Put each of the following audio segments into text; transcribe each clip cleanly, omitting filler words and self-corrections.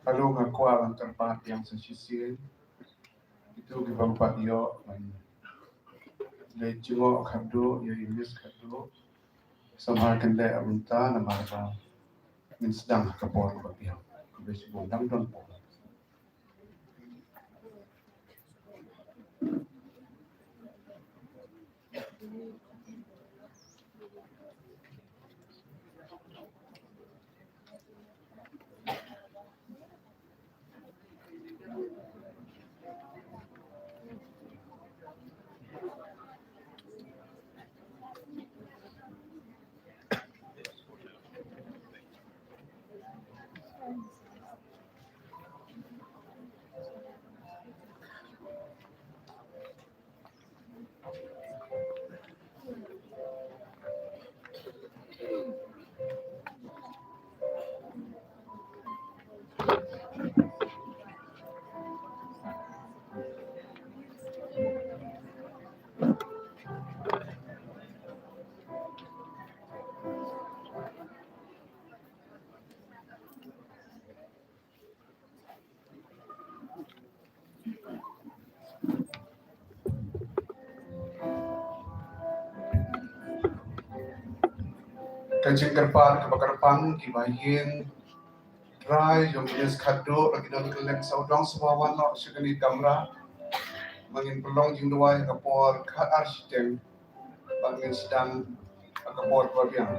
Kalau ngakuan ang tempat yang sesisir itu di tempat yo le jungo khadu yo English khadu sama kende abunta nama ba min sedang kapor babiang besi bundang don po kancing kerpan kebakarpan kibahin dry yung English khadu lagi don kelek saudang sebawan no segini kamera mangin pelong jing dua kapor khat arsitek bangin sedang kapor babiang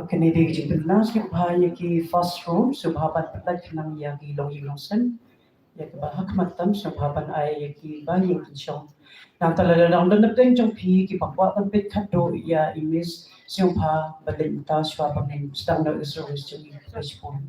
Kanidig jipnas ki bahaya ki first room subhaban patat nang yagi long yingongsen ya ki bahak matam subhaban ay ki baying kinsyong nang talala nang danapdeng jong pi ki pakwa kan pit kado ya imis siyong pa balin ta subhaban ning stang na service jong respond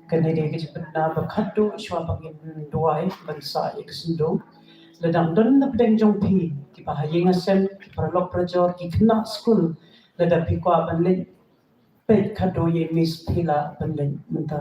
Kanidi kejepna bakadu iswa pangin duai bansa iksendu ledang don na pedeng jong pi ki bahayeng asen ki parlok prajor ki kena school leda pi kwa banlen pe kado ye mis pila banlen menta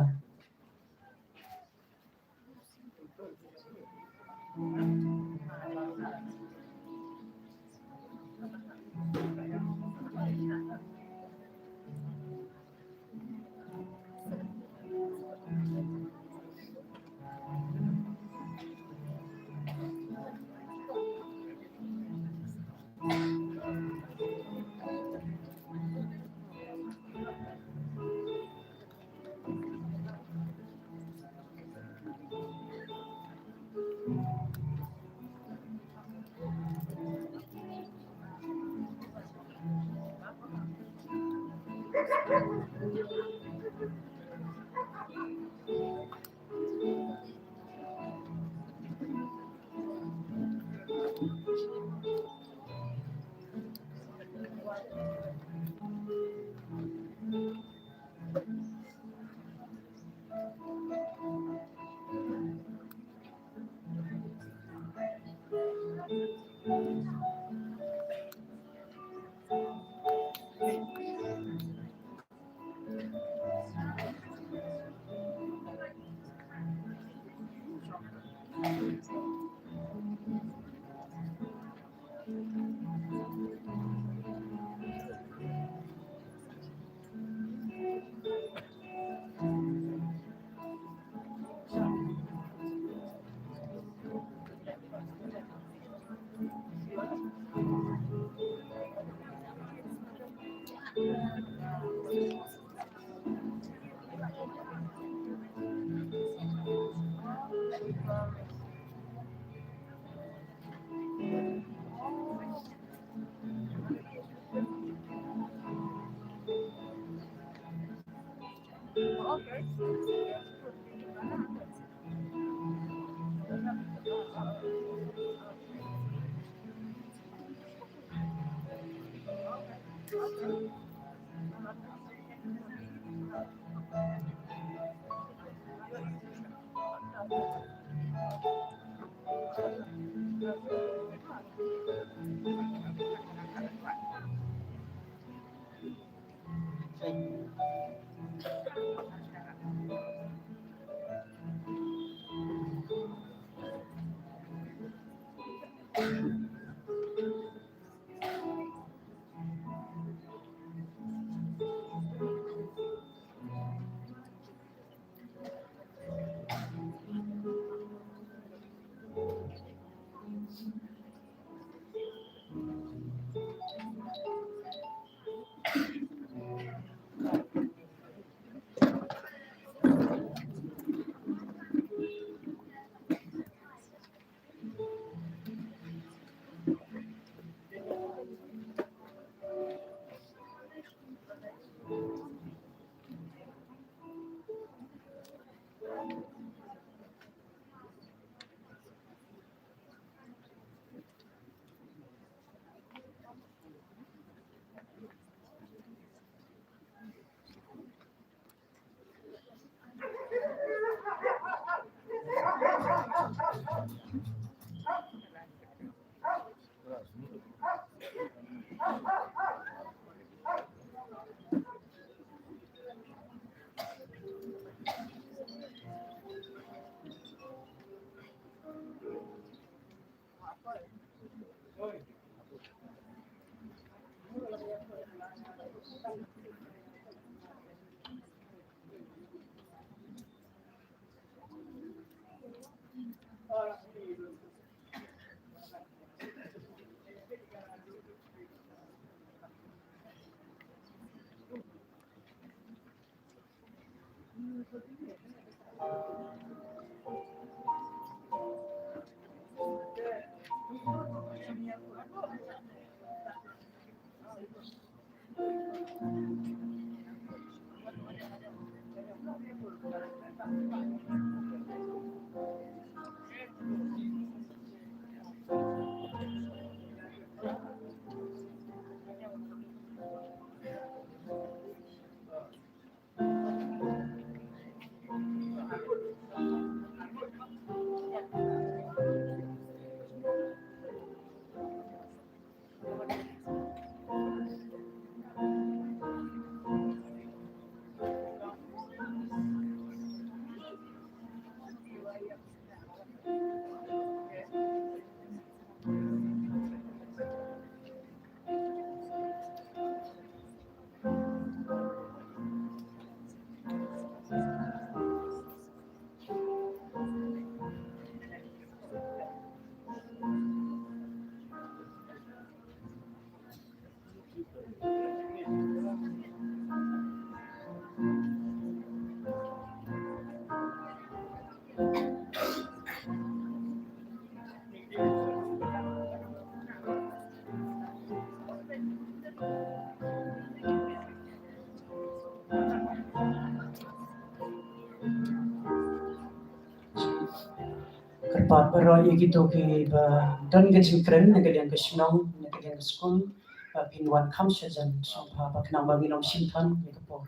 Kerpat pero gitu ki ba dan gajin kren na gadang gasnong na gadang school pinwan kam sejan so pa pa knang ba minom sintan gitu po.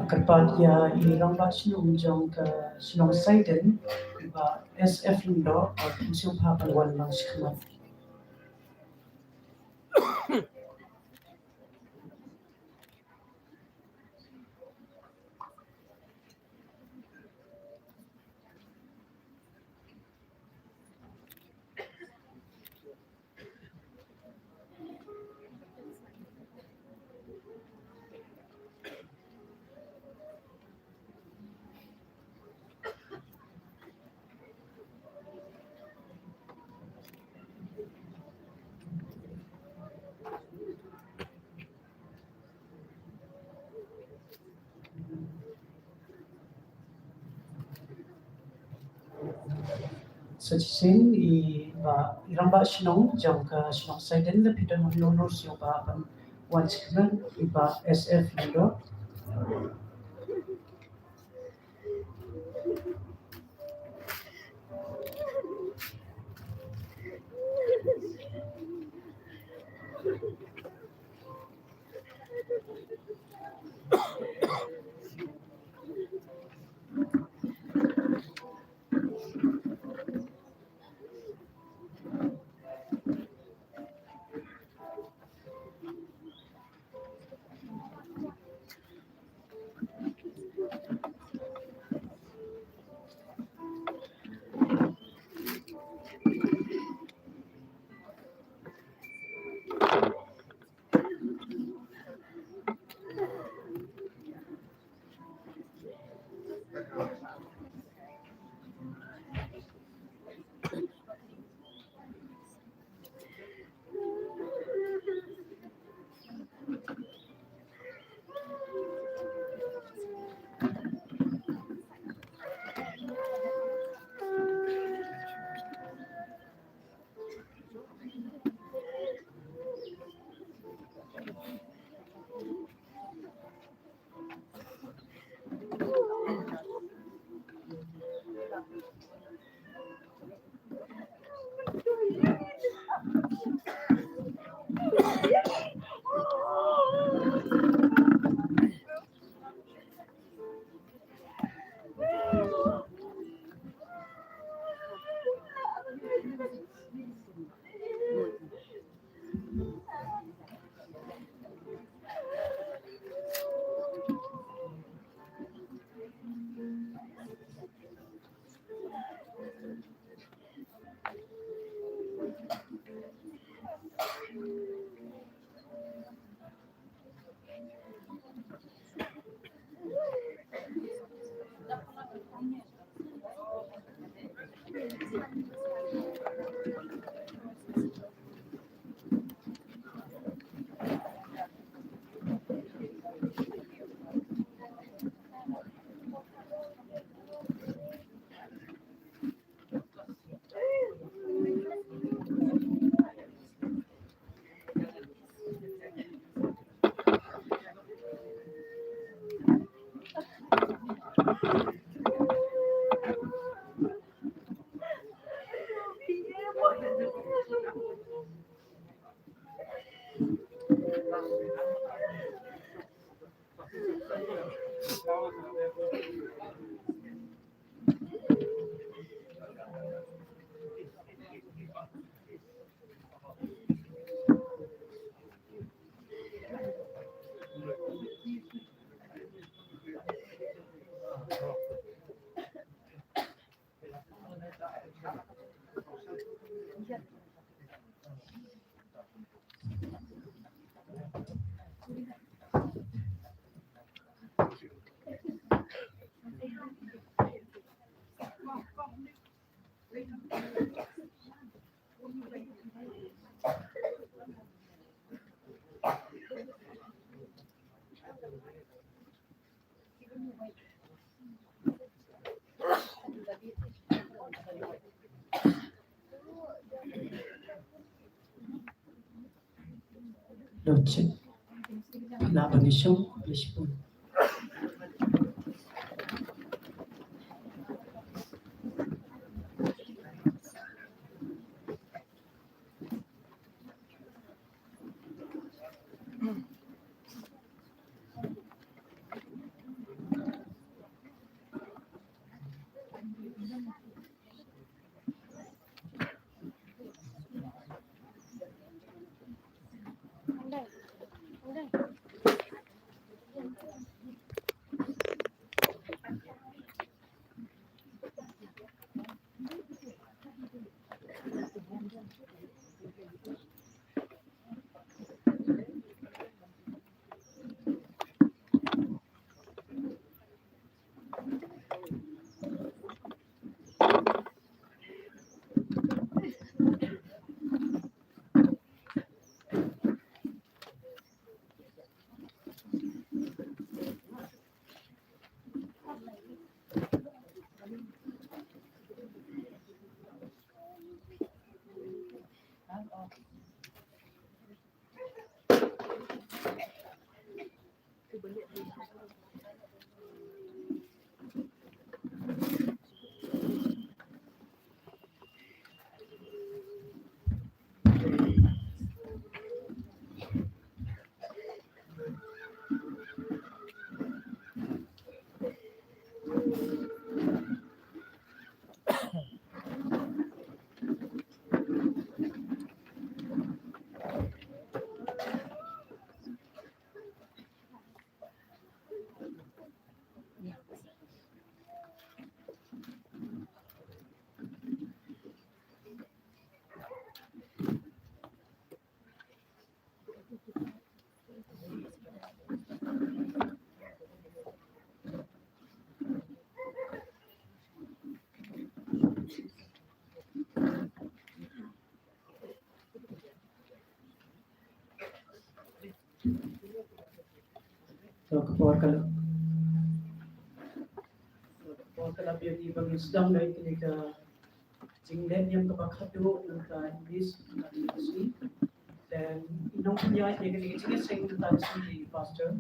Kapag ilang ba sinungjong ka sinong-sided, ba SF Lundo o Pinsubhapan lang siya. Sa jisin ilang ba sinong jang ka sinong-sided na pidan ng lunor siya bapan once ka iba SF Lundo. Lodge. Laban ni siya, please po. So, kapag kalabyan ibang isdang na ikinig jinglen yang kapakado ng English at English. Then, inong niya ikinig sing ng si Pastor.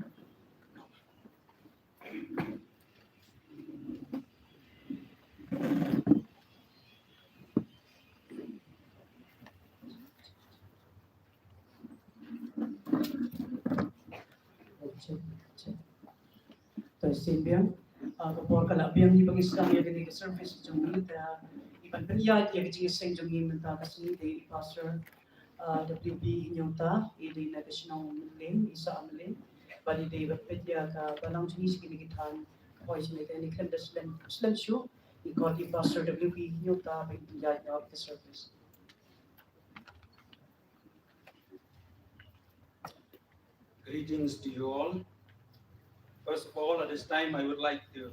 Simbian, kapag kalabyan ibang isdang yung ikinig service jungin iban peniyad yung ikinig jungin ng kasi day Pastor WB inyong ta, ili na kasinong lim, isa ang lim. Bali day bapedya ka balang jenis kinikitan kapoy sinita ni Kenda Slensyo, ikot ni Pastor WB inyong ta, by peniyad of the service. Greetings to you all. First of all, at this time, I would like to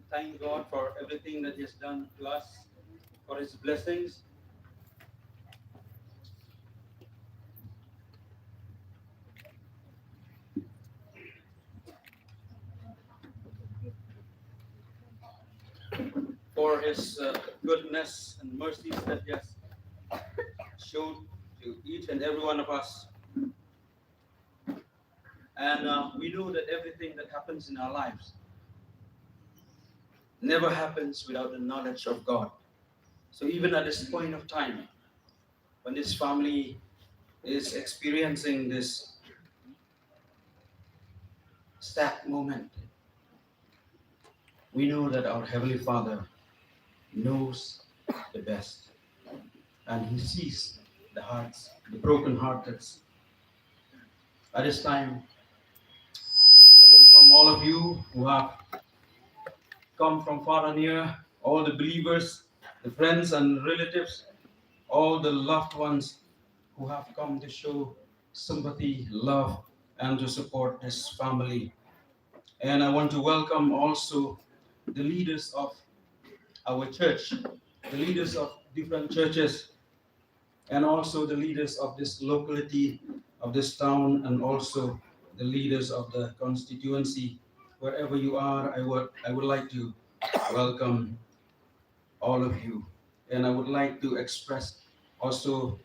thank God for everything that He has done to us, for His blessings. For His goodness and mercies that He has showed to each and every one of us. And we know that everything that happens in our lives never happens without the knowledge of God. So even at this point of time, when this family is experiencing this sad moment, we know that our Heavenly Father knows the best. And He sees the hearts, the broken hearts. At this time, I welcome all of you who have come from far and near, all the believers, the friends and relatives, all the loved ones who have come to show sympathy, love, and to support this family. And I want to welcome also the leaders of our church, the leaders of different churches, and also the leaders of this locality, of this town, and also the leaders of the constituency. Wherever you are, I would like to welcome all of you. And I would like to express also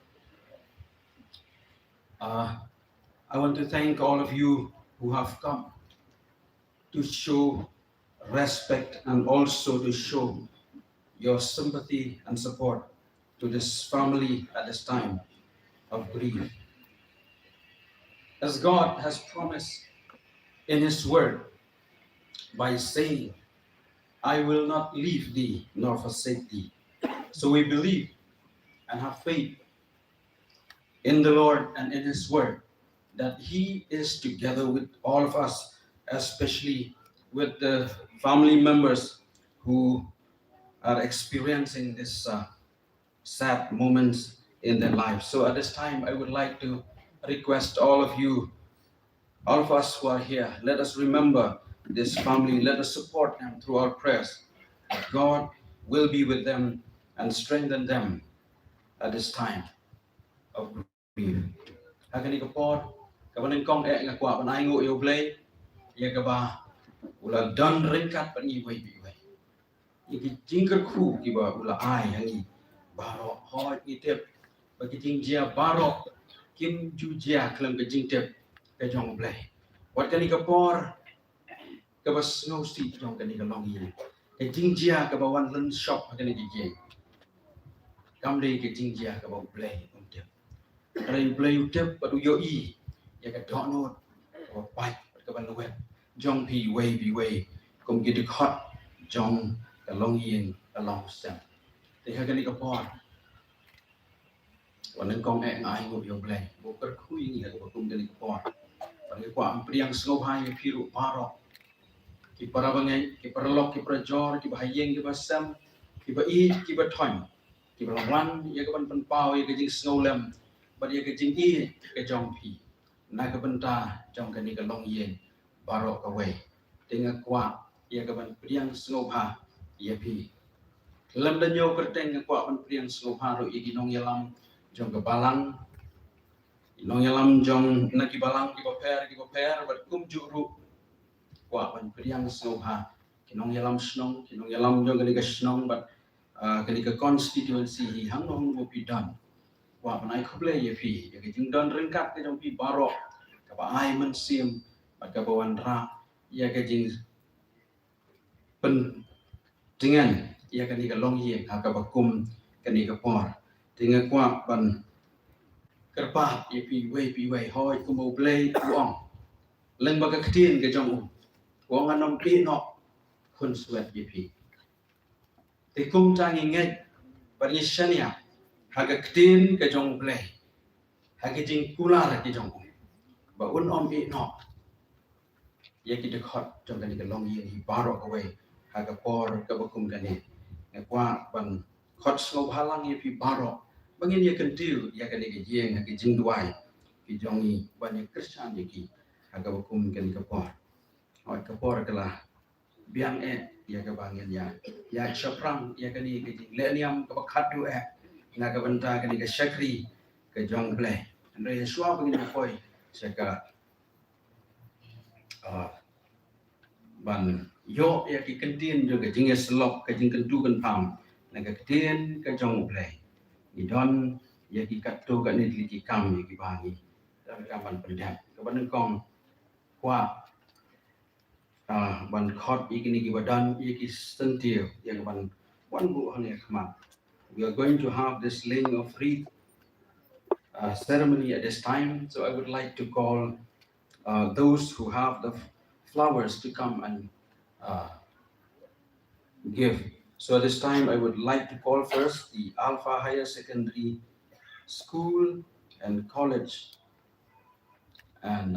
I want to thank all of you who have come to show respect and also to show your sympathy and support to this family at this time of grief. As God has promised in His word by saying, I will not leave thee nor forsake thee. So we believe and have faith in the Lord and in His word that He is together with all of us, especially with the family members who are experiencing this sad moments in their lives. So at this time, I would like to request all of you, all of us who are here, let us remember this family, let us support them through our prayers. God will be with them and strengthen them at this time of grief. Hakani kapor, kabanin kong ngakwa panay ngo yo play, ya kaba ula don ringkat pani way bi way. Iki jingker khu kiba ula ai hangi baro hoi itep bagi jingjia baro kim jujia klam ke jingtep ke jong play. Wat kani kapor kaba snow street jong kani ka long yi. Ke jingjia kaba one lun shop kani jing. Kamde ke jingjia kaba play umtep. Ray play utep padu yo I ya ka donut or bike ka ban wet jong pi way kom get hot jong ka long yin along sem te ha ka ni ka por wan nang kong ngai ngo yo play bo ka khu yin ya ko kum ka ni ka por pa ni kwa am priang snow hai pi ru paro ki para bangai ki para lok ki para jor ki ba yeng ki ba sem ki ba I ki ba thon ki ba wan ya ka ban pan pau ya ka jing snow lem ba ya ka jing I ka jong pi na ka benta jong ka ni ka long yin baro ka way tinga kwa ya ka ban priang snow ha ya pi lam da nyo ka tenga kwa ban priang snow ha ro I nong yalam jong ka balang nong yalam jong na ki balang ki ba per ba kum ju ru kwa ban priang snow ha ki nong yalam jong ka ni ka snong ba ka ni ka constituency hi hang nong mo pi dan wa panai khuble ye phi ye jing don ringkat ke jong pi baro ka ba ai man sim ba ka ba wan ra ye ka jing pen dengan ye ka ni ka long ye ka ba kum ka ni ka por tinga kwa ban kerpa ye pi way hoi ku mo play uong leng ba ka ktin ke jong uong anom pi no khun suet ye pi te kum ta ngi ngai ba ni shania haga ktin ke jong play haga jing kular ke jong ba un om I no ye ki de khot jong kan ke long ye hi baro ka we haga por ka ba kum kan ni kwa ban khot snow halang ye pi baro bangin ye kan tiu ye kan ke jeng haga jing duai ki jong I ban ye christian ye ki haga ba kum kan ka por oi ka por ka la biang ye ka bangin ya chaprang ye kan ni ke jing le niam ka ba khat du na ka banta ka ni ka shakri ka jong ble andre shwa bangin ka koi seka ban yo ya ki kentin jo ke jing slok ke jing kentu kan pam na ka kentin ka jong ble ni don ya ki kat tu ka ni li ki kam ni ki bangi dan ka ban pendak ka ban kong kwa ban khot I ni ki badan ya ki sentiu ya ka ban wan bu hang ya khma we are going to have this laying of wreath ceremony at this time so I would like to call those who have the flowers to come and give. So at this time, I would like to call first the Alpha Higher Secondary School and College and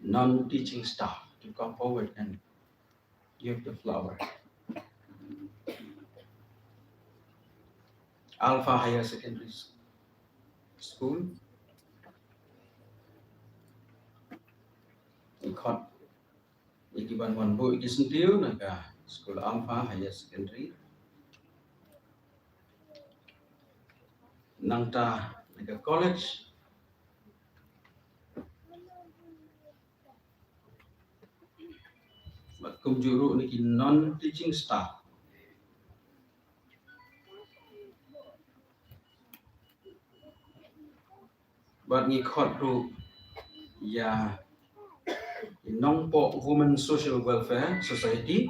non-teaching staff to come forward and give the flower. Alpha Higher Secondary School. Ikot ikiban wan bu ikisentiu naga School Alpha Higher Secondary. Nangta naga college. But kumjuru niki non-teaching staff. But ni khot ru ya Nongpo Women Social Welfare Society,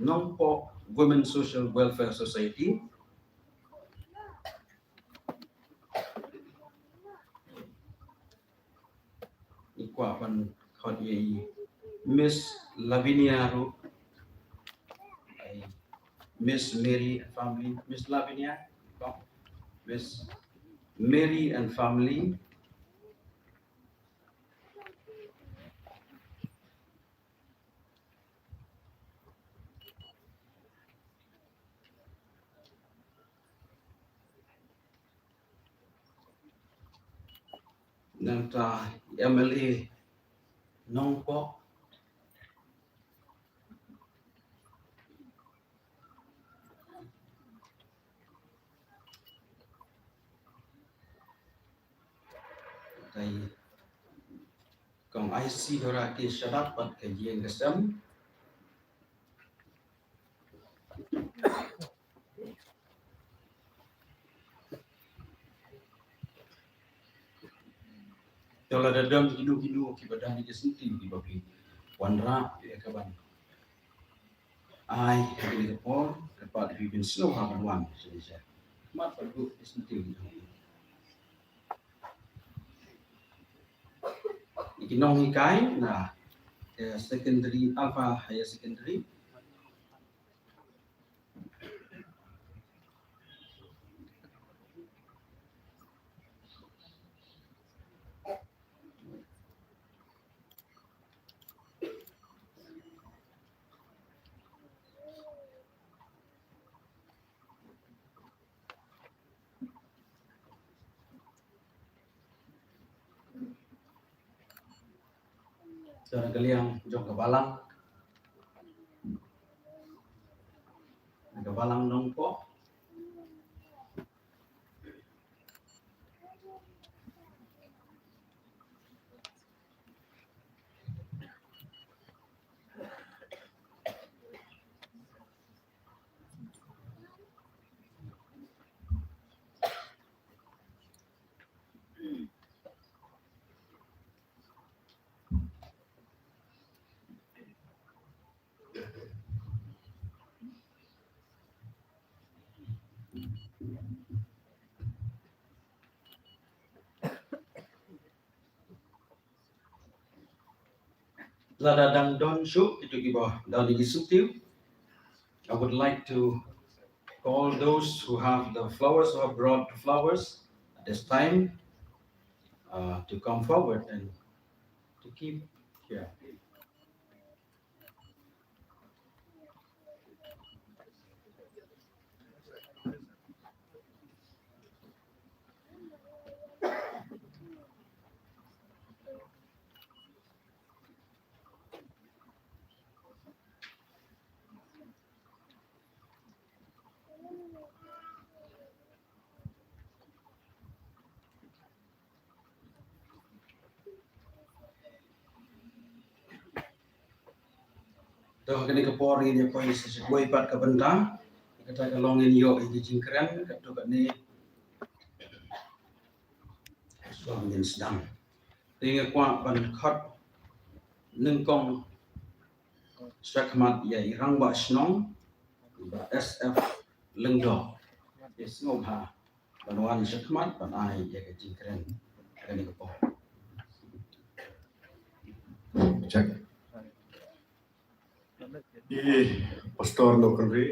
Nongpo Women Social Welfare Society, ikwa pan khot ye Miss Lavinia Ru, Miss Mary and family, Miss Lavinia, Miss Mary and family, nanta MLA Nongpo, tay kong IC dora ke syarat pat kajian kesem, kalau dadam hidu kibadan di senti di bagi wanra ya kaban. Ai ini kepol kepat bibin snow haban wan saja. Mat perlu di senti di. Ikinong hikai na secondary alpha higher secondary Cara kalian jok ke balang Nongpo. Lada dan Don Shu itu kiba dari Isutiu. I would like to call those who have the flowers, who have brought the flowers at this time to come forward and to keep here. Toh kini kepor ini koi sesuai pat kebentang kata kalongin yo ini jingkran kata kani suami sedang tinggal kuat pan khot nengkong sakmat ya irang ba snong ba SF lengdo yes ngobha banwan sakmat pan ai ya ke jingkran kani kepor Check. Di pastor no country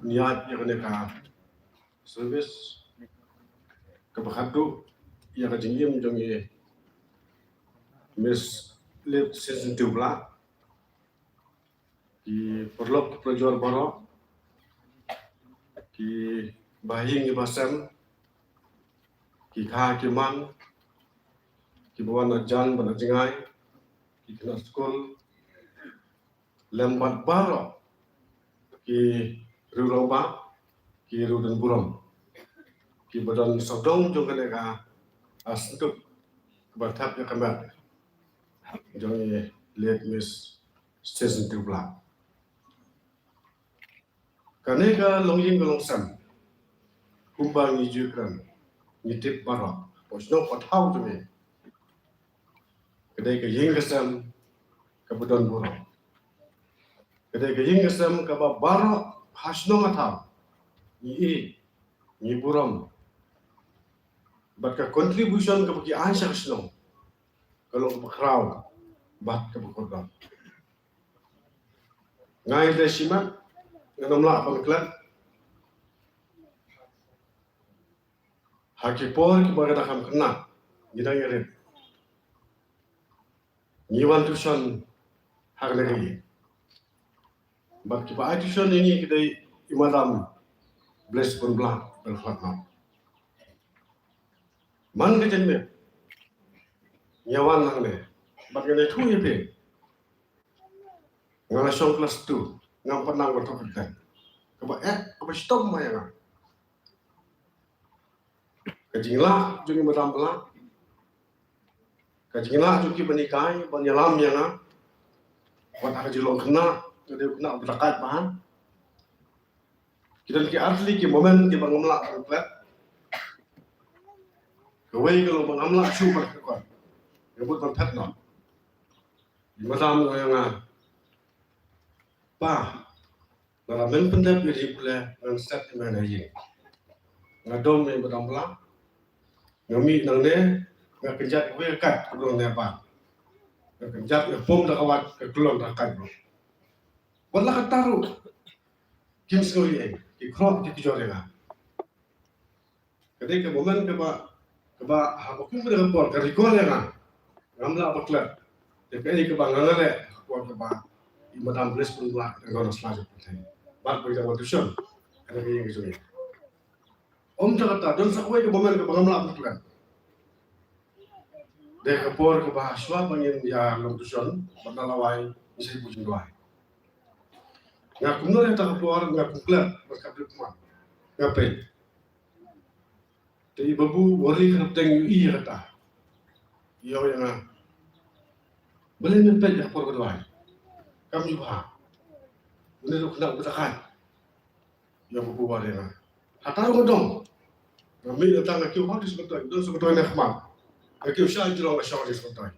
niat yang ka service kabahatu yang ka jingim jong ye miss lip season 2 bla di perlok projor baro di bahing ibasam ki kha ki mang ki bawan jan bana jingai ki kena school lembat baro ki ruroba ki rudan buram ki badan sodong jong kene ka astuk bertap ya kambat jong ye let miss season 2 bla kane ka longjing longsam kumbang ni jukran ni tip baro posno pathau to me kedai ke ying kesem ke budon burung. Kedai ke ying kesem ke baro hasnong atam. Ni buram. Bat ka contribution ke bagi answer hasnong. Kalau ke crowd bat ke bukodon. Ngai de simak nganomla pangklat. Hakipor ke baga dakam kena. Gidang yarin. Niwan tuition hak lagi. Bat kipa tuition ini kedai imadam bless pun belah berfakna. Man ke jenme. Nyawan lang ne. Bat kene tu ipe. Ngala song kelas 2 ngam panang bertok kan. Kaba stop maya. Kajinglah jungi madam belah. Kajinglah jungi benikai banyalam yang buat aku jilong kena, jadi kena berdekat bahan. Kita ki asli ki momen ki bangamla komplet. Kawai kalau bangamla super kuat. Nyebut banget no. Di madam yang pa naramen pendap jadi pula ngan set di mana ye. Ngadom yang madam belah. Ngami nang ne ngakejat we kat belum ne pa. Ngakejat pom dak awat ke kelon dak kat bro. Wala kataru. Kim sekali ki krop ki jorela. Kadai ke momen ke ba habakum ber report ke recall ya. Ngamla baklat. Tapi ke ba ngale ko ke ba i madam bless pun la ngoro slaje putai. Bak boy dak tuition. Ada yang gitu. Om Jakarta don sakwai ke momen ke bangamla baklat. Dek kapor ke bahaswa pangin ya long tuition banalawai bisa bujung doai. Nga kumno yang tak keluar nga kuklat berkat rumah. Ngapain? Jadi babu wari kan teng iya kata. Iya yang boleh mempel dah por kedua. Kamu juga. Benar tu kena bertahan. Ya babu wari nga. Hataru ngodong. Kami datang ke kiu hadis betul. Don sebetulnya kham. Kiu syah jelo nga syah hadis betul.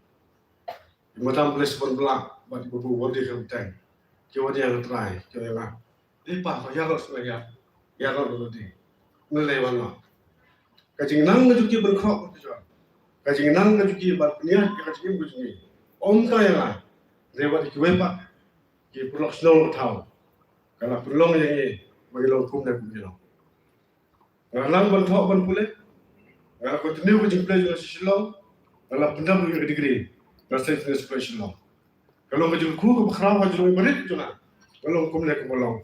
Madam bless pun belak bagi babu wari kan teng. Kiu dia yang try, kiu yang lipat kau yarot sebenarnya, yarot dulu di, mulai mana? Kajing nang ngajuki berkrok tu jual, kajing nang ngajuki berpunya, kajing berjual. Om kaya lewat kiu apa? Kiu pulak snow tahu, kalau pulong yang ini bagi long kum dan kum ngalang berkrok berpulih, ngalang continue kajing play juga silong, ngalang benda bagi degree, rasa itu sekolah silong. Kalau ngajul ku berkhram ngajul berit cuna. Kalau hukum nak bolong.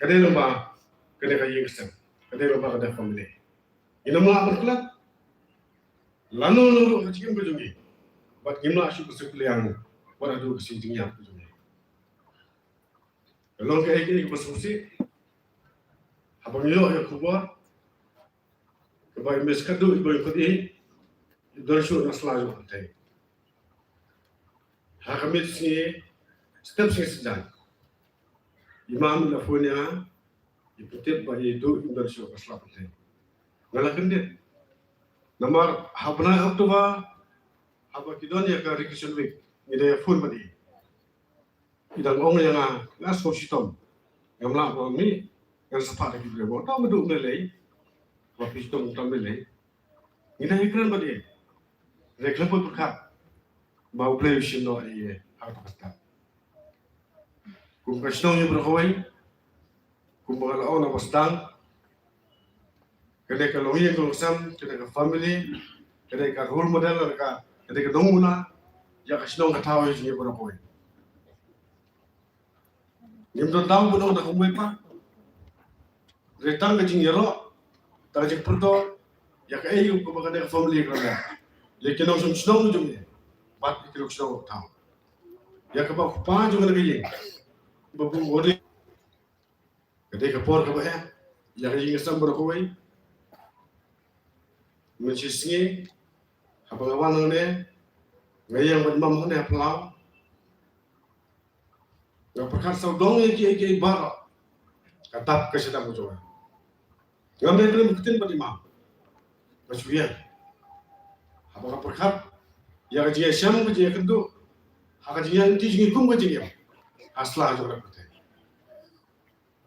Kadai lomba kadai kaya kesem. Kadai lomba kadai family. Ina mula berkelat. Lanu nuru kacim berjungi. Buat gimla asyuk kesukulian. Buat adu kesintingnya berjungi. Kalau kaya kaya bersusi. Abang yo ya kubuat. Kebaik meskadu ibu ikut ini. Dorsu nasla juga kadai. Hakamit sini step sedang. Imam lafunya iputip bagi itu Indonesia keselap itu. Ngalakan dia. Nomor habna Oktober haba kidon ya ke recreation week. Ida phone badi. Idang ong yang ngas kositom. Yang melak ni yang sepat lagi dia. Tahu meduk melai. Wapi sitom tam melai. Ida ikran badi. Reklam pun berkat. Bau play sino ai harta kata. Kum kasno ni berkawai. Kum bagalaw na wasdang. Kada ka longi ko sam, kada ka family, kada ka role model ka, kada ka donguna, ya kasno ka tawo ni berkawai. Nim do taw buno na kumay pa. Retang ka jing yero, ta jing purto, ya ka ayu ko bagada ka family ka na. Lekin ang sumsno mo jung bat ikilok snow tahu. Ya kebab kupan juga lagi. Babu wodi. Kedai kapor kebab ya lagi ngesam berkawai. Mencisngi apa kawan ne? Ngayang badmam ne pelau. Ngap perkat saudong ye bar. Katap kesedang juga. Ngambil kelem kutin badimam. Masuya. Apa perkat Ya ka jinga syam ka jinga kendu. Haka jinga inti jinga kum ka jinga. Asla jo ka pate.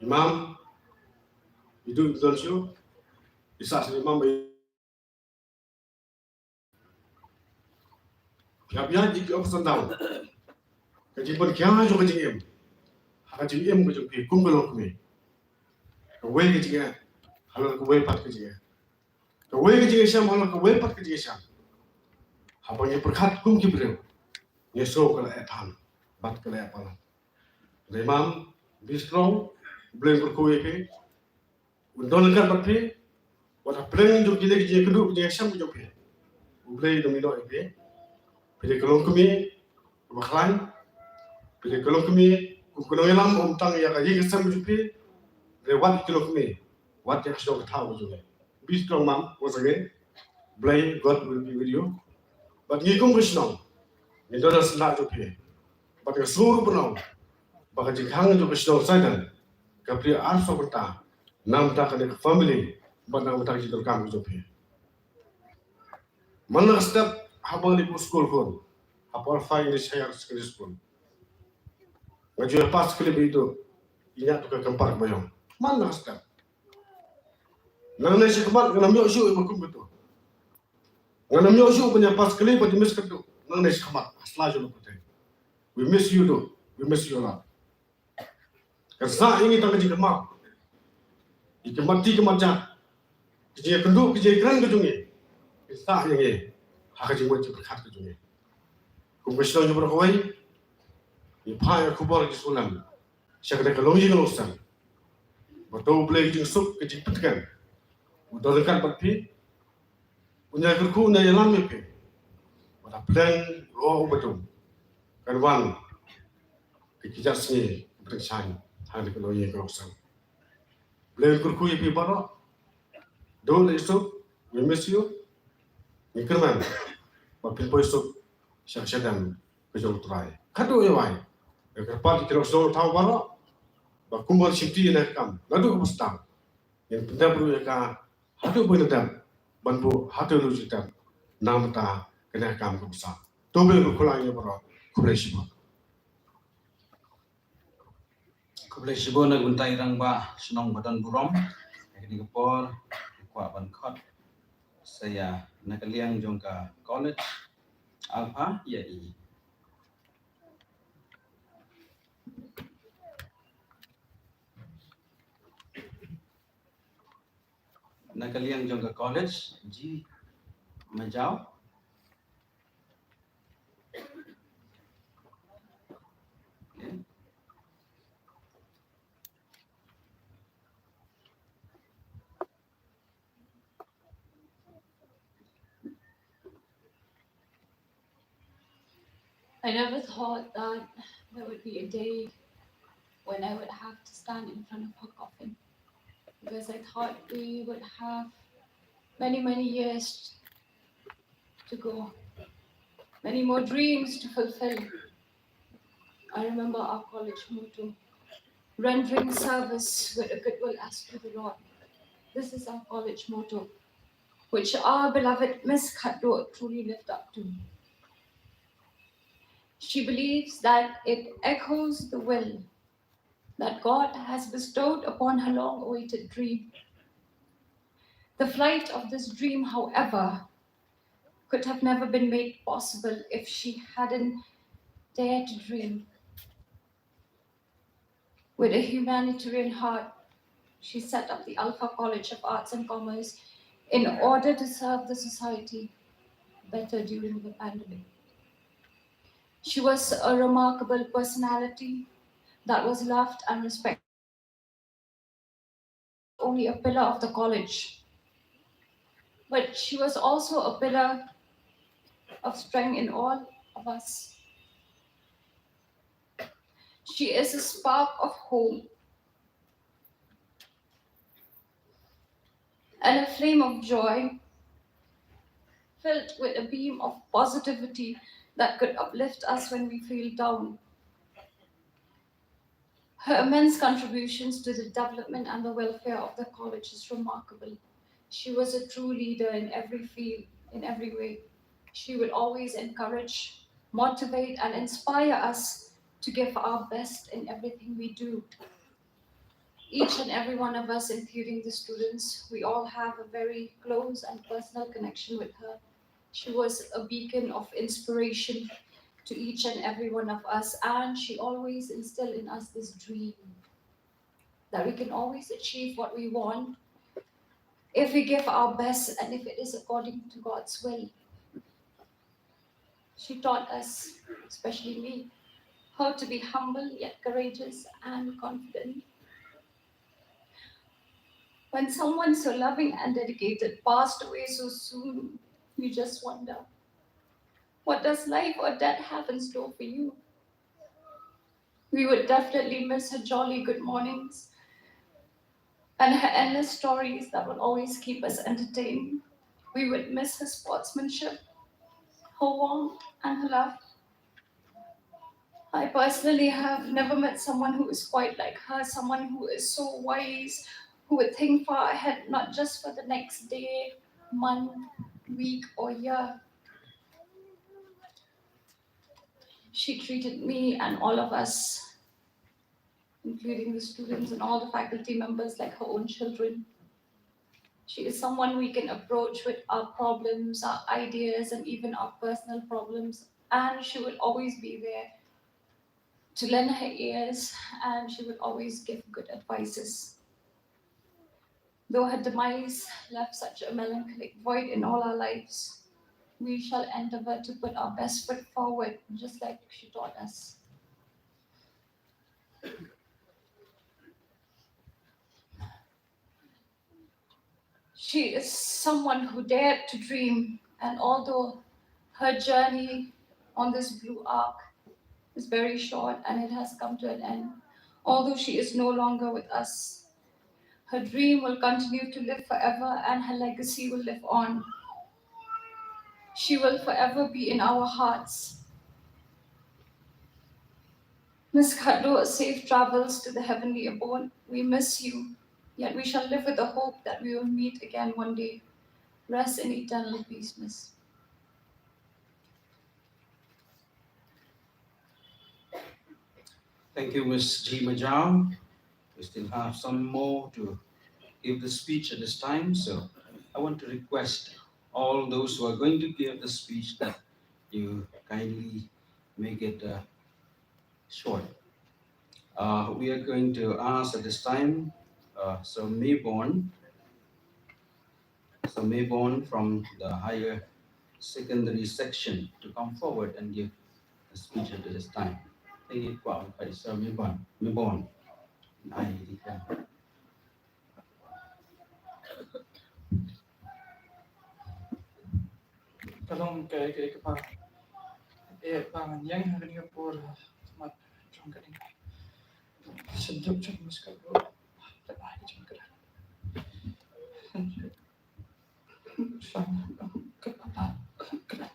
Imam itu dolsyo. Isa sa imam Biar jik op sandang. Ka jipon kya jo ka jinga. Haka jinga em ka jinga kum ka long kumi. Ka wei ka jinga. Halal ka wei pat ka jinga. Ka wei ka jinga syam halal ka wei pat ka jinga syam. Haba ye perkhat kum ki breu. Ye so kala etan. Bat kala epala. Imam be strong. Blame for ko ye. Undol kan bat pe. Wala blame jo gile ki jinga kudu jinga syam jo pe. Blame domino ye. Pilih kelong kami, baklan. Pilih kelong kami, kukunong ilam umtang ya kaji kesam jupi. Lewat kelong kami, what yang sudah ketahui juga. Be strong, mom. Once again, blame God will be with you. But ngikum krisnong, itu adalah senang jupi. But keseluruh penong, baka jikang itu krisnong saja. Kapri arso berta, nam tak ada family, but nam tak jitu kamu jupi. Mana step habang di school pun, habang fine di saya school. Ngaji pas kali itu, ingat tu ke kempar bayang. Mana step? Nang nasi kemat, nang mio syu ibu kum betul. Nang mio syu punya pas kali pada miss ketu, nang nasi kemat, asla jolo betul. We miss you do, we miss you lot. Kerana ini tak ngaji kemat, ikemat ti kemat jat, kerja kendu, kerja keren kejungi. Kita yang ini, hak kerja wajib berkat kejungi. Kum kesal jumpa kawai. Ipaya kubur di sulam. Siapa nak kalongi kalau usang. Betul boleh jeng sup kejipatkan. Udah dekat berpi. Punya kerku na yalam mepe. Pada plan roh betul. Karwan kekijat sini berkesan hal kalongi kalau usang. Plan kerku ipi bara. Dole sup. We miss you. Nikerman. Bapin boy sup. Syadam kejauh terai. Kado yawai. Kerpat kita harus tahu bahawa bakumbal simti nak kam, lalu kepustang. Yang penting perlu yang hatu berdam, bantu hatu lujitan, nam ta kena kam kepustang. Tobe berkulangnya bahawa kublai sibo. Kublai sibo nak guntai rang ba senong badan burom. Ini kepol kuat bankot. Saya nak liang jongka college Alpha YI. Nakaliang jongka college G Majau. Okay. I never thought that there would be a day when I would have to stand in front of her coffin, because I thought we would have many, many years to go, many more dreams to fulfill. I remember our college motto, rendering service with a goodwill as to the Lord. This is our college motto, which our beloved Miss Khatdo truly lived up to. She believes that it echoes the will that God has bestowed upon her long-awaited dream. The flight of this dream, however, could have never been made possible if she hadn't dared to dream. With a humanitarian heart, she set up the Alpha College of Arts and Commerce in order to serve the society better during the pandemic. She was a remarkable personality that was loved and respected. Only a pillar of the college, but she was also a pillar of strength in all of us. She is a spark of hope and a flame of joy, filled with a beam of positivity that could uplift us when we feel down. Her immense contributions to the development and the welfare of the college is remarkable. She was a true leader in every field, in every way. She would always encourage, motivate, and inspire us to give our best in everything we do. Each and every one of us, including the students, we all have a very close and personal connection with her. She was a beacon of inspiration to each and every one of us, and she always instilled in us this dream that we can always achieve what we want if we give our best and if it is according to God's will. She taught us, especially me, how to be humble yet courageous and confident. When someone so loving and dedicated passed away so soon, you just wonder, what does life or death have in store for you? We would definitely miss her jolly good mornings and her endless stories that would always keep us entertained. We would miss her sportsmanship, her warmth, and her love. I personally have never met someone who is quite like her, someone who is so wise, who would think far ahead, not just for the next day, month, week, or year. She treated me and all of us, including the students and all the faculty members, like her own children. She is someone we can approach with our problems, our ideas, and even our personal problems. And she would always be there to lend her ears, and she would always give good advices. Though her demise left such a melancholic void in all our lives, we shall endeavor to put our best foot forward, just like she taught us. She is someone who dared to dream, and although her journey on this blue arc is very short and it has come to an end, although she is no longer with us, her dream will continue to live forever and her legacy will live on. She will forever be in our hearts. Miss Khadro, safe travels to the heavenly abode. We miss you, yet we shall live with the hope that we will meet again one day. Rest in eternal peace, Miss. Thank you, Ms. G. Majau. We still have some more to give the speech at this time, so I want to request all those who are going to give the speech that you kindly make it short. We are going to ask at this time Sir Mayborn from the higher secondary section to come forward and give a speech at this time. Thank you, Sir Mayborn. Kalong kay pa pangan yang hari por mat trong cái này sejak cak mas kalau tak ada cak kerana sang ke papa kerana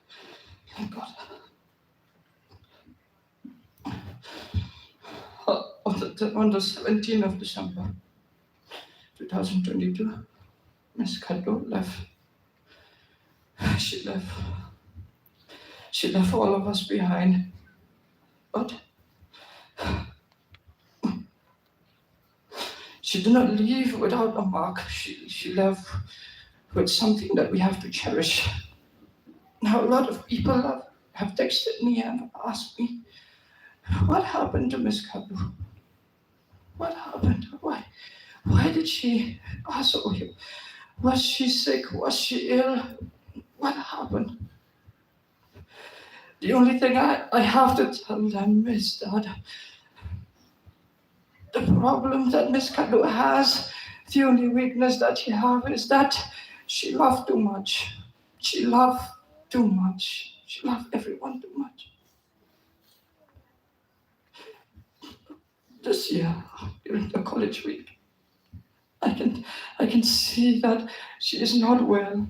on the 17th of December 2022, Miss Khadro left. She left all of us behind, but she did not leave without a mark. She left with something that we have to cherish. Now, a lot of people have texted me and asked me, what happened to Miss Khadro? What happened? Why did she pass away? Was she sick? Was she ill? What happened? The only thing I have to tell them is that the problem that Miss Khadro has, the only weakness that she has is that she loved too much. She loved too much. She loved everyone too much. This year, during the college week, I can see that she is not well,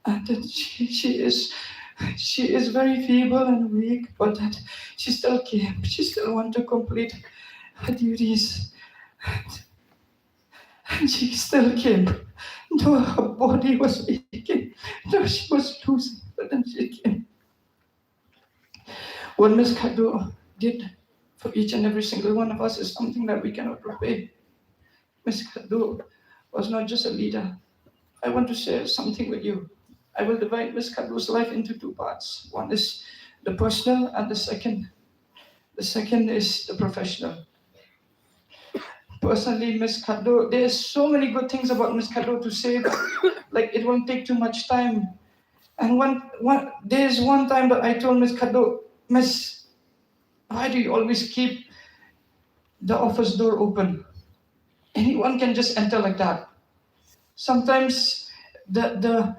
and that she is very feeble and weak, but that she still came. She still wanted to complete her duties, and she still came. Though her body was aching, though she was losing the then she came. What Miss Kado did for each and every single one of us is something that we cannot repay. Miss Kado was not just a leader. I want to share something with you. I will divide Miss Kado's life into two parts. One is the personal, and the second is the professional. Personally, Miss Kado, there's so many good things about Miss Kado to say, but like it won't take too much time. And there's one time that I told Miss Kado, Miss, why do you always keep the office door open? Anyone can just enter like that. Sometimes the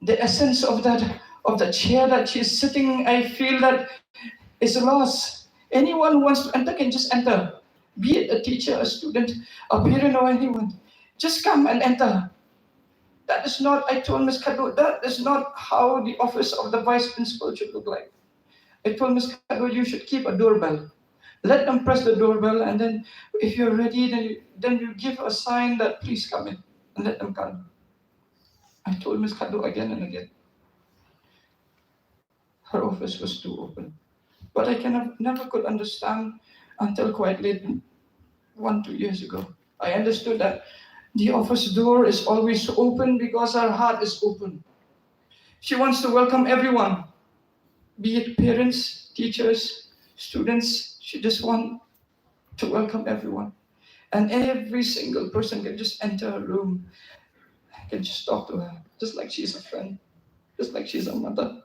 essence of the chair that she's sitting, I feel that is lost. Anyone who wants to enter can just enter. Be it a teacher, a student, a parent, or anyone. Just come and enter. That is not, I told Ms. Kado, that is not how the office of the vice principal should look like. I told Ms. Kado, you should keep a doorbell. Let them press the doorbell, and then if you're ready, then you give a sign that please come in, and let them come. I told Ms. Kado again and again. Her office was too open. But I never could understand until quite late, 1-2 years ago. I understood that the office door is always open because her heart is open. She wants to welcome everyone, be it parents, teachers, students. She just wants to welcome everyone. And every single person can just enter her room, can just talk to her, just like she's a friend, just like she's a mother.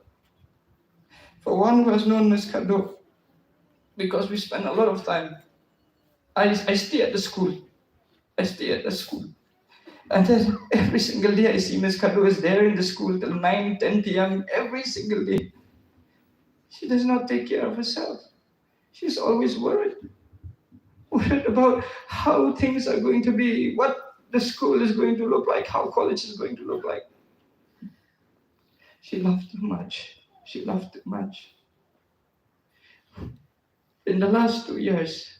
For one who has known Ms. Kado, because we spend a lot of time, I stay at the school. And then every single day I see Ms. Kado is there in the school till 9, 10 p.m. every single day. She does not take care of herself. She's always worried about how things are going to be, what the school is going to look like, how college is going to look like. She loved too much. In the last 2 years,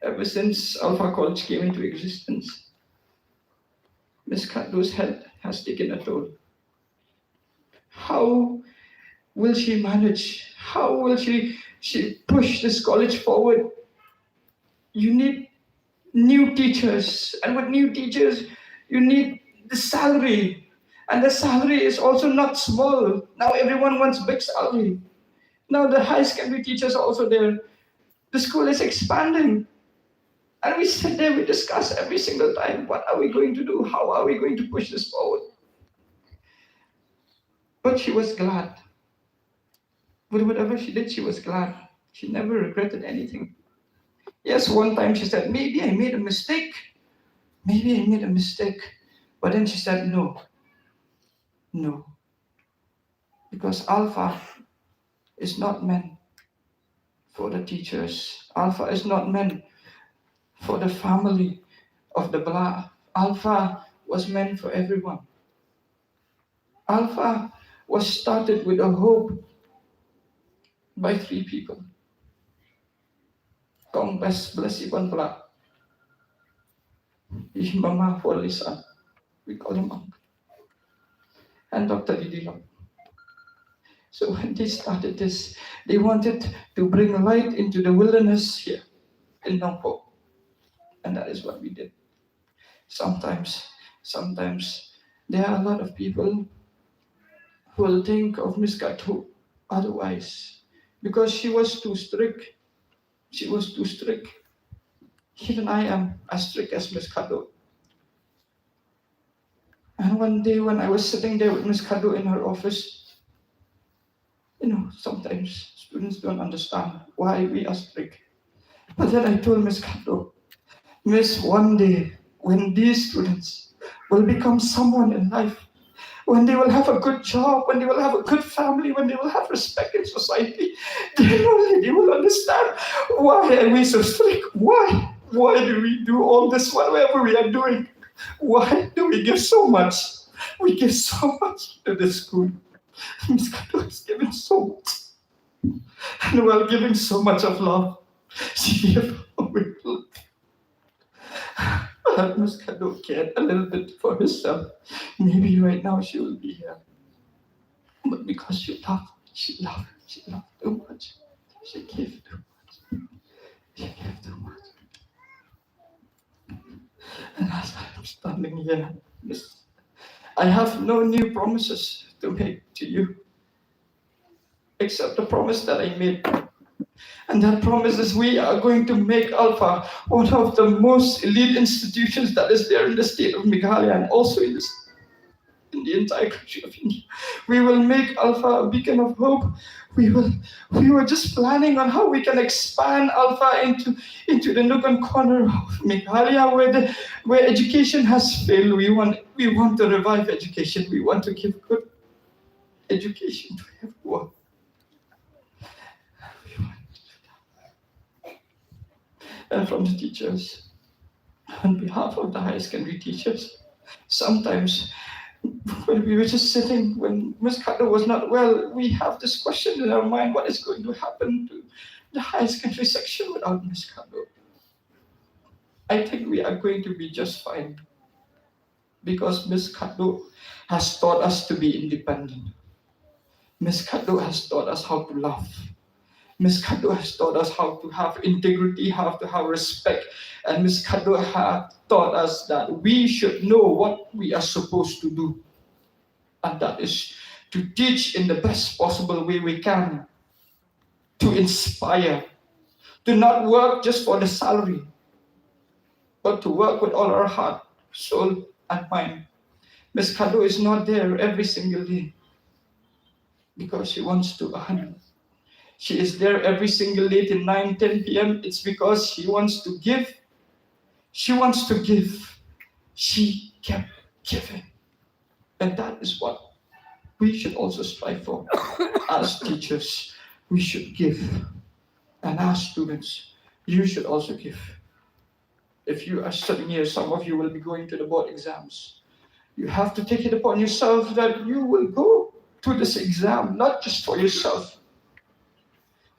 ever since Alpha College came into existence, Ms. Kado's health has taken a toll. How will she manage? How will she push this college forward? You need new teachers, and with new teachers, you need the salary. And the salary is also not small. Now everyone wants big salary. Now the high secondary teachers are also there. The school is expanding. And we sit there, we discuss every single time, what are we going to do? How are we going to push this forward? But she was glad. With whatever she did, she was glad. She never regretted anything. Yes, one time she said, maybe I made a mistake. But then she said, no. Because Alpha is not meant for the teachers. Alpha is not meant for the family of the Bala. Alpha was meant for everyone. Alpha was started with a hope by 3 people. Kong Blessipan Bala. His Mama for Lisa. We call him Uncle. And Dr. Didilong. So when they started this, they wanted to bring light into the wilderness here in Nongpo. And that is what we did. Sometimes there are a lot of people who will think of Ms. Kado otherwise, because she was too strict. Even I am as strict as Ms. Kado. And one day when I was sitting there with Ms. Kado in her office, sometimes students don't understand why we are strict. But then I told Ms. Kado, Miss, one day when these students will become someone in life, when they will have a good job, when they will have a good family, when they will have respect in society, then only they will understand why are we so strict? Why do we do all this whatever we are doing? Why do we give so much? We give so much to the school. Ms. Kado has given so much. And while giving so much of love, she gave away love. Ms. Kado cared a little bit for herself. Maybe right now she will be here. But But because she loved too much. She gave too much. She gave too much. And as I'm standing here, I have no new promises to make to you, except the promise that I made. And that promise is we are going to make Alpha one of the most elite institutions that is there in the state of Meghalaya and also in the entire country of India. We will make Alpha a beacon of hope. We were just planning on how we can expand Alpha into the nook and corner of Meghalaya where education has failed. We want to revive education. We want to give good education to everyone. And from the teachers, on behalf of the higher secondary teachers, sometimes when we were just sitting, when Ms. Kado was not well, we have this question in our mind, what is going to happen to the higher secondary section without Ms. Kado? I think we are going to be just fine because Ms. Kado has taught us to be independent. Ms. Kado has taught us how to love. Ms. Kado has taught us how to have integrity, how to have respect. And Ms. Kado has taught us that we should know what we are supposed to do. And that is to teach in the best possible way we can, to inspire, to not work just for the salary, but to work with all our heart, soul, and mind. Ms. Kado is not there every single day because she wants to earn. She is there every single day till 9-10 p.m. It's because she wants to give. She wants to give. She kept giving. And that is what we should also strive for. As teachers, we should give. And as students, you should also give. If you are studying here, some of you will be going to the board exams. You have to take it upon yourself that you will go to this exam, not just for yourself,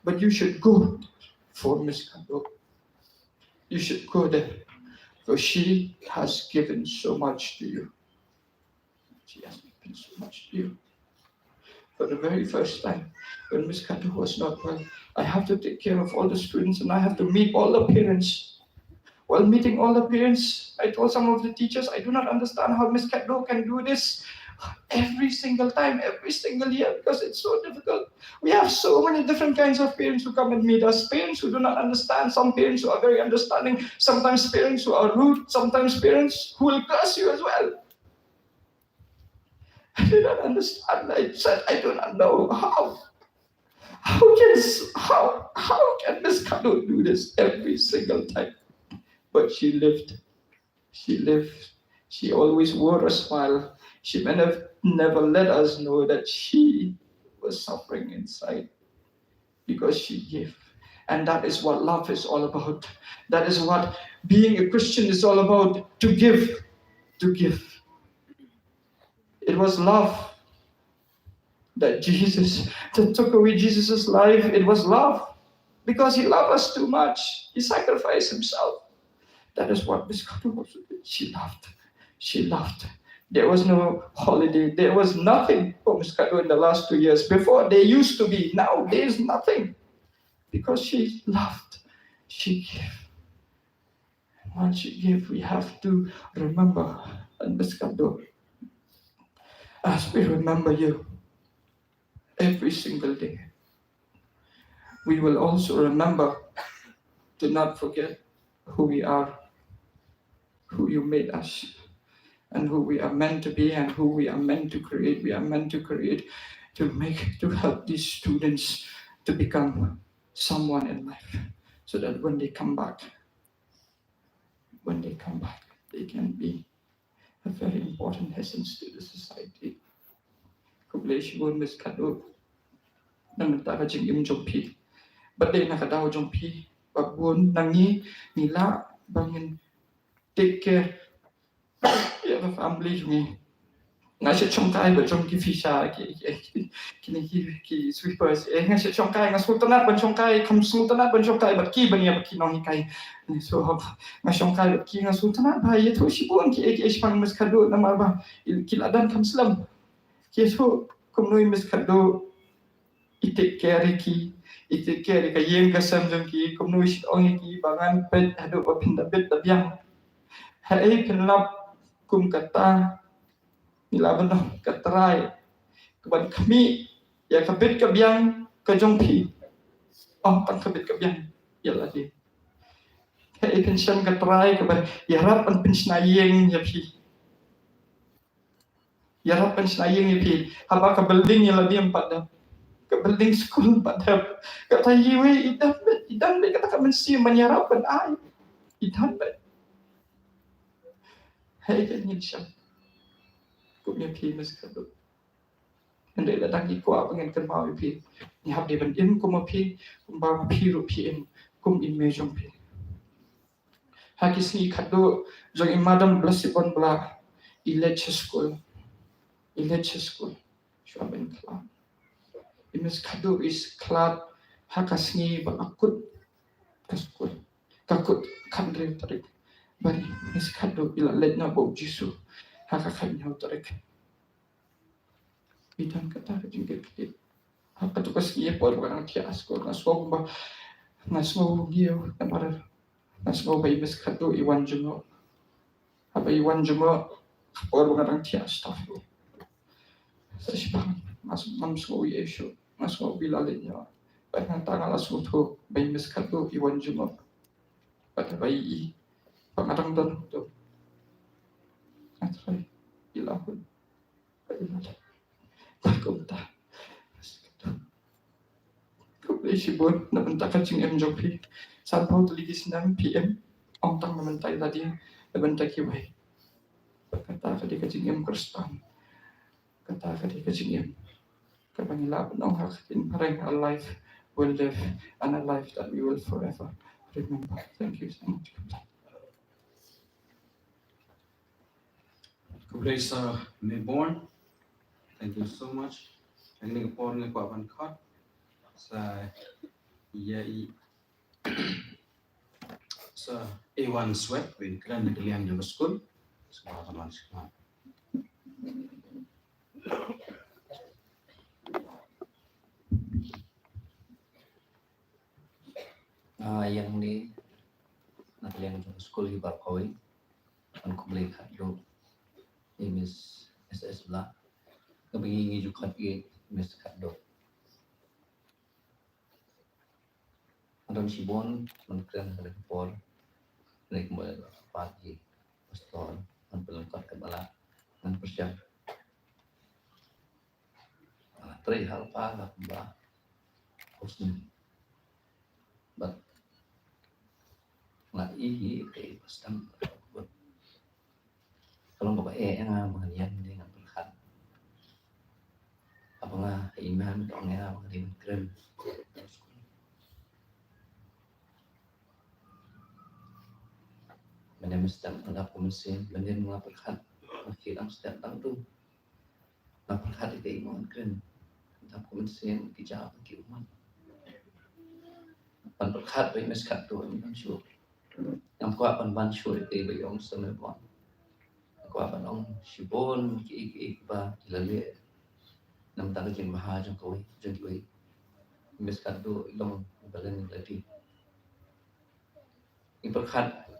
but you should go for Ms. Kado. You should go there, for she has given so much to you. She has given so much to you. For the very first time, when Ms. Kado was not well, I have to take care of all the students and I have to meet all the parents. While meeting all the parents, I told some of the teachers, I do not understand how Ms. Kado can do this every single time, every single year, because it's so difficult. We have so many different kinds of parents who come and meet us. Parents who do not understand, some parents who are very understanding, sometimes parents who are rude, sometimes parents who will curse you as well. I did not understand. I said, I do not know how. How can Ms. Kado do this every single time? But she lived. She lived. She always wore a smile. She never let us know that she was suffering inside because she gave. And that is what love is all about. That is what being a Christian is all about, to give. To give. It was love that took away Jesus' life. It was love because he loved us too much. He sacrificed himself. That is what Ms. Kado also did. She loved. She loved. There was no holiday. There was nothing for Ms. Kado in the last 2 years. Before, there used to be. Now, there is nothing. Because she loved. She gave. And once she gave, we have to remember. And Ms. Kado, as we remember you every single day, we will also remember to not forget who we are, who you made us, and who we are meant to be and who we are meant to create. We are meant to create, to help these students to become someone in life, so that when they come back, they can be a very important essence to the society. Kubleshibun Ms. Kado, namantaka jing im jompi, but they nakadaw jompi, babun nangi nila bangin take care. You have a family to me. I should chongkai but chong fisha ki sweepers. I should chongkai ngas sultanat ban chongkai kam sultanat ban chongkai but ki bania but ki nong kai. So ngas chongkai but ki ngas sultanat ba yeto shibun ki ek espang Ms. Kado namar ba kiladan kam slam. Ki so kumnoi mis khadu itik care ki ka yeng ka sam jong ki kumnoi sit ong ki bangan pet hadu opin da bet da biang hai penlap kum kata nilaban no katrai keban kami ya kabet ka biang ka jong pi tang kabet ka biang ya lagi hai pension katrai keban ya rap an pension yeng ya pi ya rap pension yeng ya pi haba ka building ya lagi empat dah ke building school pada kata yiwe idam kata kata mesti menyerapkan ai idam hai kan ni syam cũng như khi mới sử dụng nên đây là đăng ký qua với ngành cân bao phi ni học để bên in cũng mà phi cũng bao phi rồi phi in cũng in mê trong phi hai cái gì khát độ rồi in madam blessibon bla election school cho bên club imes khát độ is club hakasni bang akut ke school kakut kandre tarik bari is khát độ ila letna bo jisu hakakhan nhau tarik Idan kata jingkit kit. Apa tu kasi por orang kias ko naswo ba naswo giyo kamar naswo ba ibes katu iwan jungo. Apa iwan jungo por orang kias tafu. Sa sibang mas mamswo yesho naswo bilalenya. Ba tanga la suto ba ibes katu iwan jungo. Pada bayi pangarang dan tu. Atrai ilahun. Kumta. Kumplay sibon namunta ka ching MJP. Sabaw tuligis ng PM. Ang tang namantay tadi namunta kiway. Kata ka di ka ching M Kristan. Kata ka di ka ching M. Kapangilaban ang hakakin parang a life will live and a life that we will forever remember. Thank you so much. Kublai sa Mayborn. Thank you so much. Ang nagpon ng Kwaban Kat sa sa A1 Sweat when kailan nagkaliang yung school. Sa mga kaman siya. Yang ni nakaliang yung school di Barkoy. Ang kublay kadlo. Miss SS Bla. Kabingi juga ke Miss Kaddo. Adam Sibon mengkren dari Pol, dari kemudian pagi, pastor, dan pelengkap kebala, dan persiap. Teri hal apa lah hosnya, but nggak ihi kayak pasang. Kalau nggak yang mengenai dengan berkat. Apa nga iman ko nga mga kren mana mesti menganggap mesin menjadi melaporkan akhirnya setiap tahun tu melaporkan itu iman kren menganggap mesin kijab kiuman pan berkat bagi meskat tu yang syur yang kuat pan ban syur itu bagi orang semua kuat pan orang sibon ki ba dilalui nam ta jeng baha jeng koi jeng koi mes kado ilong balen lagi iperkhat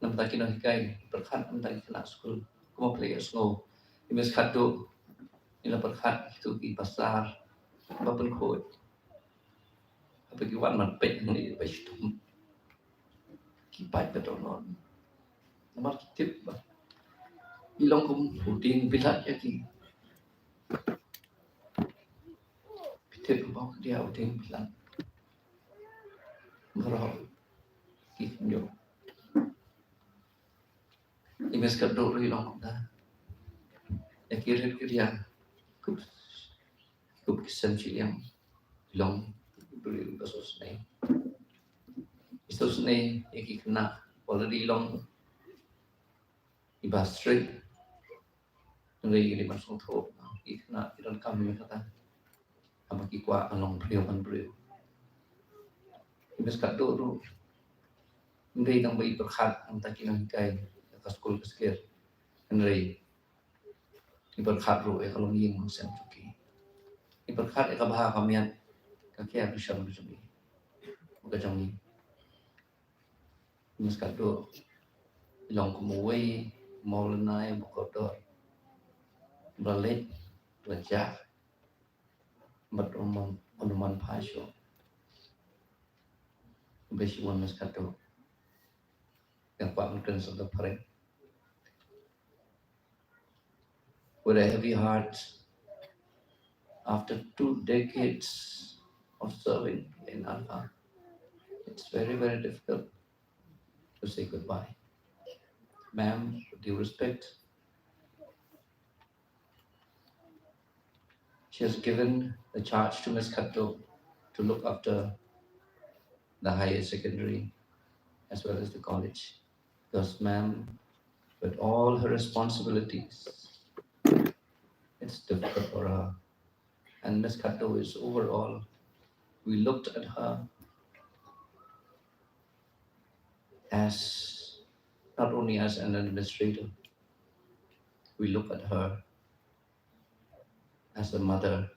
nam ta kino hikai perkhat nam ta kena school kuma play snow mes kado ila perkhat itu di pasar bapen koi apa ki wan man pet ni ba situm ki pai betonon namar kitip ba ilong kum puting pilat ya ki Tidak mau dia udah bilang merah gitu. Ini sekarang dulu hilang dah. Ya kira-kira kup kisah yang hilang dulu kasus ni. Kasus ni yang kena already hilang ibas street. Nanti ini masuk tu, kena tidak kami kata. Apa kikwa anong beliau. Ibas kado tu, hindi tang bayi berkat ang takinang hikay ka school ka skir. Hindi iberkat ro kalau ngiyeng mang sentuki. Iberkat ikabaha kamian kaki aku syam berjumi. Bukan jangi. Mas kado ilong kumuwi mau lenai bukodo balik lejah berumum onuman pasyo. Besiwan mas kado yang pak mungkin sudah perih. With a heavy heart, after 2 decades of serving in Alpha, it's very, very difficult to say goodbye. Ma'am, with due respect, she has given the charge to Ms. Khatto to look after the higher secondary as well as the college. Because ma'am, with all her responsibilities, it's difficult for her. And Ms. Khatto is overall, we looked at her as not only as an administrator, we look at her as a mother,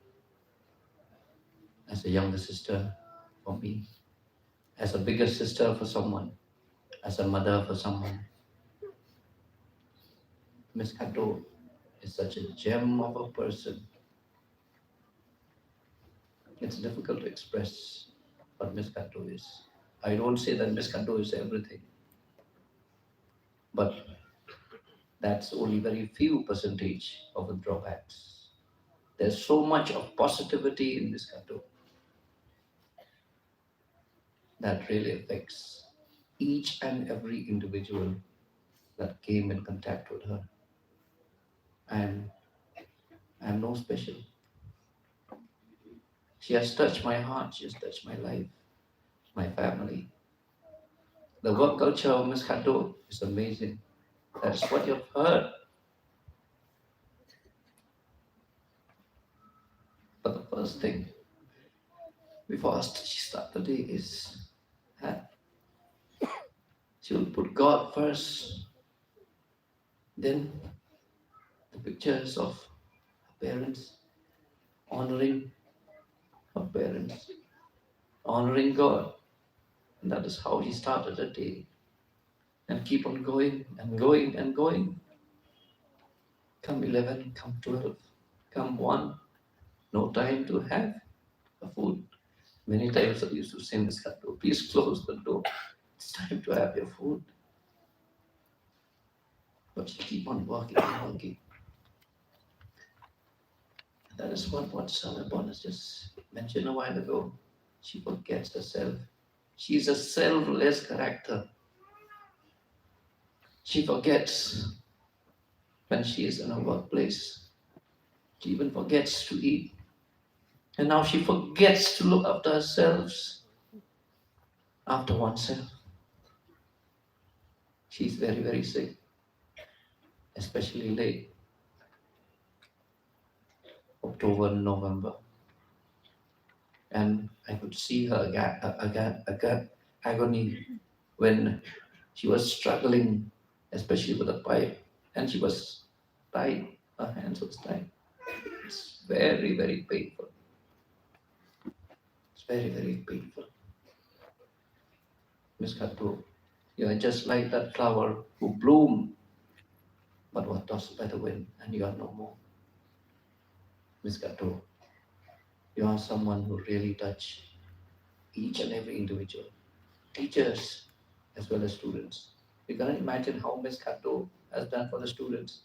as a younger sister for me, as a bigger sister for someone, as a mother for someone. Miss Khatto is such a gem of a person. It's difficult to express what Miss Khatto is. I don't say that Miss Khatto is everything, but that's only very few percentage of the drawbacks. There's so much of positivity in Miss Khatto that really affects each and every individual that came in contact with her. I'm no special. She has touched my heart, she has touched my life, my family. The work culture of Miss Khatto is amazing. That's what you've heard. But the first thing before she starts the day is that she will put God first, then the pictures of her parents, honoring her parents, honoring God. And that is how she started the day. And keep on going and going and going. Come 11, come 12, come 1, no time to have a food. Many times I used to say, Miss Khatto, please close the door. It's time to have your food. But she keep on working and working. And that is what Sana Bonus just mentioned a while ago. She forgets herself. She's a selfless character. She forgets when she is in a workplace. She even forgets to eat. And now she forgets to look after herself, after oneself. She's very, very sick, especially late October, November. And I could see her agony when she was struggling, especially with the pipe, and she was tied, her hands was tied. It's very, very painful. It's very, very painful. Miss Khatto, you are just like that flower who bloomed but was tossed by the wind, and you are no more. Miss Khatto, you are someone who really touched each and every individual, teachers as well as students. You cannot imagine how Miss Khatto has done for the students.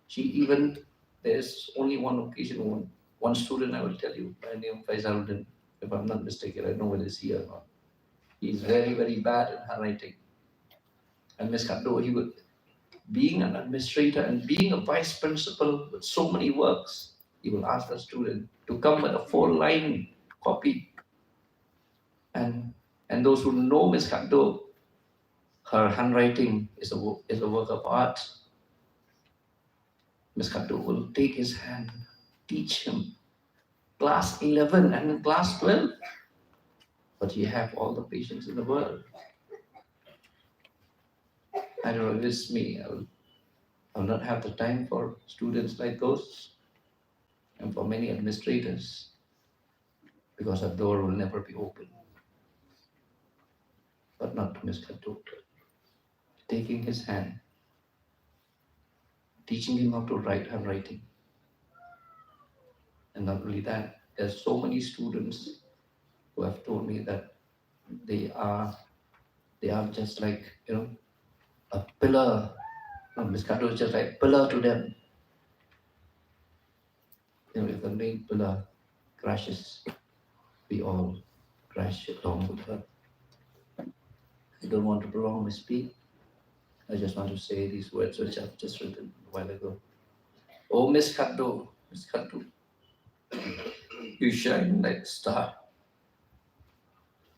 She even, there's only one occasion, one student I will tell you, by the name Faizaluddin, if I'm not mistaken, I don't know whether he's here or not. He's very, very bad in handwriting. And Miss Khatto, he would, being an administrator and being a vice principal with so many works, he will ask the student to come with a 4-line copy. And those who know Miss Khatto, her handwriting is a work of art. Miss Khatto will take his hand, teach him class 11 and class 12. But you have all the patience in the world. I don't know, it's me. I'll not have the time for students like those and for many administrators. because a door will never be open. But not to Miss Khattu. Taking his hand, teaching him how to write handwriting. And not only that, there's so many students who have told me that they are just like, a pillar. No, Miss Khattu is just like pillar to them. If the main pillar crashes, we all crash along with her. I don't want to prolong my speech. I just want to say these words which I've just written a while ago. Oh, Miss Khattu, you shine like a star.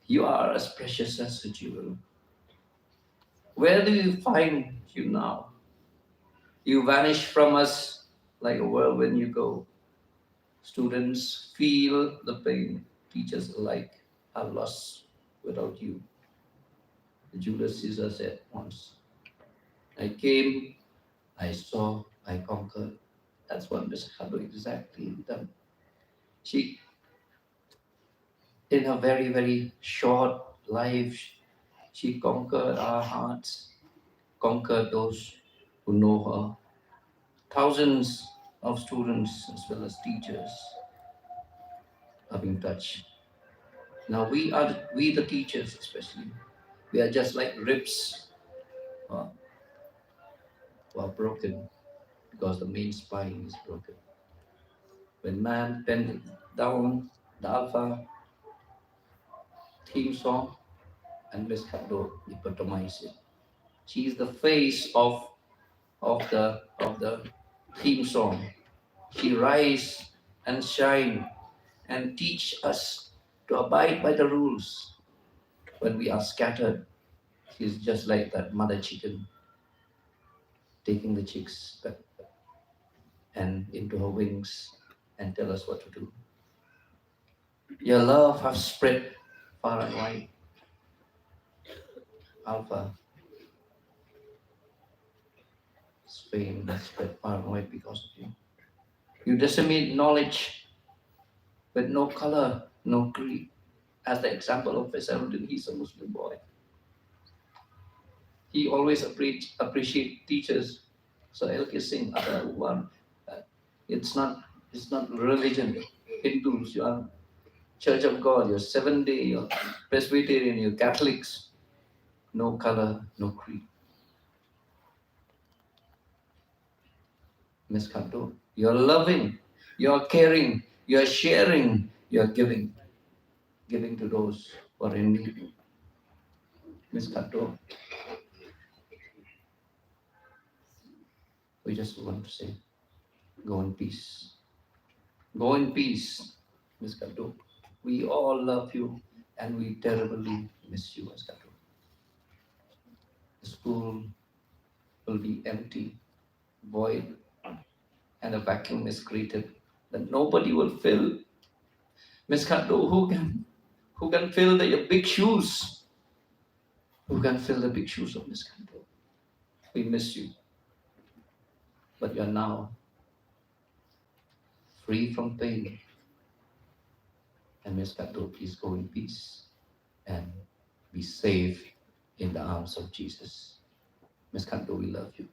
You are as precious as a jewel. Where do you find you now? You vanish from us like a whirlwind you go. Students feel the pain. Teachers alike are lost without you. Julius Caesar said once, I came, I saw, I conquered. That's what Miss Khattu exactly done. She, in her very, very short life, she conquered our hearts, conquered those who know her. Thousands of students as well as teachers are being touched. Now we the teachers especially, we are just like ribs uh, who are broken because the main spine is broken. When man penned down the Alpha theme song, and Miss Khattu epitomized it. She is the face of the theme song. She rise and shine and teach us to abide by the rules. When we are scattered, she's just like that mother chicken taking the chicks back and into her wings and tell us what to do. Your love has spread far and wide. Alpha, Spain has spread far and wide because of you. You disseminate knowledge with no color, no creed. As the example of Faisal, he's a Muslim boy. He always appreciate teachers. So LK Singh, other one, it's not religion. Hindus, you are Church of God, you're Seventh Day, you're Presbyterian, you're Catholics. No color, no creed. Miss Khattu, you're loving, you're caring, you're sharing, you're giving to those who are in need. Miss Khattu, we just want to say, go in peace. Go in peace, Miss Khattu. We all love you and we terribly miss you, Miss Khattu. The school will be empty, void, and a vacuum is created that nobody will fill. Miss Khattu, who can fill the big shoes? Who can fill the big shoes of Miss Khattu? We miss you. But you are now free from pain. And Miss Khattu, please go in peace and be safe in the arms of Jesus. Miss Khattu, we love you.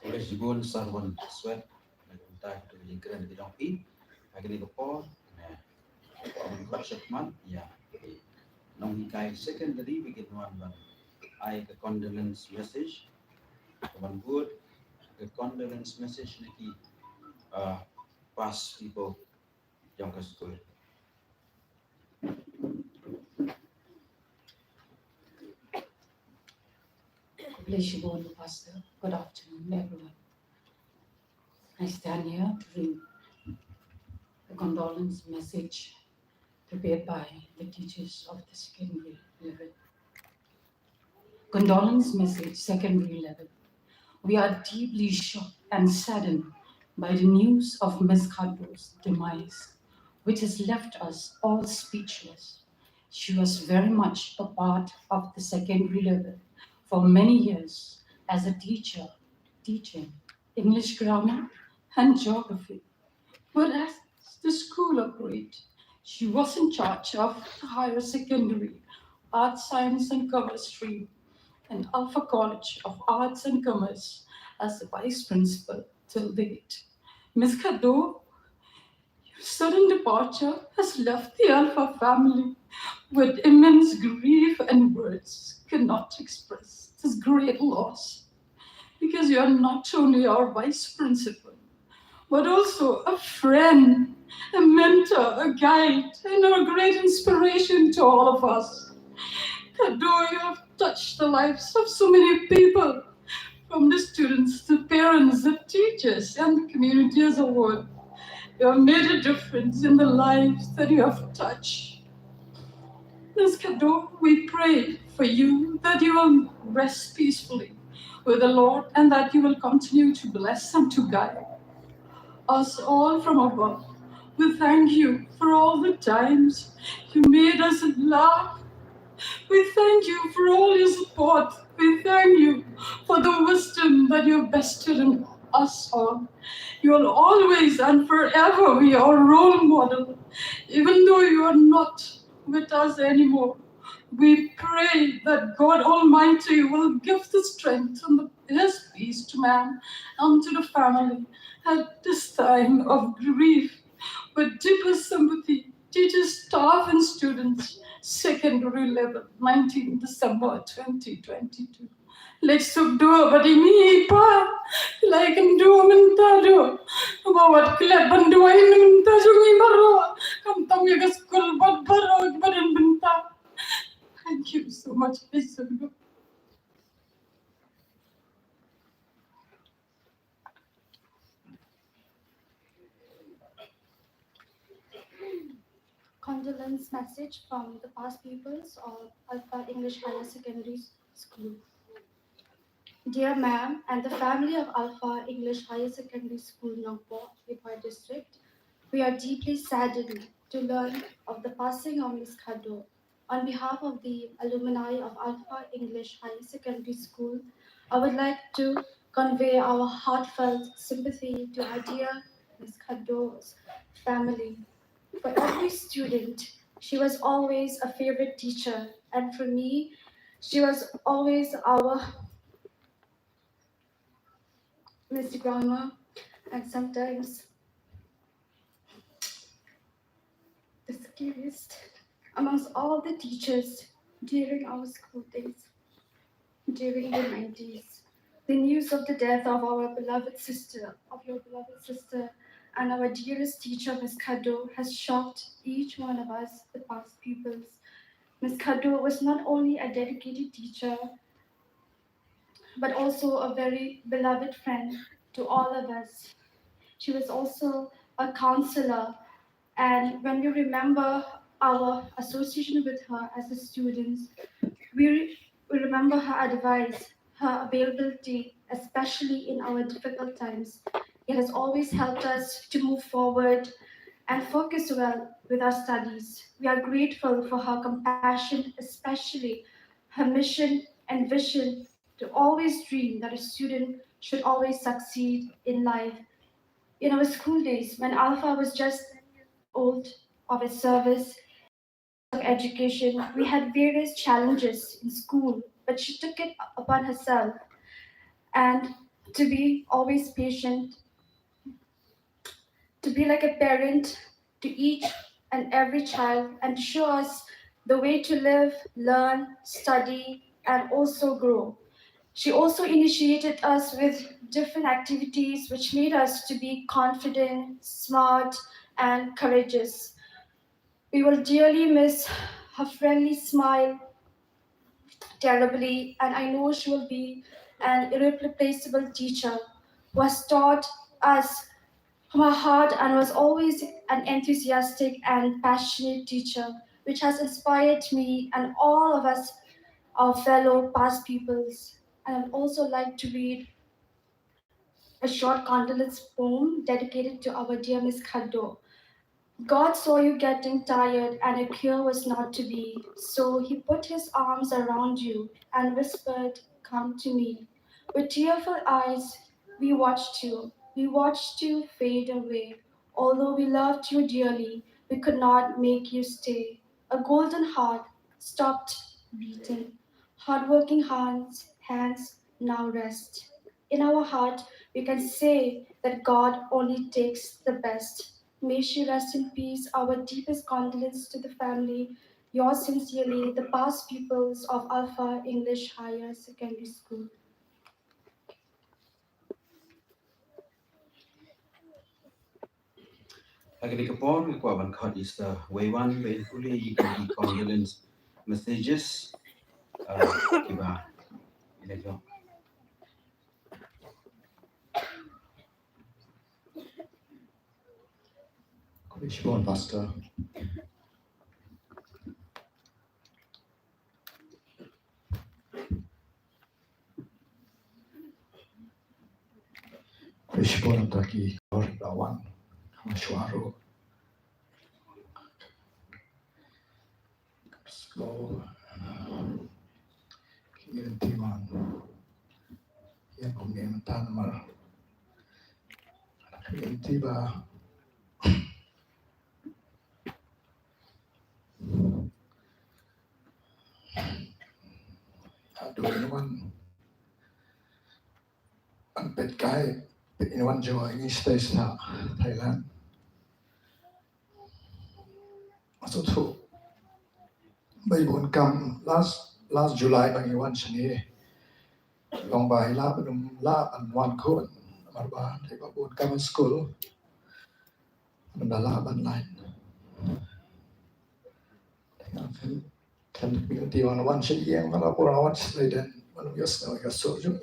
Oleh Jibun Sarwan Sweat, entah itu jengkeran di dalam pi, agak ni kepo, kuat sekman, ya. Nong hikai secondary bikin one bang. I the condolence message, one good, the condolence message niki, past people yang ke school. Bless you, Lord, Pastor. Good afternoon, everyone. I stand here to read the condolence message prepared by the teachers of the secondary level. Condolence message, secondary level. We are deeply shocked and saddened by the news of Miss Khattu's demise, which has left us all speechless. She was very much a part of the secondary level for many years as a teacher, teaching English grammar, and geography. But as the school operated, she was in charge of the higher secondary arts, science, and commerce stream and Alpha College of Arts and Commerce as the vice principal till date. Miss Kado, your sudden departure has left the Alpha family with immense grief, and words cannot express this great loss, because you are not only our vice principal, but also a friend, a mentor, a guide, and a great inspiration to all of us. Kado, you have touched the lives of so many people, from the students, the parents, the teachers, and the community as a whole. You have made a difference in the lives that you have touched. Ms. Kado, we pray for you that you will rest peacefully with the Lord and that you will continue to bless and to guide us all from above. We thank you for all the times you made us laugh. We thank you for all your support. We thank you for the wisdom that you have vested in us all. You will always and forever be our role model, even though you are not with us anymore. We pray that God Almighty will give the strength and His peace to man and to the family at this time of grief. With deepest sympathy, teachers, staff, and students, secondary level, 19 December 2022. Let's subdue ini pa, like and do mentado. About club and do I mentazumi baro. Come tong yaga school but baro badan benta. Thank you so much, Listen. Condolence message from the past pupils of Alpha English Higher Secondary School. Dear Ma'am and the family of Alpha English Higher Secondary School, Nongpo, Lipar District, we are deeply saddened to learn of the passing of Ms. Kado. On behalf of the alumni of Alpha English Higher Secondary School, I would like to convey our heartfelt sympathy to our dear Ms. Kado's family. For every student, she was always a favorite teacher, and for me, she was always our Miss Grammar, and sometimes the scariest amongst all the teachers during our school days, during the 90s. The news of the death of our beloved sister, and our dearest teacher, Ms. Kado, has shocked each one of us, the past pupils. Ms. Kado was not only a dedicated teacher, but also a very beloved friend to all of us. She was also a counselor, and when we remember our association with her as a student, we remember her advice, her availability, especially in our difficult times. It has always helped us to move forward and focus well with our studies. We are grateful for her compassion, especially her mission and vision to always dream that a student should always succeed in life. In our school days, when Alpha was just old of its service of education, we had various challenges in school, but she took it upon herself and to be always patient, to be like a parent to each and every child, and to show us the way to live, learn, study, and also grow. She also initiated us with different activities which made us to be confident, smart, and courageous. We will dearly miss her friendly smile terribly, and I know she will be an irreplaceable teacher who has taught us from her heart and was always an enthusiastic and passionate teacher, which has inspired me and all of us, our fellow past pupils. And I'd also like to read a short condolence poem dedicated to our dear Miss Kado. God saw you getting tired and a cure was not to be, so he put his arms around you and whispered, "Come to me." With tearful eyes, We watched you fade away. Although we loved you dearly, we could not make you stay. A golden heart stopped beating. Hardworking hands now rest. In our heart, we can say that God only takes the best. May she rest in peace. Our deepest condolence to the family. Yours sincerely, the past pupils of Alpha English Higher Secondary School. Agriculture ko aban khat is the way one painfully you can be condolence messages. Kiba ilagyo. Shimon Pastor. Shimon Taki or Lawan Mashwaro. Slow. Kian Timan. Kian Kumien Tanmar. Kian Tiba. Doing one bad guy in one joy in East now, Thailand. So too. Bây bốn cầm last July bằng one chani long bài la bên la an one code mà ba thì có bốn cầm school mình đã la ban line. Kan community one chani yang malah pura one student mình just know your soldier.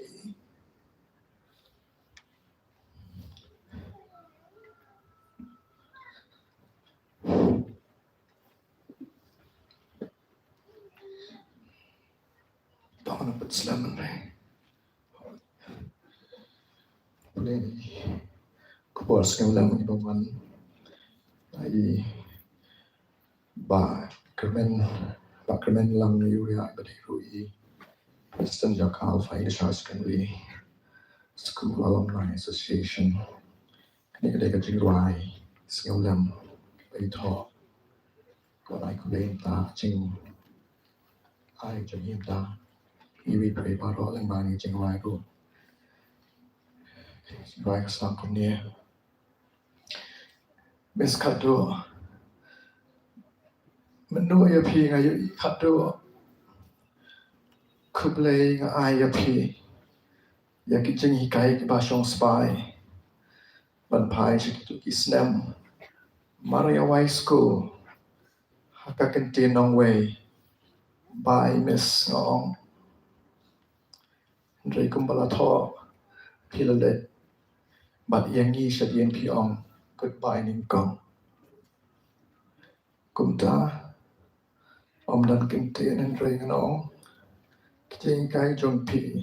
Tahu nak selamat ni. Boleh kubur sekarang ni bawan ai kermen lang Urea berdiri President Jakarta Financial Secondary School Alumni Association. Ini kedai kejingrai sekarangไปทอก็ได้คุณเล่นตาจริงไอ้จะเยี่ยมตาอีวีไปพาเราเล่นมานี่จริงไรรู้จริงไรก็สามคนนี้มิสคัตโดมันดูยาพีไงอยู่คัตโดคือเลยไอ้ยาพีอยากกินจริงอีกไก่กับาชงสบายบันพายชิคกี้พายสแนมMaria High School Hakakantin Nong Way by Miss Ngong Andre Kumbalato Pilalet But Yangi Shadien Piong Goodbye Ningkong Kumta Dan Kintin Andre Ngong Kijing Kai Jong Pi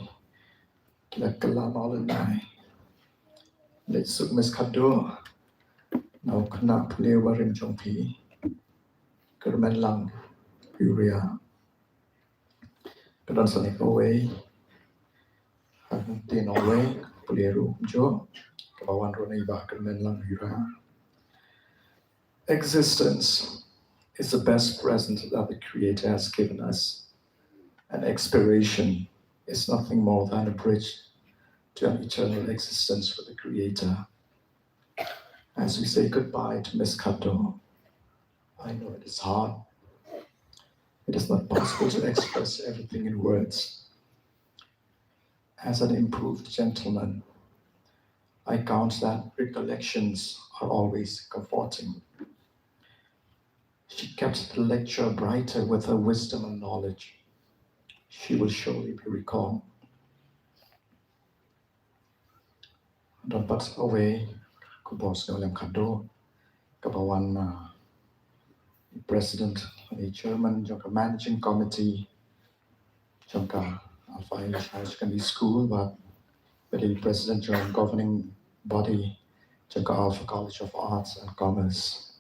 Kilakala Malanai Let's Suk Miss Kado Now kena play warim jongpi kermen lang Urea kedan sanik away tin away play ru jo kawan roni ba kermen lang Urea. Existence is the best present that the Creator has given us, and expiration is nothing more than a bridge to an eternal existence for the Creator. As we say goodbye to Miss Kato, I know it is hard. It is not possible to express everything in words. As an improved gentleman, I count that recollections are always comforting. She kept the lecture brighter with her wisdom and knowledge. She will surely be recalled. Don't put away Kubos Nolam Kado, Kapawan President, the Chairman, Jonka Managing Committee, Jonka Alpha English Higher Secondary School, but the President, Joint Governing Body, Jonka Alpha College of Arts and Commerce.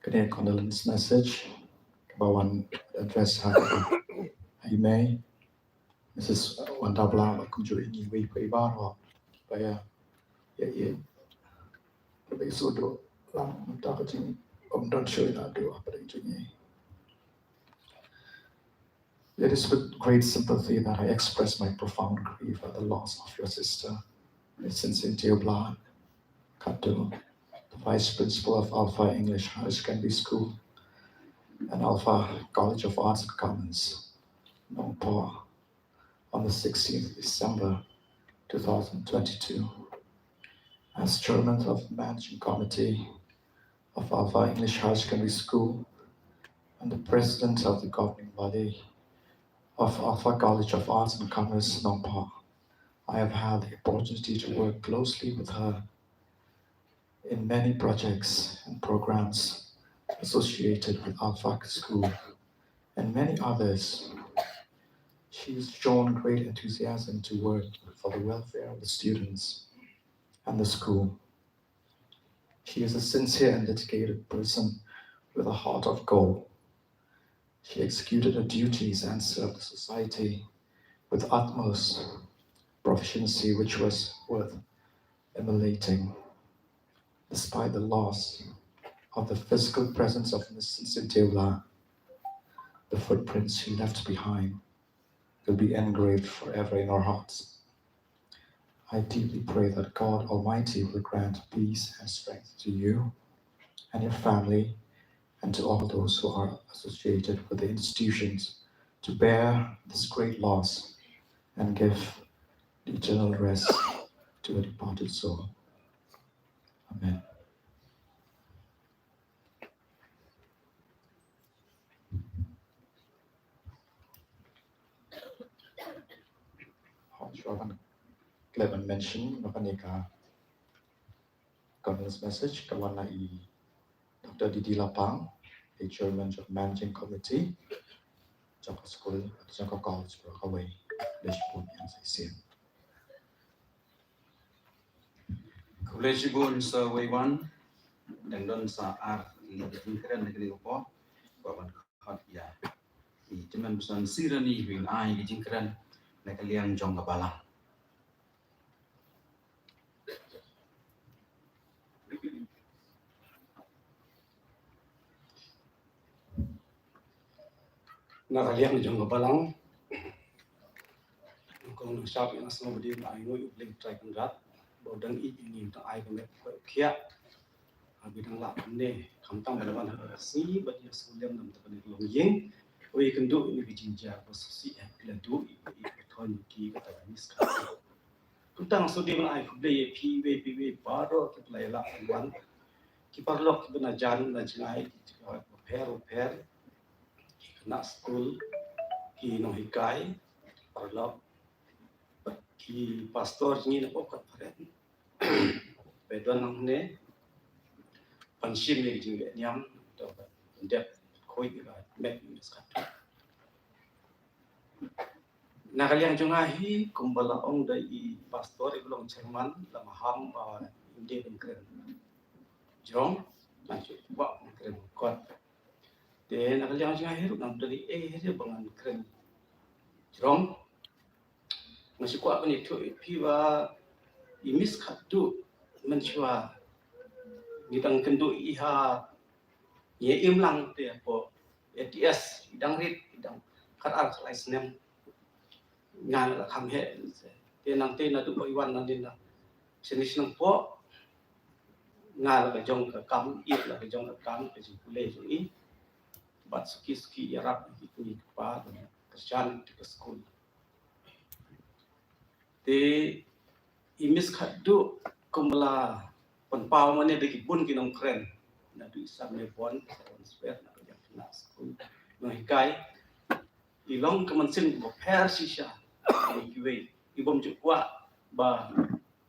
Kaya condolence message, Kapawan address Hime, Mrs. Wanda Bla cũng chú ý nhìn về quay ba họ bây giờ vậy bây giờ đồ làm ta có chừng ông don't show that do apa yang chừng It is with great sympathy that I express my profound grief at the loss of your sister, Mrs. Cynthia Bla Kadu, the Vice Principal of Alpha English High Secondary School and Alpha College of Arts and Commerce, Nongpor, on the 16th December 2022. As Chairman of the Managing Committee of Alpha English High Secondary School and the President of the Governing Body of Alpha College of Arts and Commerce, Nongpor, I have had the opportunity to work closely with her in many projects and programs associated with Alpha School and many others. She has shown great enthusiasm to work for the welfare of the students and the school. She is a sincere and dedicated person with a heart of gold. She executed her duties and served the society with utmost proficiency, which was worth emulating. Despite the loss of the physical presence of Mrs. Cynthia Bla, the footprints she left behind will be engraved forever in our hearts. I deeply pray that God Almighty will grant peace and strength to you and your family and to all those who are associated with the institutions to bear this great loss and give eternal rest to a departed soul. Amen. Clement mentioned Napanika Governor's message Kawana Dr. Didi Lapang, a chairman of managing committee, Jaka School, Jaka College, Brockaway, Lishbun, and Saisian. College Bun sa Waywan, dan don sa di keren negeri upo, bawan hot ya. Di cuman pesan sirani wing ai di jingkran nakaliang jong kabalang. Nakaliang jong kabalang. Kung nagsabi na sa mga badi na ay ngoy ubling try kang rat, bodang iingin tang ay kang kaya bidang lapan ne kamtang balawan si badi suliam nam tapan long yeng oi kendo ini bijinja posisi kladu i thon ki kata miska kutang sudi ban ai kuble pwe baro ke play la wan ki parlok ki bana jan na jinai per na school ki no hikai parlok ki pastor ni na pokok paren bedon nang ne pansim ni jing nyam to dep khoi ga met miskat nakaliang jungahi kumbala ong dai pastor iblong chairman lamaham inde kren jong lanjut wa kren kot de nakaliang jungahi nang dari he bangan kren jong masih kuat ni tu piwa imis khatu menchua nitang kendu iha ye imlang te po ATS idang rit idang khat ar khlai snem ngan la kham he te nang te na du oi wan nan din na senis nang po ngal ka jong ka kam i la ka jong ka kam ke ji pule ji i bat ski yarap ni pa kerjaan di school te imis khadu kumla penpau mana deki pun kinong keren na du isam ne pon spare na ka na school no hikai ilong kemensin bo per sisha ni kiwe ibom jukwa ba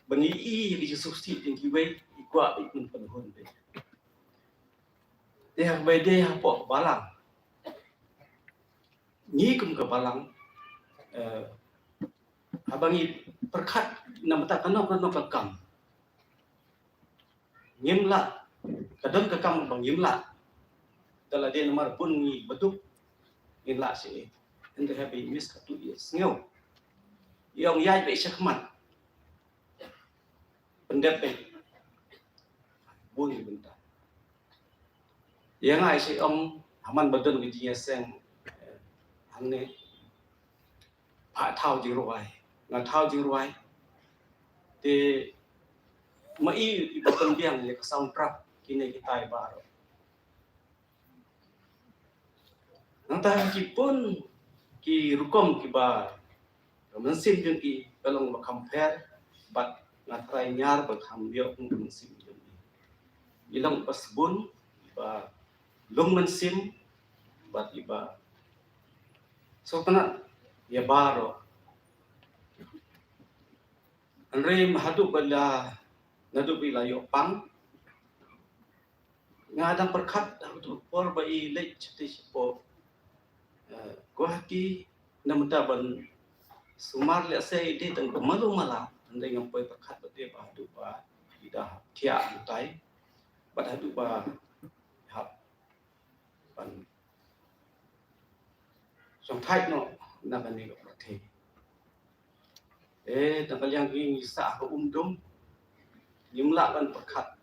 bangi i di susi ting kiwe ikwa ikun penhon be de hak be de ha po balang ni kum ka balang abangi perkat na mata kanok kam ngimla kadang ka kam bang ngimla dala dia nomor pun ni beduk ngimla si and they have a miss to yes ngeu yang yai be syakmat pendep be bun bentar yang ai si om haman badun ke dia seng hang ne pa thao ji ruai nga thao ji ruai te mai ibakan biang le soundtrack kini kita baru nanta ki pun ki rukom ki ba mensim jeng ki kalau ma compare bat ngatrai nyar ba khambio mensim jeng ilang pasbun ba lung mensim bat iba so kana ya baro anre mahadu bala nadu bila yo pang ngadang perkat tu por ba i lech ti sipo Guwahati namda ban sumar le se ide tang malu mala ande ngam poi perkat bate ba du ba ida tia utai ba du ba hap ban song thai no na ban ni ba the tang kaliang ki sa ko dum nimla ban perkat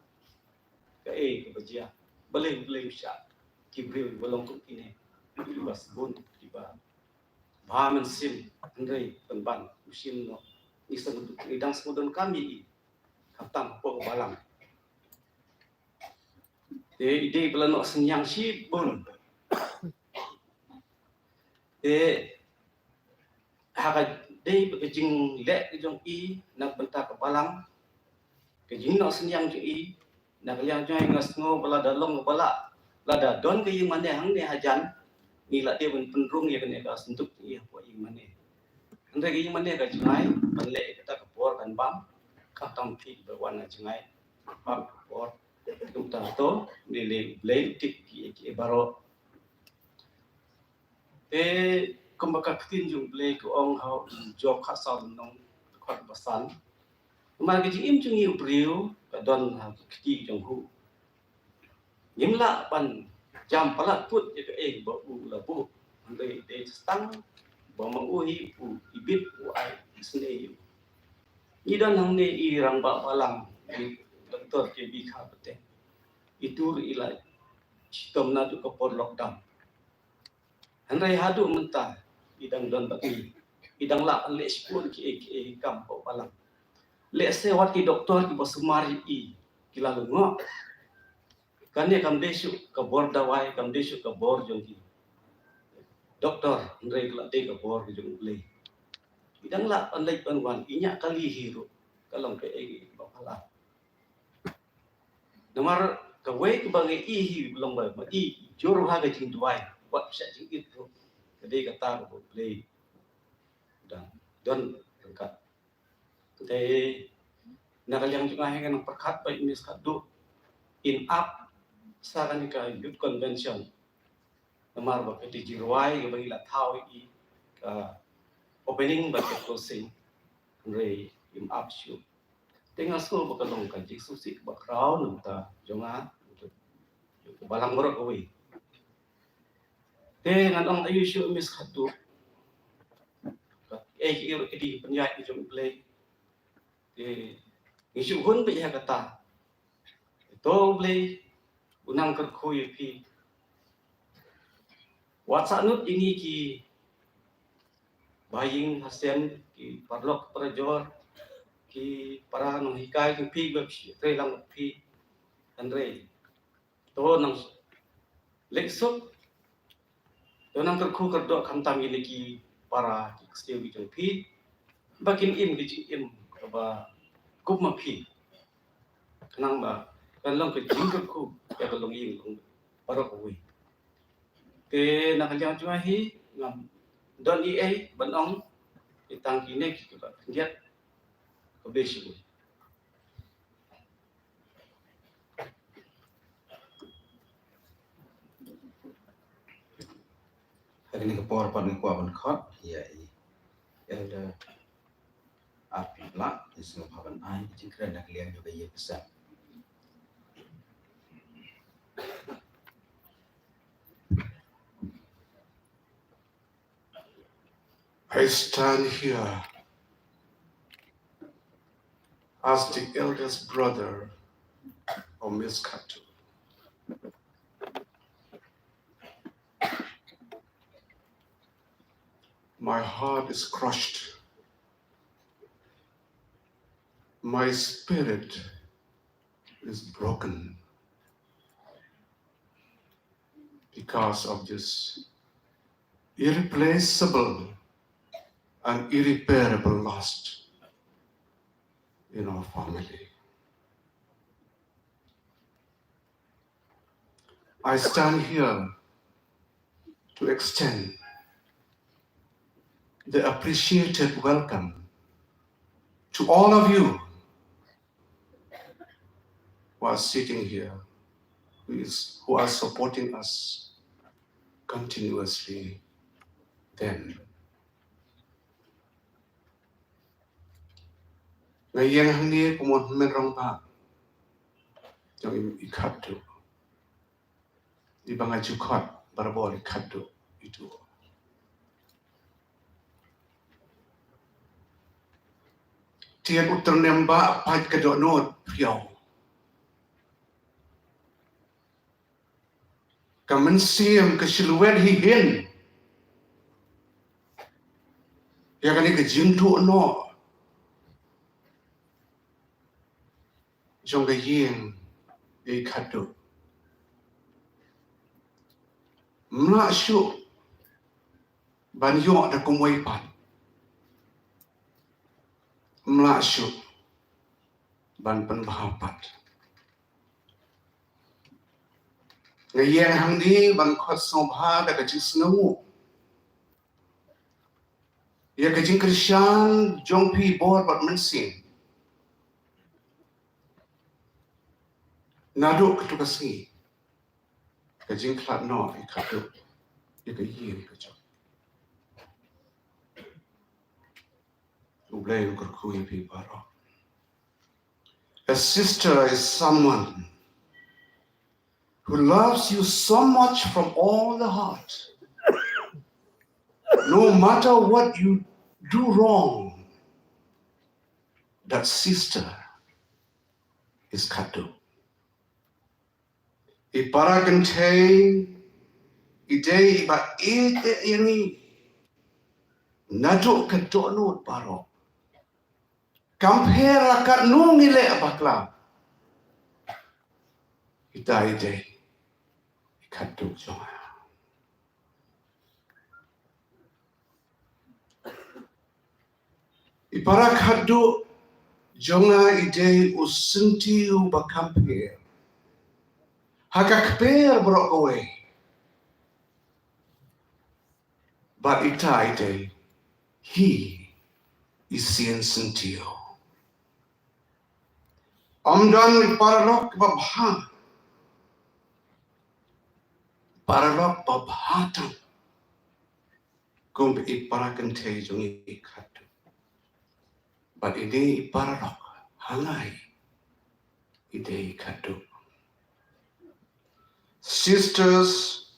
ke ke bajia beleng sya ki bril belong tu ini di bas bun di ba bahaman sim andai penban usim no isang idang semudon kami kaptang po balang ide belano senyang si bun haga dei bekejing le jong i nak bentak kepalang kejing no senyang jong i nak liang jong ngas ngo bala dalong bala lada don ke yang mana hang ne hajan ni la dia penrung ya kan ka sentuk ya ko yang mana anda ke yang mana ka jungai banle kita ke por kan bam ka tam pi berwarna jungai bam por kita to ni le blade tik ki baro kembaka ketin jung blade ko ong hau job kha son nong khot basan ma ke jing im chung yu priu ka don ha ki jong hu Nimla pan jam palat put je ke ba u la bu andai de stang ba ma u hi u ibit u ai sne yu ni dan hang ne i rang ba palang di doktor ke bi kha bate itur ilai sistem na tu ko por lockdown andai hadu menta idang don ba idang la le spun ki kam po palang le se wat ki doktor ki ba sumari i kilalu ngo Kanya kam desu ka bor dawai kam desu ka bor jongki. Doktor ndre kala te ka bor jong le. Bidang la pandai panwan inya kali hiro kalong ke bapala. Namar ka we ka bangi i hi belong ba ma i jor ha ga jing duai wat sa jing it ro. Kade ka ta ko le. Dan don ka. Te nakalyang juga hengan perkat pa inis kadu in up sa kanika youth convention namar ba kiti jirwai ga bagila thau i opening ba ke closing re im up shoot tenga school ba kalong ka jiksu si ba crowd nta jonga balang moro ko wi te ngadong ayu show mis khatu iro edi penyai jom play te isu hun ba ya kata to play unang kerkui pi WhatsApp ini ki baying hasen ki parlok prajor ki para nong hikai ki pi ba tre lang pi andre to nang leksuk to nang kerku kerdo kamtam ini ki para ki stiu ki pi bakin im ki im ba kup ma pi kanang ba kan long ke jing kerku ya kalong ing long para ko wi ke nakalyang cuma hi ngam don i banong itang kine ki ba ngiat ko besu hari ni kepor pan ko ban khot ya i elder api la isu haban ai jingkran nak liang juga ye pesan I stand here as the eldest brother of Miss Katu. My heart is crushed. My spirit is broken because of this irreplaceable and irreparable loss in our family. I stand here to extend the appreciated welcome to all of you who are sitting here, who are supporting us continuously then. Ngayang hangni kumon menrong ba jong ikatu ibang ajukot barbol ikatu itu. Tian utter nemba pat kedok not priau. Kamen siam kesiluan hihin. Ya kan ke jingtu no. Jong ke yin ikatu. Mla syu ban yo da kumwai pat. Mla syu ban penbahapat. Ngayang hang ni ban khot sobha da kajing snow. Ya kajing Christian jong pi bor bat mensing. Nado ketukasi. Kajing klat no ikatu. Ya kayin kajong. Ublay kurkuy pi baro. A sister is someone who loves you so much from all the heart. No matter what you do wrong, that sister is Katu. Iparagante ide iba ite ini nado kedono baro. Compare kat nungile abakla. Ita ide Katu jonga. Ipara Katu jonga ide usinti uba compare. Haka compare bro away. But ita ide he is sien sentio. Amdan paralok babha. Paralok babhatan. Kung iparakante jongi Katu. But ide paralok hangai ide Katu. Sisters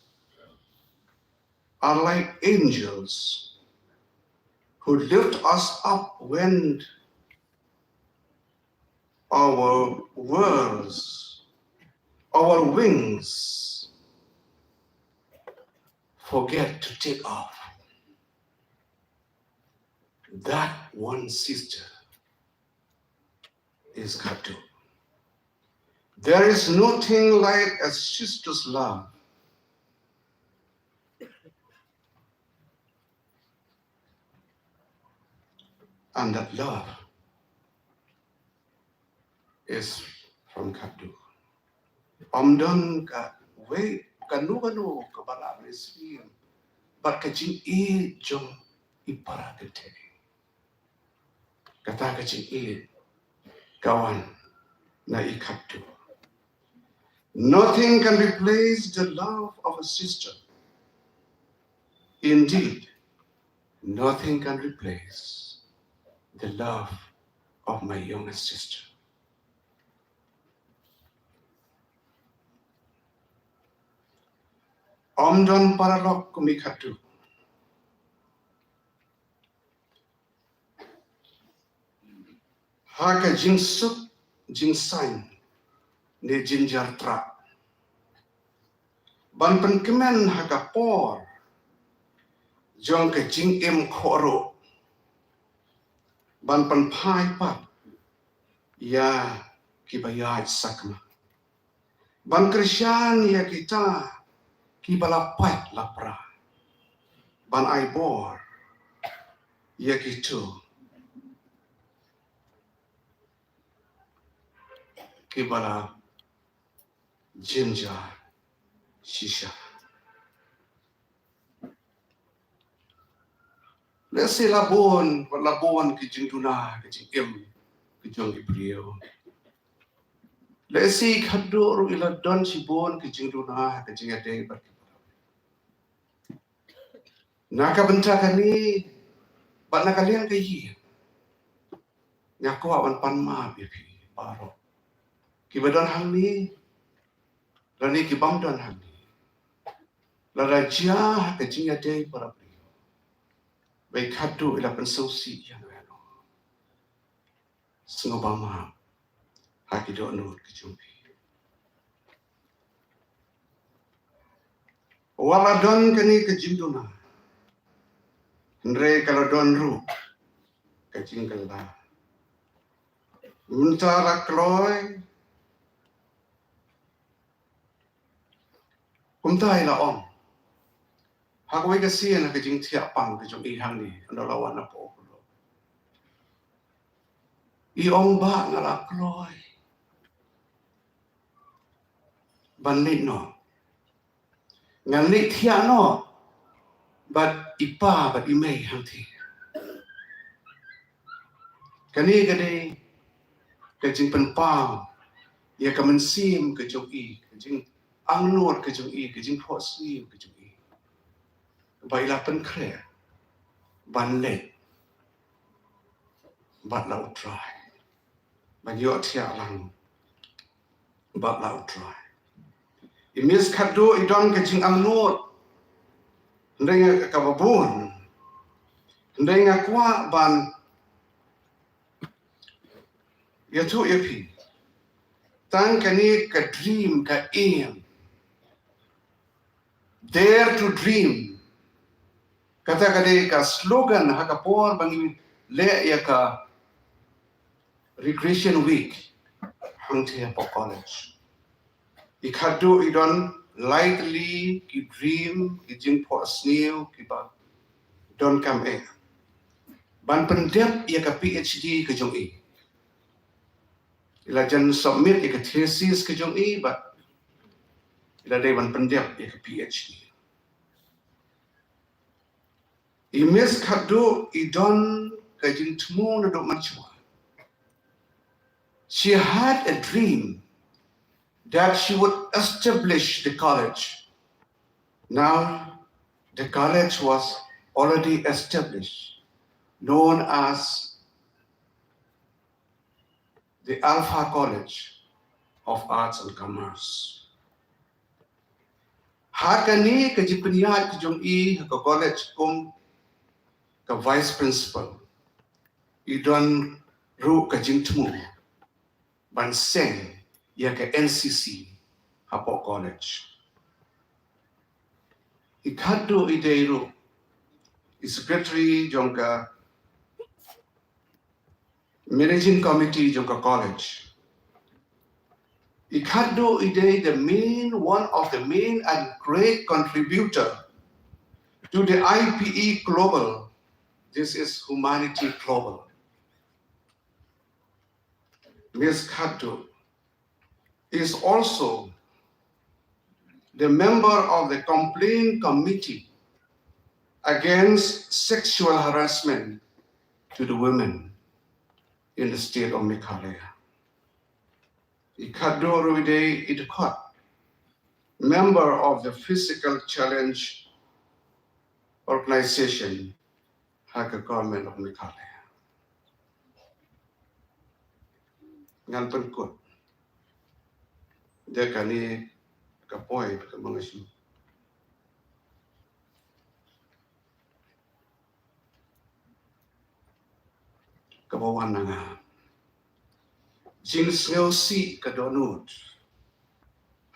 are like angels who lift us up when our worlds, our wings forget to take off. That one sister is Katu. There is nothing like a sister's love. And that love is from Katu. Amdan ka wait kanu ka bala reslim. But kajing e jong iparagate. Kata kajing e kawan na ikatu. Nothing can replace the love of a sister. Indeed, nothing can replace the love of my youngest sister. Amdan paralok kumikatu. Haka jing suk jing sign ne jinjar tra. Ban penkemen haka por jong ke jing em khoro. Ban pen pai pat ya kibayaj sakma. Ban Krisyan ya kita kibalapat lapra. Ban ai bor ya gitu kibala jinjar shisha. Lesi labon ke jing tuna ke jing em ke jong ibriyo. Lesi khadoro ila don sibon ke jing tuna ke jing ade bar. Naka benta kani bat nakalian ke yi. Nyako awan panma bipi paro. Kibadon hang ni rani kibam don hang ni. La raja ke jing ade bar. Baik khadu ila pensausi yang ano. Sengobama haki do nur ke jumpi. Waladon kani ke jinduna. Andre kalau don ru ke jingkala. Untara kloy. Kumtai la om. Hakwe ke sien ke jing tiap pang ke jung ihang ni. Ando lawan apa okulo. I om ba ngala kloy. Ban lit no. Ngan lit tiap no. Bat ipa bat imei hang ti. Kani kade ke jing penpang ya ke mensim ke jung i ke jing angnor ke jung i ke jing posni ke jung i. Baila pen kre ban let bat lau try. Ban yo tia lang bat lau try. Imis kado idon ke jing angnor ndeng ka babun ndeng kwa ban ya tu ya pi. Tang kani ka dream ka aim. Dare to dream. Kata kade ka slogan haka por bangi le ya ka recreation week hang thea po college. Ikadu idon lightly ki dream ki jing po snew ki ba don come in. Ban pendep ya ka PhD ke jong i. Ila jan submit ya ka thesis ke jong i but ila day ban pendep ya ka PhD. Imis kado idon ka jing tmu na do machwa. She had a dream that she would establish the college. Now, the college was already established, known as the Alpha College of Arts and Commerce. Hakani ka jipniat ka jong i ka college kong ka vice principal. Idon ru ka jingtmu ban seng ya ka NCC hapo college. Ikado ideiru secretary jongka managing committee jongka college. Ikado idei one of the main and great contributor to the IPE Global. This is Humanity Global. Ms. Kado is also the member of the complaint committee against sexual harassment to the women in the state of Meghalaya. Ikado Ruide Idkot, member of the Physical Challenge Organization, Haka Government of Meghalaya. Ngan penkut, dia kani kapoy ka mga siya. Kabawan na nga. Jing snel si kadonut.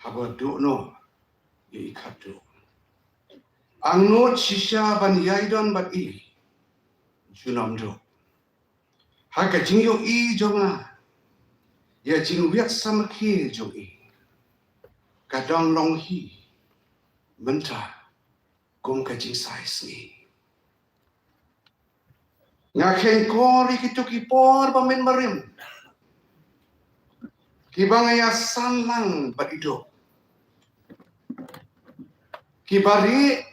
Haba do no. Ye ikadu. Ang not shisha ban yaidon bat I. Junam do. Haka jing yo I jonga. Ya jing wiat sama ki jong I. Kadang long hi. Menta. Gom ka jing sais ni. Ngaken kori ki por pamen marim. Kibangaya sanlang bat ido. Kibari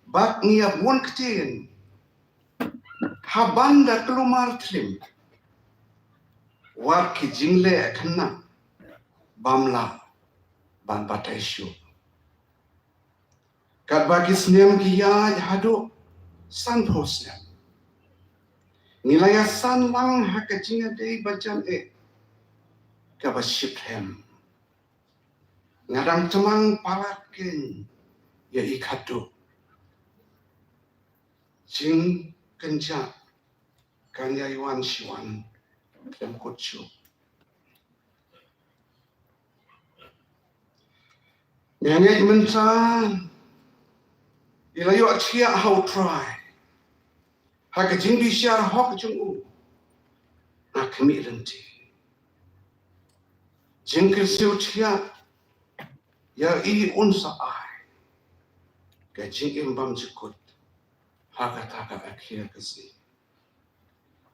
bat ngia buon ketin. Habanda kelumar trim. War ki jingle kena. Bamla ban batai syu. Kat bagi snem ki ya hado san posnem. Nilaya san lang haka jinga dei bacan kabaship hem. Ngadang temang palatkin ya ikadu. Jing kenja kanya yuan shiwan kem kuchu. Nyanyi menta ilayo atia how try. Haka jing bi shar hok jung u. Na kemi renti. Jing kersiu tia ya I unsa ai. Ka jing imbam jikut. Haka taka akhir kasi.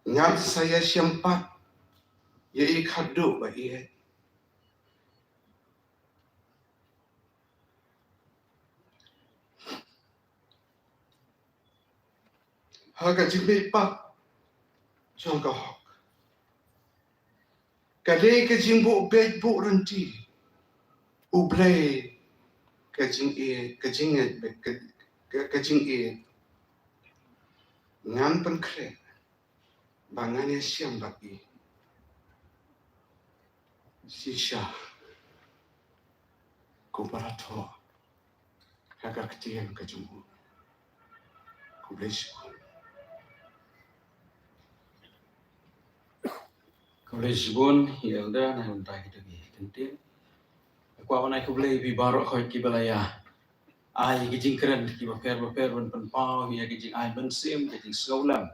Ngam saya siampat ya I kadu ba I. Haka jing pak jong ka hok. Kadai ka jing bu bed bu renti. Ublay ka jing ngan pen kre bangan ya siam bagi sisha kubarato haka ketian ka jumbu kublish Bun hilda na untai kita bi kentin. Kwa wana ko blay bi baro khoi ki balaya. Ai ki jing kren ki ba per ban pan pau ya ki jing ai ban sim ki jing skolam.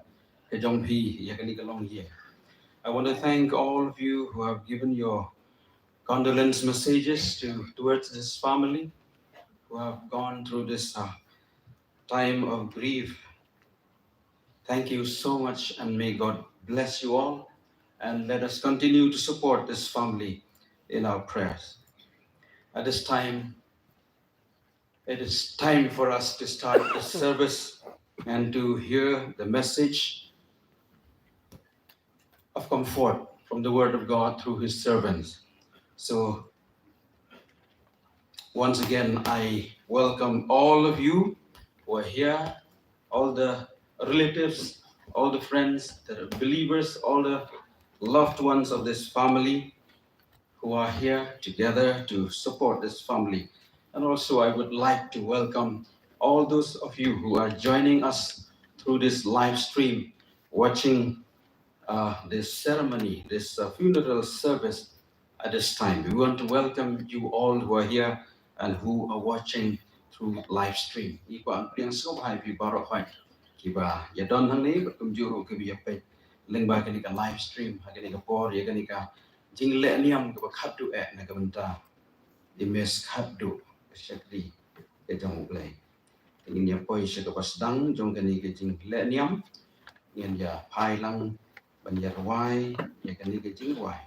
Ke jong pi ya ka ni ka long ye. I want to thank all of you who have given your condolence messages towards this family who have gone through this time of grief. Thank you so much and may God bless you all. And let us continue to support this family in our prayers. At this time, it is time for us to start the service and to hear the message of comfort from the Word of God through His servants. So, once again, I welcome all of you who are here, all the relatives, all the friends that are believers, all the loved ones of this family who are here together to support this family. And also I would like to welcome all those of you who are joining us through this live stream, watching this ceremony, this funeral service at this time. We want to welcome you all who are here and who are watching through live stream. Iba ang so hai bi baro hai kiba ya don hang ni kum juru ke bi pe leng ba ka live stream ha ka por ya ka jing le niam ka khat du na ka banta di mes khat du shakri ke jong play ingin ya poi se ka pasdang jong ka jing le niam ngin ya phai lang ban ya wai ya ka jing wai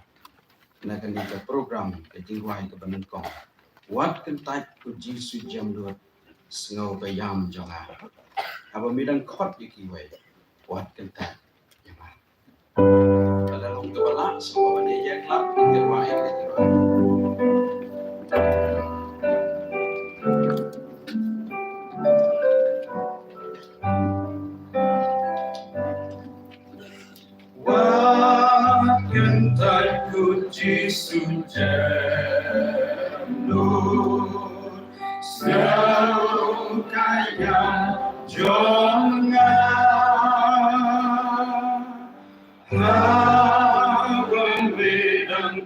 na ka program ka jing wai ka ban kong what can type ku jisu jam do snow ka yam jong ha aba midang khot ki wai what can type dalam kepala semua benda yang kelak terwahir. What can I put Jesus Lord so kaya jonga Habang bidang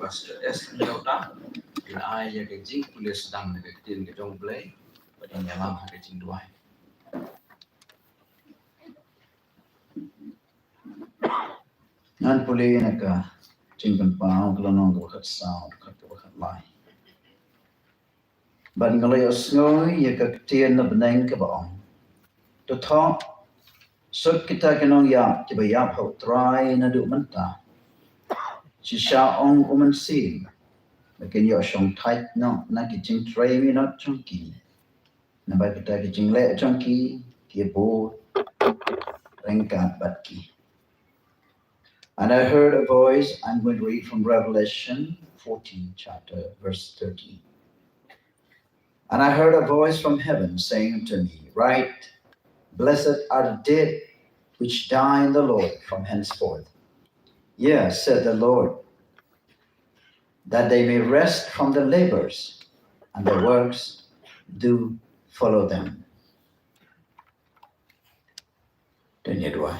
Pastor S. Nyota, ai ya ke jing tulis sedang ke tin ke jong play, pada nyalam ke jing dua. Nan puli nak jing kan pau kalau nong kat sound kat lai. Ban ngalai osngoi ya ke tin na benang ke baong. To talk sut kita kenong ya ke bayap hau try na du mentah. Chỉ sao ông mình xin là cái nhỏ sống thay nó là cái chính tray mi nó trong kỳ là bài cái chính lệ trong kỳ kia bố đánh cả bất kỳ. And I heard a voice. I'm going to read from Revelation 14 chapter verse 13. And I heard a voice from heaven saying unto me, Write, blessed are the dead which die in the Lord from henceforth. Yes, said the Lord, that they may rest from their labors, and their works do follow them. Then yet why?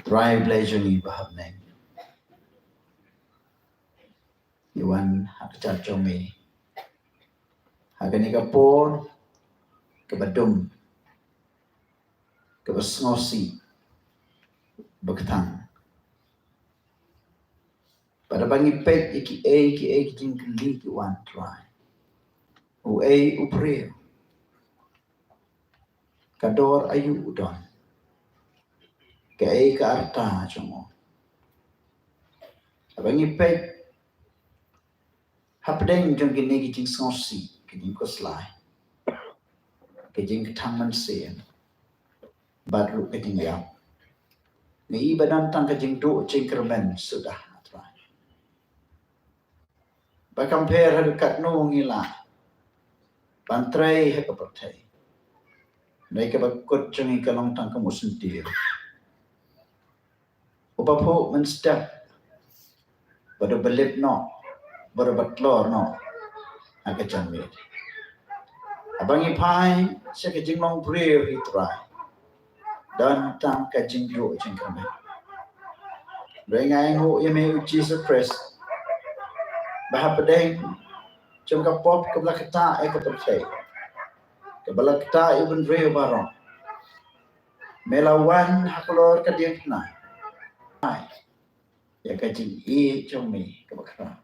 Thrive leisurely bahab name. Iwan hakchat jomi. Hagani kapor, kabadum, kabasngosi, bagtang. Pada bangi pek iki jing keli ki wan try. U upre. Kador ayu udon. ke arta chomo abangi pe hapdeng jong kini ki jing sonsi ki jing koslai ki jing tangman sen baru ki jing ya ni ibadan tang ki jing do jing kermen sudah atrai ba compare hal kat no ngila bantrai he ka perthai nei ka bakut jong ka long tang ka musun tir upapo men step pada belip no pada batlor no aga janwe abangi pai se ka jing long brave hitrai dan tang ka jing do jing kermen rengai ngo yeme Jesus Christ bahap deng jong ka pop ka blakata e ka perthai ka blakata ibn brave barong melawan haklor ka dia na ya ka jing e jong me ka bakra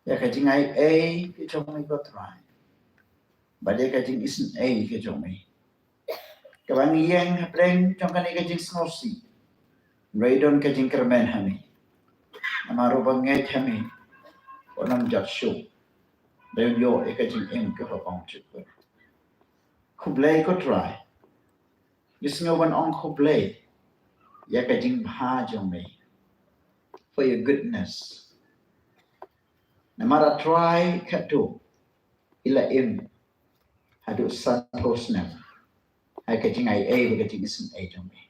ya ka jing ai e ke jong me ko trai ba de ka jing isn't e ke jong me ka bang yang hapreng jong ka ni ka jing snosi raidon ka jing kermen hami amaro bangai hami onam jat shu de yo e ka jing em ka pa pang chu kublai ko trai gisngo ban ong kublai ya ka jing bha jong me for your goodness. No matter try katu ila im hadu san posnem. Hai kajing ai kajing isin jong me.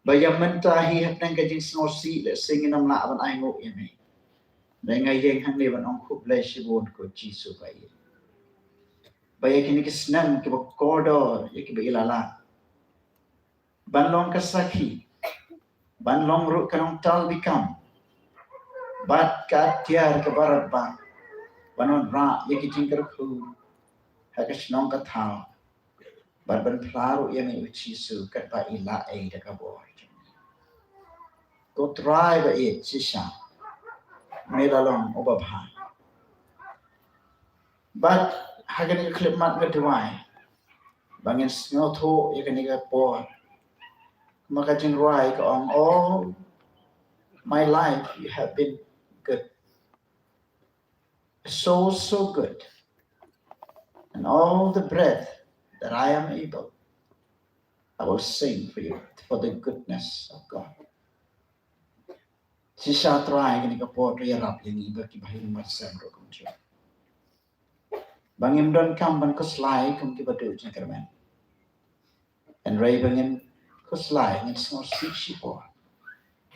Bayam mentahi hatang kajing snosi le singin am la aban ai ngo yeme. Dengai yeng hang leban ong khub le shibon ko jisu bai. Baya kini kisnan ke kodo ya ke ilala. Banlong kasaki. Banlong ru kanong tal bikam. Bat ka tiar ke barat ba. Banon ra ya ke jingkar khu. Hakas nong ka thao. Bat ban plaru ya me uchisu kat ba ila ai da ka bo. Ko try ba it sisha. Melalong obabha. But hagan klip mat ga duai. Bangin snotho ya kan ga por. Maka jing rai ka ong all my life you have been good. So good. And all the breath that I am able, I will sing for you, for the goodness of God. Sisa try kini kapot rap yang iba ki bahin masam ro kumju. Bangim don kam ban ko slai kum ki batu jengkermen. And ray bangim ko slai ngin small si po.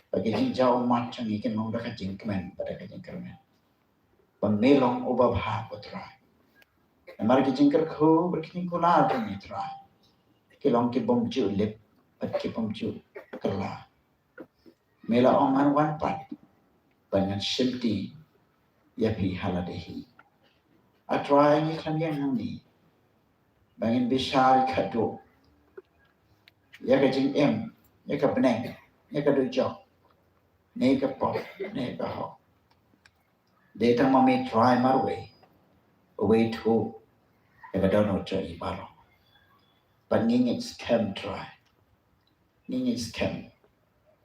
Bagi jing jauh mat chang ikan mong dak jengkermen pada ka jengkermen. Pamelong obabha ko try. Amar ki jingkar kho berkini kula tu ni try. Kilong ki bom ju lip pat ki bom ju kerla. Mela oman wan pat banyan shimti yapi haladehi. Atrai ni kan yang ni. Bangin bishal kado. Ya ka jing em, ya ka beneng, ya ka do job. Ne ka pop, ne ka ho. Data mami try marway. Away to ya ka dono cho ibaro. But nging it's chem try. Nging it's chem.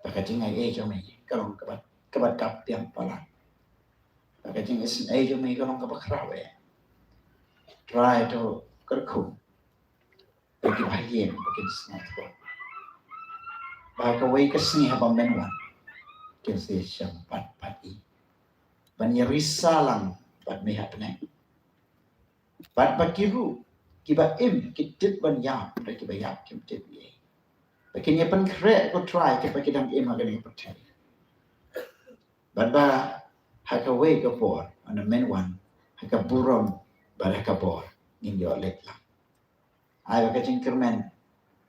Baka jing ai cho me kalong kabat kap tiang pala. Baka jing is cho me kalong kabat krawe. Try to kerku. Bagi bahagian bagi sengat ko. Baka way kasni habang menwan. Kasi siyang pat-pati. Banyarisa lang pat may hapneng. Pat pakiru. Kiba im kitit ban yap. Kiba yap kim tit ye. Bagi niya pan kre ko try. Kiba kidang im hagaling patay. Badba haka way ka por. Ano menwan. Haka burom. Bad haka por. Ninyo let lang. Ay baka jingkermen.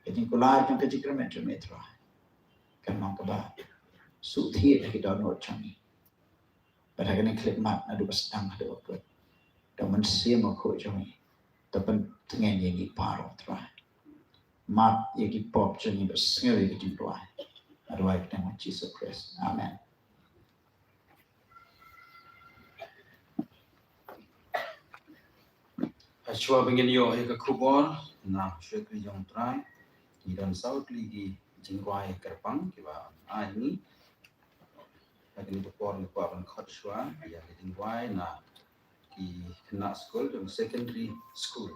Kajing kular yung kajingkermen to me try. Kanong ka ba? Suthi lagi download changi. Pada kena klip mat adu pastang adu apa. Daman sim aku changi. Tapan tengen yang iparo try. Mat yang pop changi bersengeri kajing tuai. Adu ay dengan Jesus Christ. Amen. Ashwa bingin yo he ka kubor na shwe ka jong try. Di dan saut ligi jingwai kerpang kiba ini lagi ni por ni ko aban khot shwa ya jingwai na ki kena school dan secondary school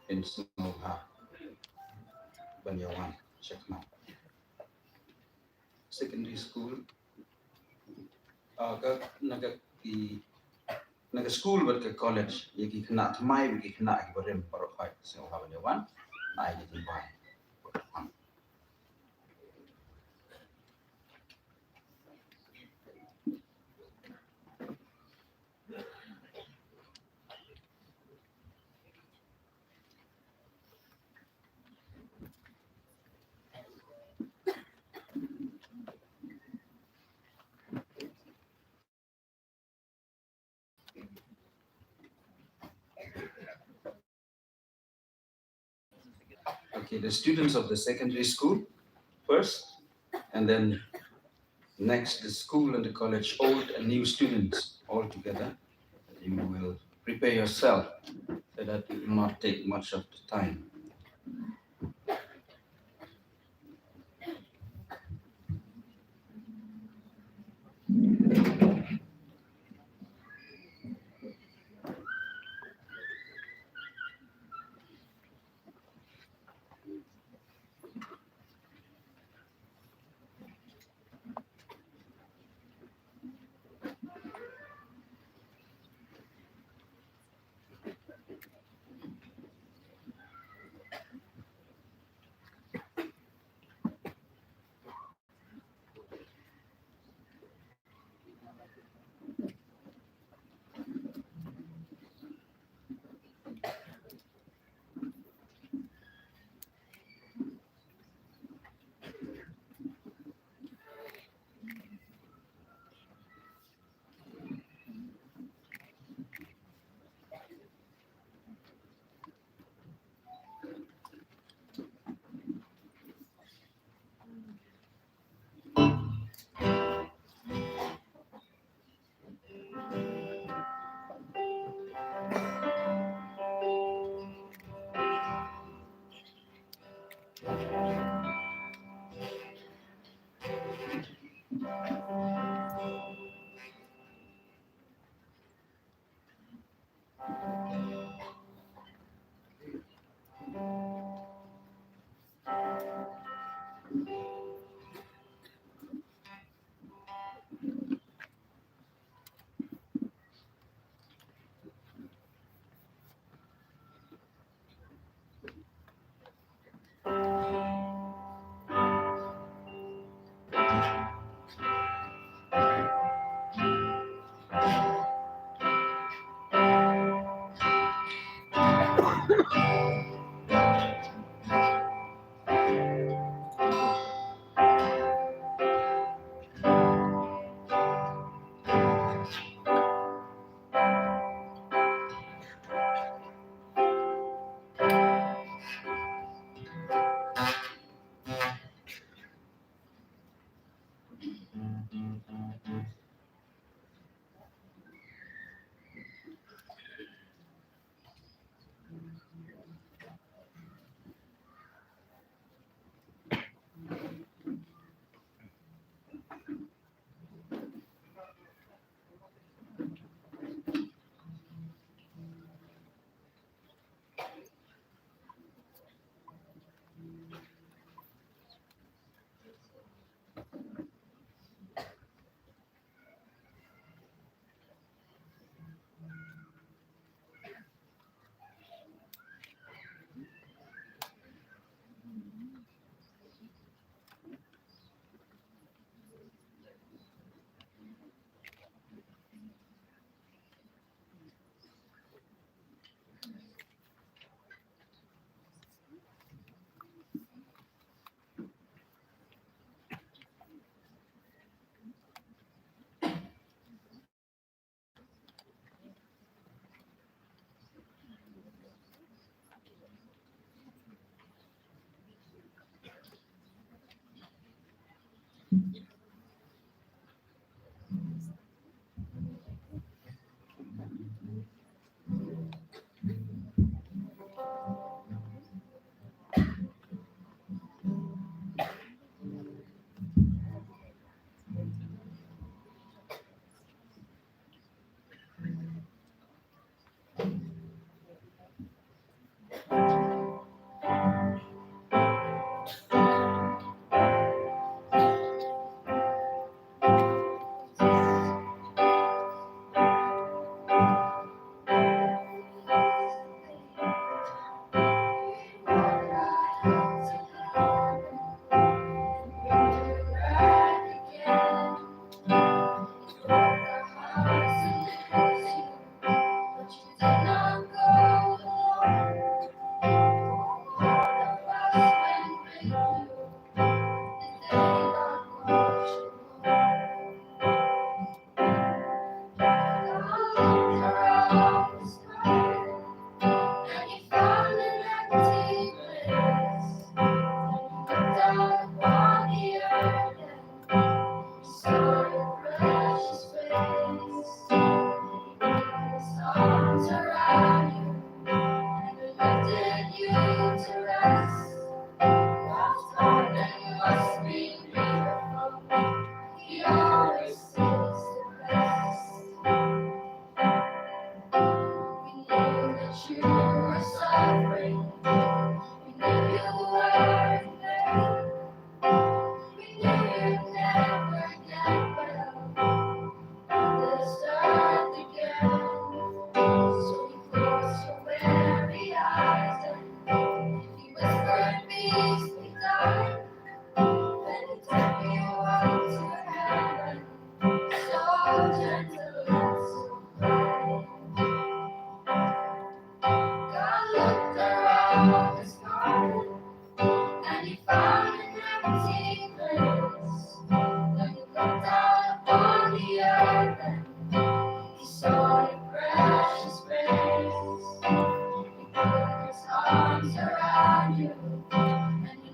in Snowha Banyawan Shakma secondary school aga naga school but ke college yaki kena thamai bi kena ki barem parokai Snowha Banyawan ai jingwai Okay, the students of the secondary school first, and then next the school and the college, old and new students all together. You will prepare yourself so that it will not take much of the time.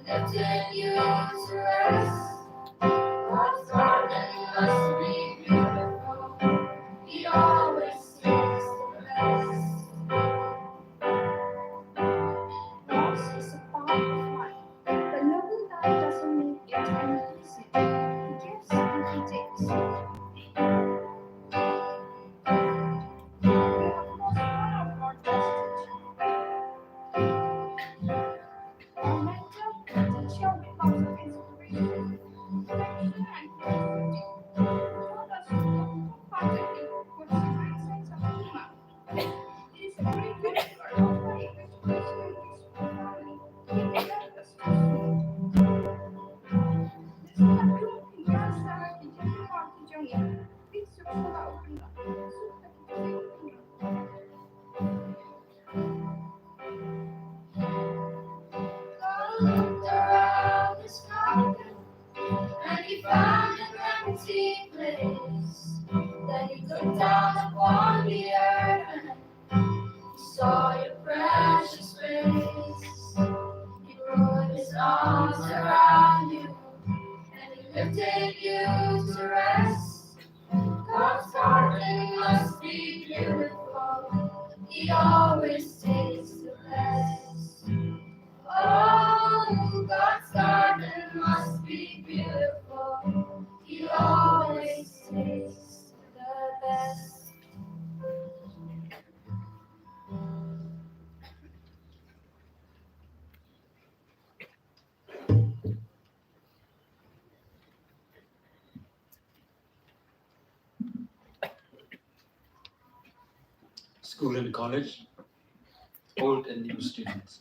lifted you to rest. God's garden must be beautiful. He always takes the best. Loss is a part of life, but knowing that doesn't make your time easy. He gives and he takes. We have lost one of our best teachers. Our mentor, teacher with lots of inspiration, affection, and creativity. Taught us wholeheartedly what the mindsets of human. It is a great mentor of our English person and peaceful family. He left us to Description biasa dijadikan artijonya. Itu sudah ukunda. Sudah kita ukunda. God looked around his garden and he found an empty place. Then he looked down upon the earth and he saw your precious face. He put his arms around you and he lifted you to rest. God's garden must be beautiful. He always takes the best. Oh, God's garden must be beautiful. He always takes the best. School and college, old and new students.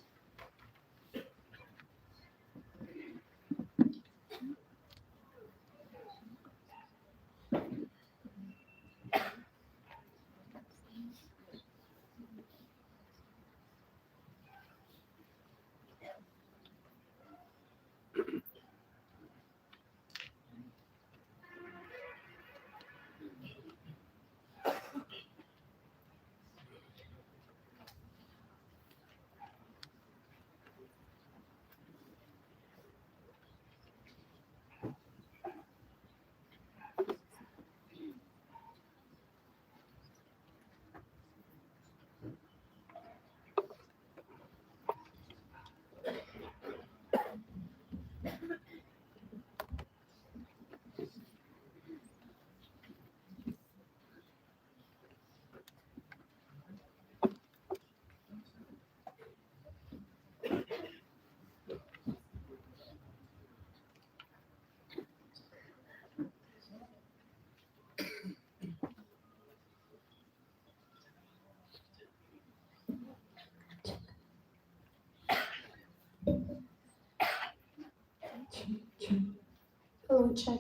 Hello, check.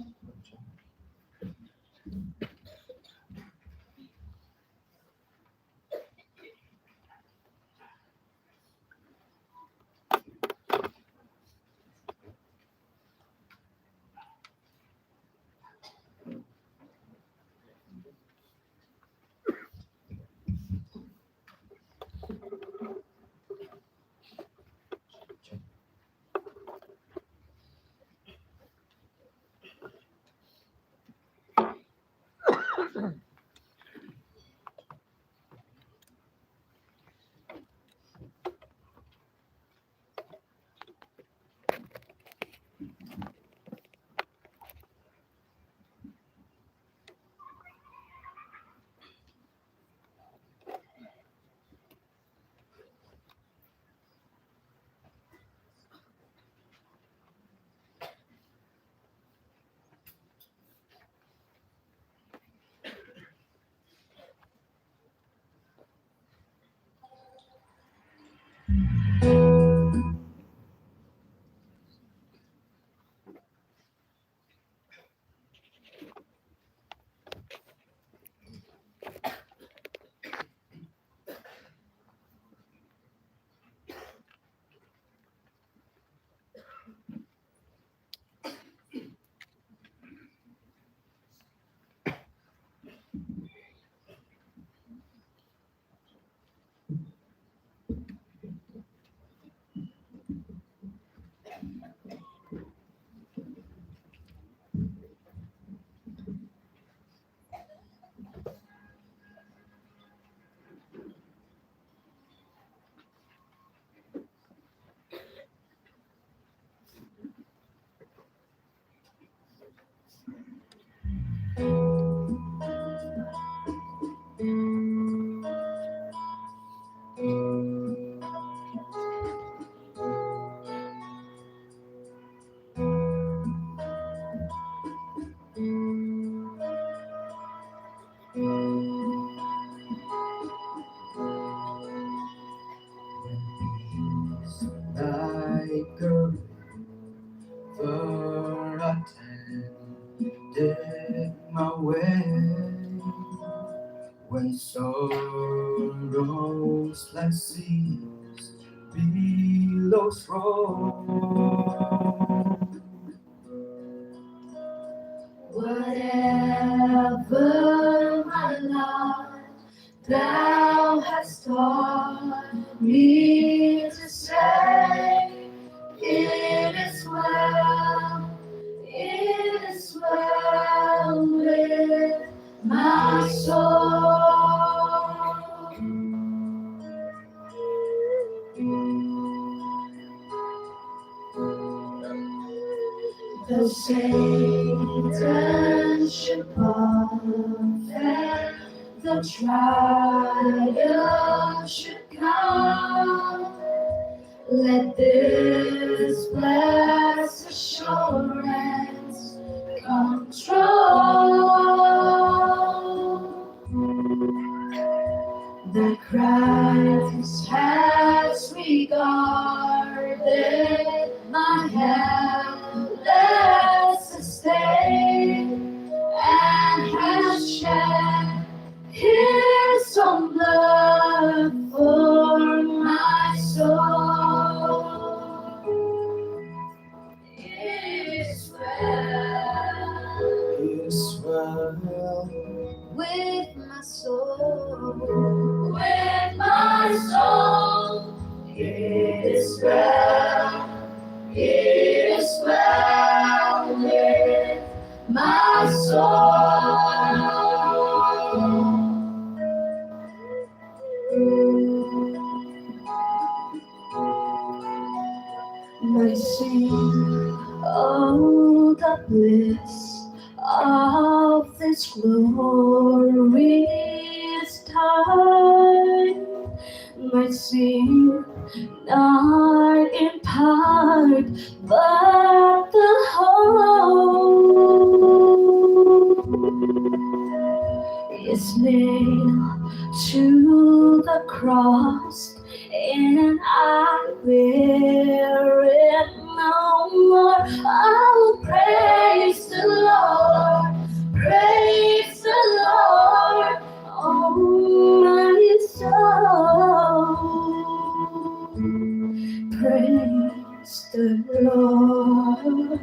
when sorrows like seas below throw. Whatever my life thou hast taught me to say, it is well with my soul. Though Satan should buffet, the trial should come, let this blessed assurance control that Christ has regarded my helpless estate and has shed his own blood for my soul. It is well with my soul, with my soul. It is well with my soul. My sin, oh, the bliss of this glorious time. My sin, not in part, but the whole, is nailed to the cross, and I bear it no more. Oh, praise the Lord, praise the Lord, oh my soul. Praise the Lord.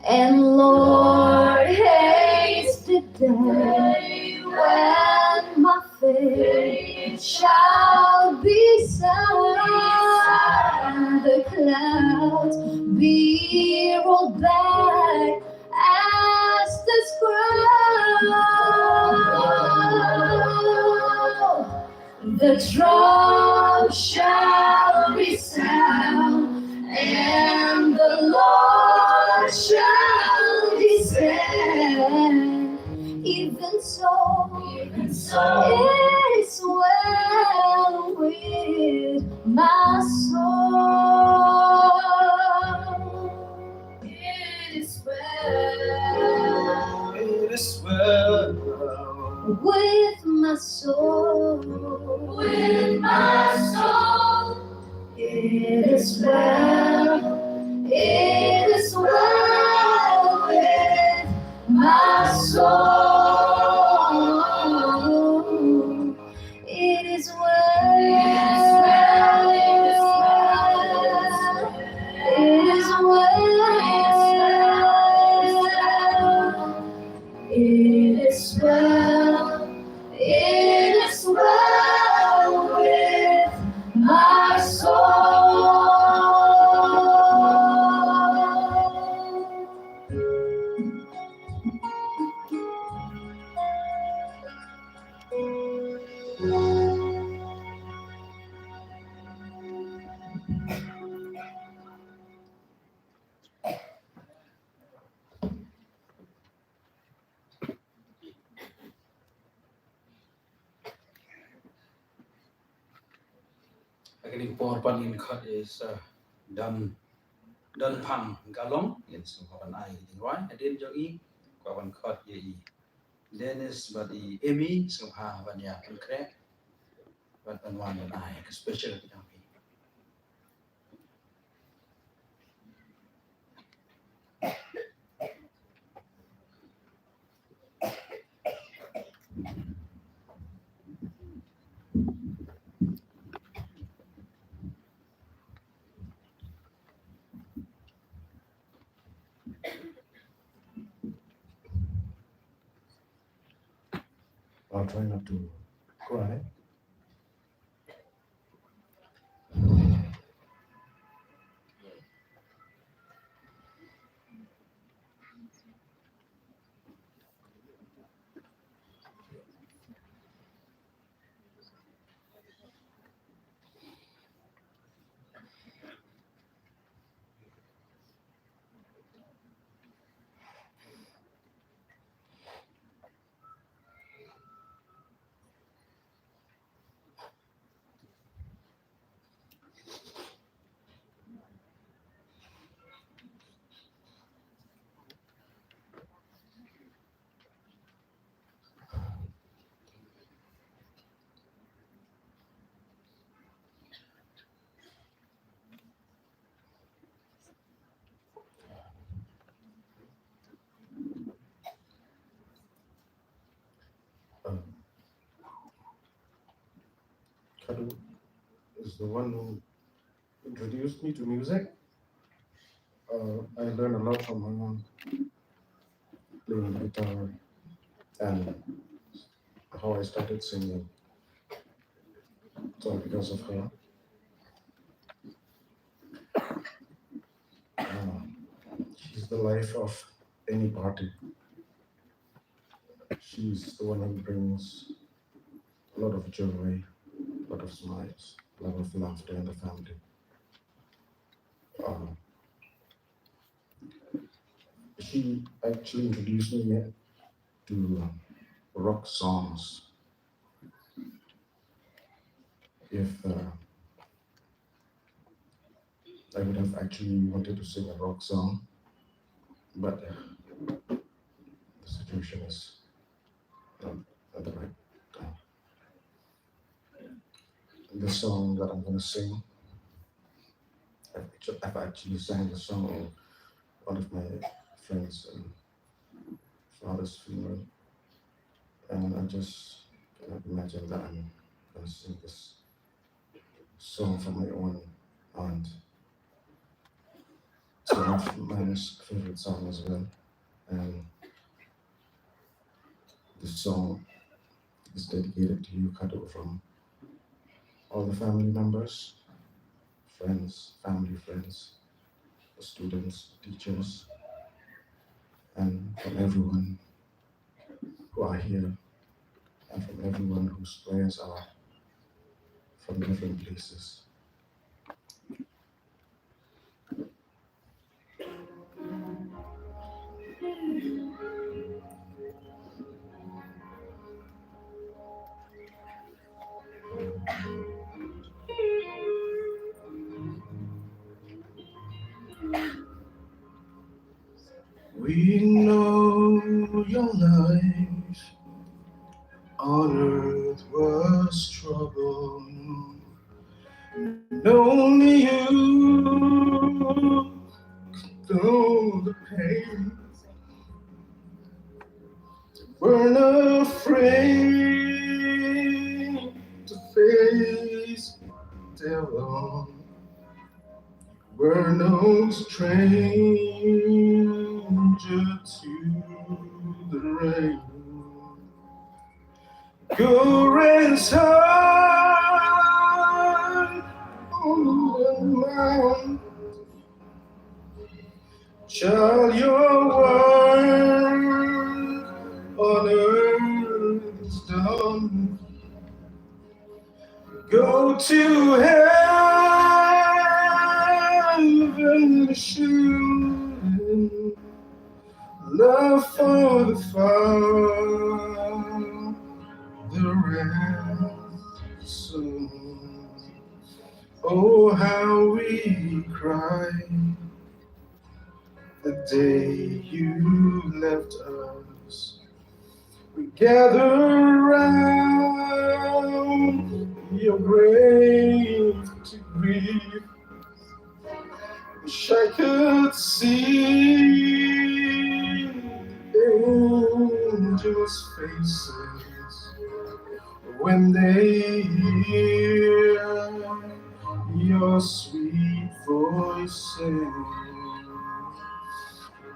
And Lord, haste the day when my faith shall be silent, the clouds be rolled back as the scroll. The drum shall resound, and the Lord shall descend. Even so, it is well with my soul. It is well with my soul, with my soul. It is well with my soul. It is well, it is well with my soul. Again, poor panin cut is done pang galong. It's one eye right. I didn't jogi. One cut ye. Dennis, but the Emmy somehow when you can crack. But one eye, especially the I'll try not to cry. Kadu is the one who introduced me to music. I learned a lot from her, playing the guitar, and how I started singing. It's all because of her. She's the life of any party. She's the one who brings a lot of joy, a lot of smiles, a lot of laughter in the family. She actually introduced me to rock songs. If I would have actually wanted to sing a rock song, but the situation is not at the right time. The song that I'm going to sing, I've actually sang the song on one of my friends' father's funeral, and I just cannot imagine that I'm going to sing this song from my own aunt. It's one of my favorite songs as well, and this song is dedicated to you, Kadu, from all the family members, friends, family friends, students, teachers, and from everyone who are here, and from everyone whose prayers are from different places. We know your life on earth was trouble, and only you know the pain. Weren't afraid to face devil. We're no stranger to the rain. Go rest high on the mountain. Child, your work on earth is done. Go to heaven shooting, love for the ransom. Oh, how we cried the day you left us. We gathered round your grave to grieve. Wish I could see angels' faces when they hear your sweet voice sing.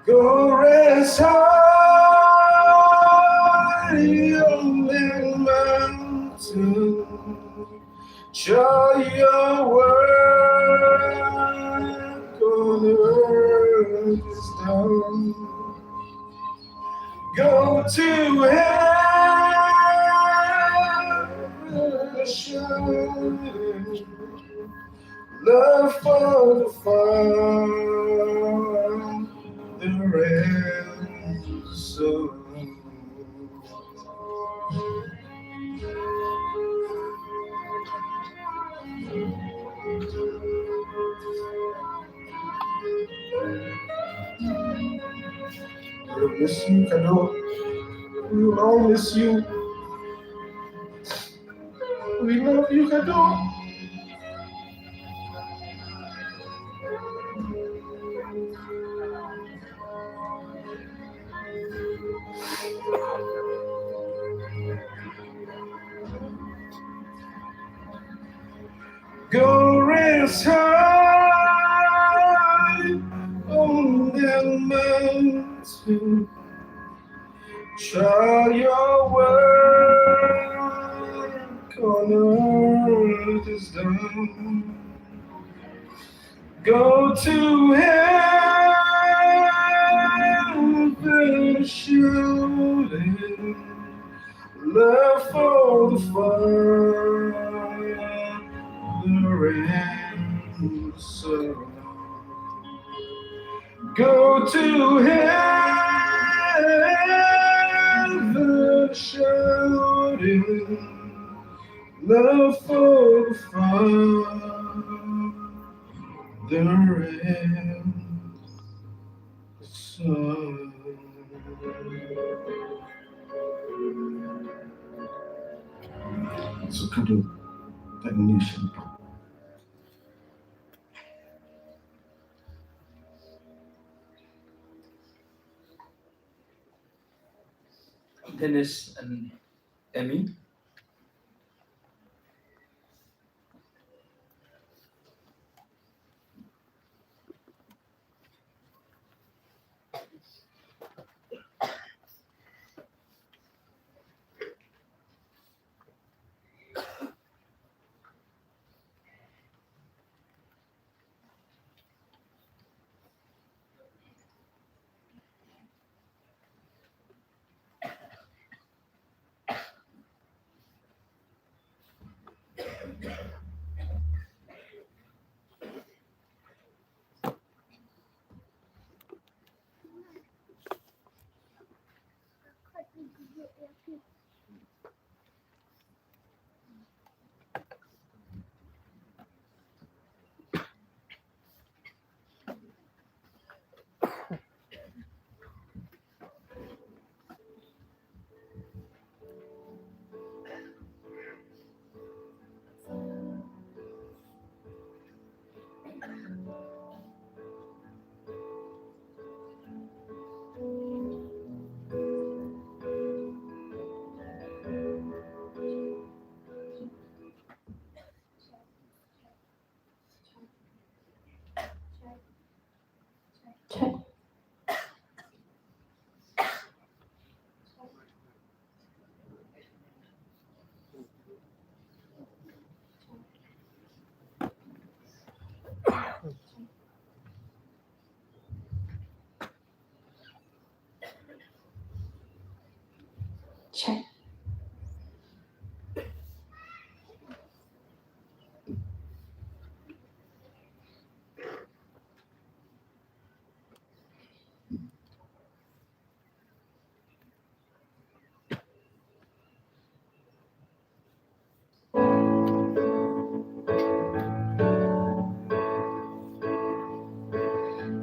Go rest high on Show your work on earth is done. Go to heaven, show love for the Father and Son. We'll miss you, Kado. We will all miss you. We love you, Kado. Go rest high on that mountain. Try your work on earth is done. Go to heaven, shouting love for the Father and Son. Go to heaven, shouting love for the Father and Son. So Kado, that nation. Dennis and Emmy. Check.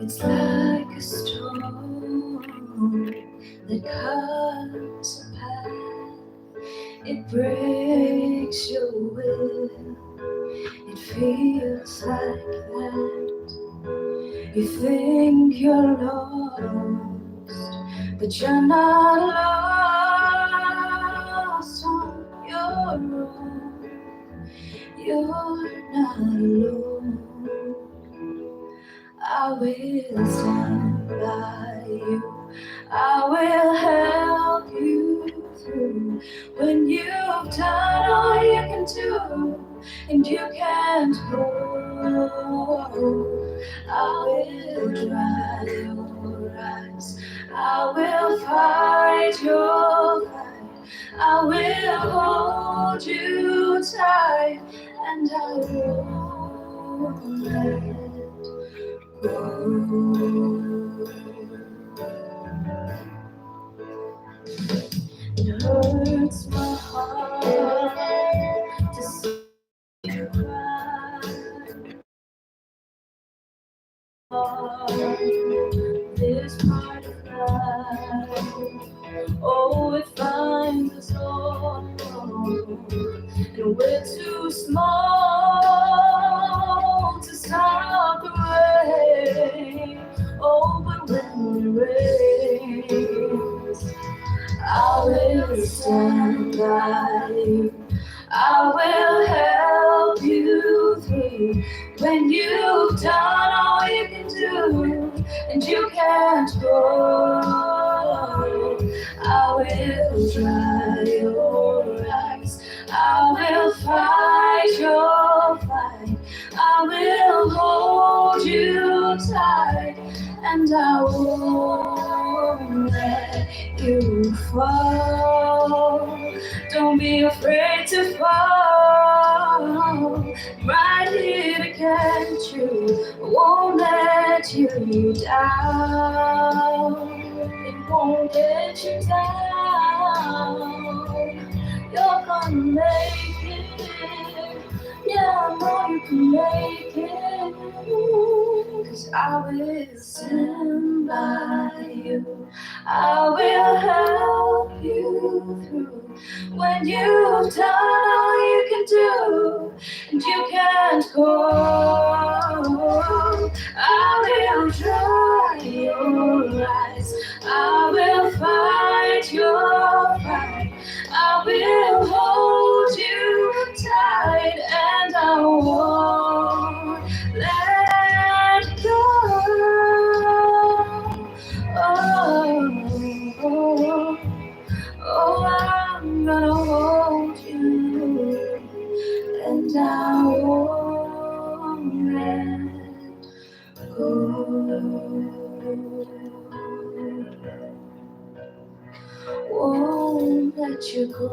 It's like a storm that cuts a path. It breaks your will. It feels like that. You think you're lost, but you're not lost on your own. You're not alone. I will stand by you. I will help you through. When you've done all you can do, and you can't go. I will dry your eyes. I will fight your fight. I will hold you tight, and I won't let go. It hurts my heart to see you cry. This part of life, oh, it finds us all, and we're too small to stop the rain. Oh, but when it rains, I will stand by you. I will help you through when you've done all you can do and you can't go. I will dry your eyes. I will fight your fight. I will hold you tight, and I won't let you fall. Don't be afraid to fall. I'm right here to catch you. I won't let you down. It won't let you down. You're gonna make it. Yeah, I know you can make it. 'Cause I will stand by you. I will help you through when you've done all you can do and you can't go. I will dry your eyes. I will fight your fight. I will hold you tight, and I won't let go. Oh, I'm gonna hold you, and I won't let go. Won't let you go.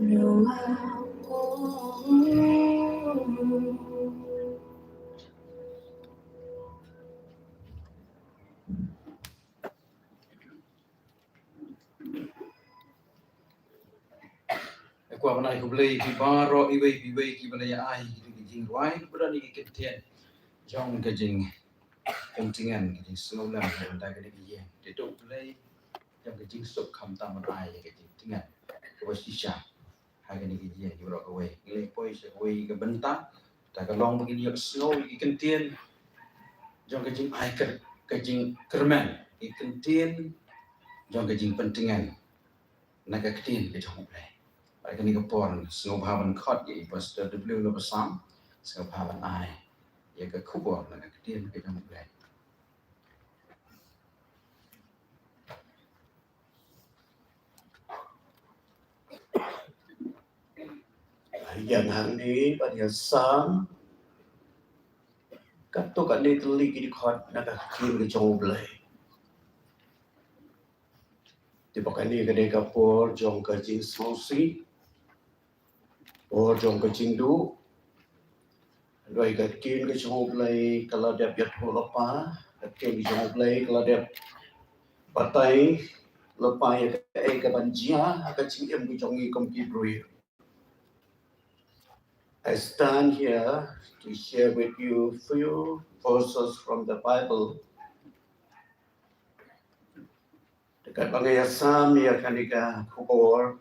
No, I won't. Kwa mana ko blei ki baro iwe ki bana ya ai ki jing wai berani ki ketien jong ke jing pentingan ki snow lam da ke ki ye de to blei jong ke jing sok kham tam ai ke jing tingan ko si sha ha ke ni ki ye ki ro ko we le poi se we ke benta ta ka long begini yo snow ki ketien jong ke jing ai ke jing kermen ki ketien jong ke jing pentingan na ka ketien ke jong blei Ai kan Singapore singaphaban khot ye pastor w no pasam singaphaban ai ye ka khubor na ka tien ke jong ble Yang hari pada sam kato ka ni tuli ki khot na ka kin ke jong ble ti bakani ka de ka por jong ka jing sosi or jong ka jing du rồi ka kin ke jong ble kala de yat ho la pa ka kin ke jong ble kala de patai la pa ye ka e ka banjia ka jing em ki jong ni kom ki brui. I stand here to share with you few verses from the Bible. Dekat bangaya sam ya kanika kubor.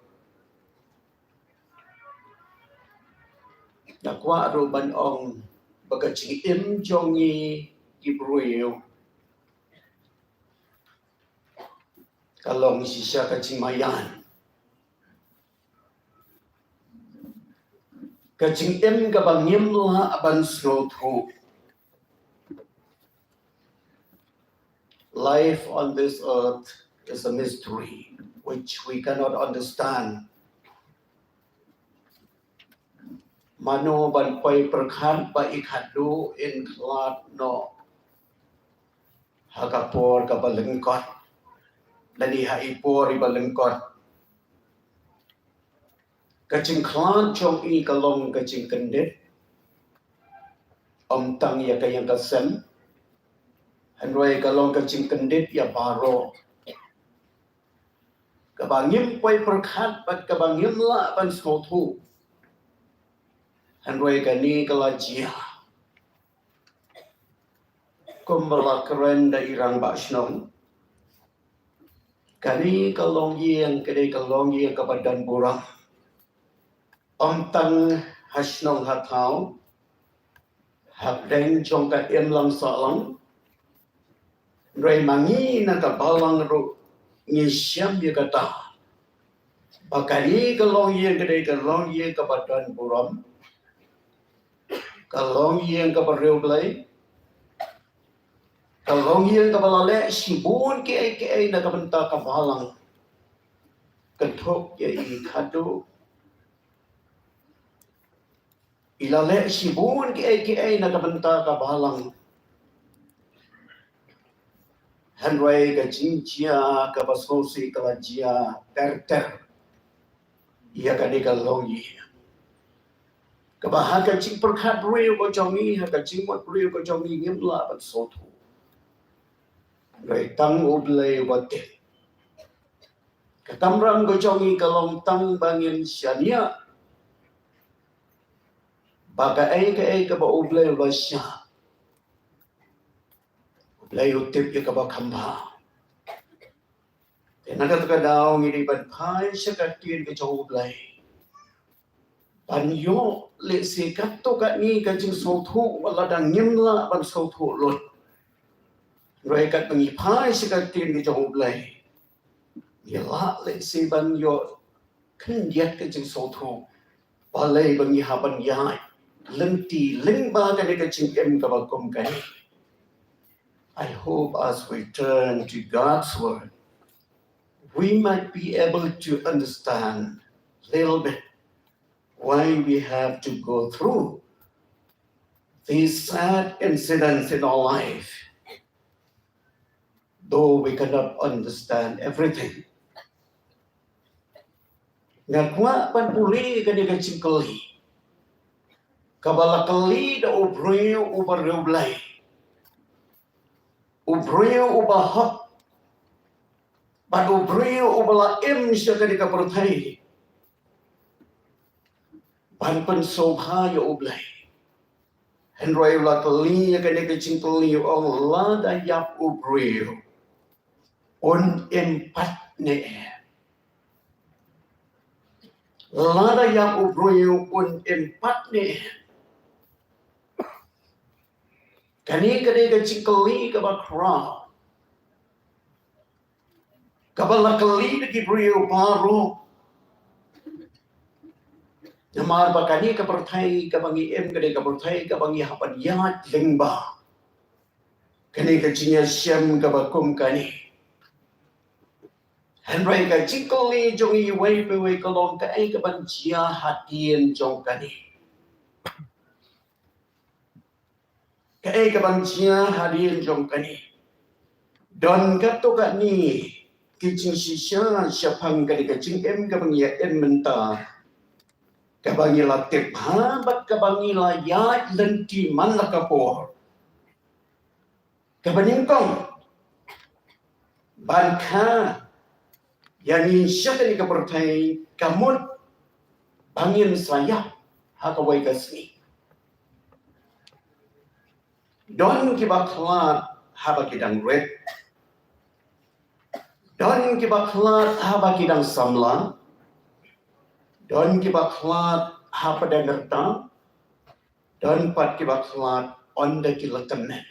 Nakwa ruban ong bagaching im jongi Ibreu. Kalong sisya kaching mayan. Kaching im kabangim la aban snotu. Life on this earth is a mystery which we cannot understand. mano ban pai perkhan ba ikhadu in klat no hakapor ka balengkot lani haipor i balengkot kacing klan chong i kalong kacing kendit om tang ya kayang kasem hanroi kalong kacing kendit ya baro kabangim pai perkhat bat kabangim la ban sotu hanroi kani kalajia kumbala keren da irang bashnong kani kalong yang kedai kalong yang kabadan burang om tang hashnong hatau hak deng chong ka em lam sa lang rei mangi na ka balang ru ngi syam ye kata bakari kalong yang kedai kalong yang kabadan burang kalong yang kabareu blai kalong yang kabalale sibun ke na kabenta ka balang kenthok ye i khadu ilale sibun ke na kabenta ka balang hanroi ka jinjia ka basosi ka jia ter ia ka de kalong ye ka bahaka ching perkhat real ko jongi ha ka ching mot real ko jongi ngim la bat sotu rồi tăng ublay wate katamram ko jongi kalong tang bangin syania baka ai ka ba ublay wasya ublay utip ya ka ba khamba tenaga ka daw ngiri ban phai sakatin ka jo ublay panyo le se katto ka ni ka jing sotu wala dang ngimla ban sotu lot rồi các bạn phái sẽ các tiền cái trong này nghĩa là lệ sĩ ban yo khinh diệt cái chừng số thu và lệ bằng như hạ bằng dài lần tì lần ba cái chừng em các bạn cùng cái I hope as we turn to God's word we might be able to understand a little bit why we have to go through these sad incidents in our life. Though we cannot understand everything. Ngakwa pan puli ka dia cingkeli. Kabala kali da ubreu ubareublai. Ubreu ubahak. Ban ubreu ubala im siya ka dia perthai. Ban pensobha ya ublai. Henroi la kali ka dia cingkeli ong la da yap ubreu. Un empat ne lada yang ubreu un empat ne kani kade ka cikeli ka bakra ka balakali ki breu baru namar bakani ka perthai ka bangi em kade ka perthai ka bangi hapan yat lengba kani ka cinya syam ka bakum kani Henry ka cikeli jong i wei pe wei kalong ka ai ka ban chia hatien jong ka ni ka ai ka ban chia hatien jong ka ni don ka to ka ni ki ching si sha phang ka ni ka ching em ka bang ya em menta ka bang la te pha bat ka bang la ya lenti man la ka por ka ban kong ban kha yang insya ni ka pertai kamut bangin saya hakawai kasni don ki baklat haba kidang red don ki baklat haba kidang samla don ki baklat haba dangerta don pat ki baklat onda ki latamen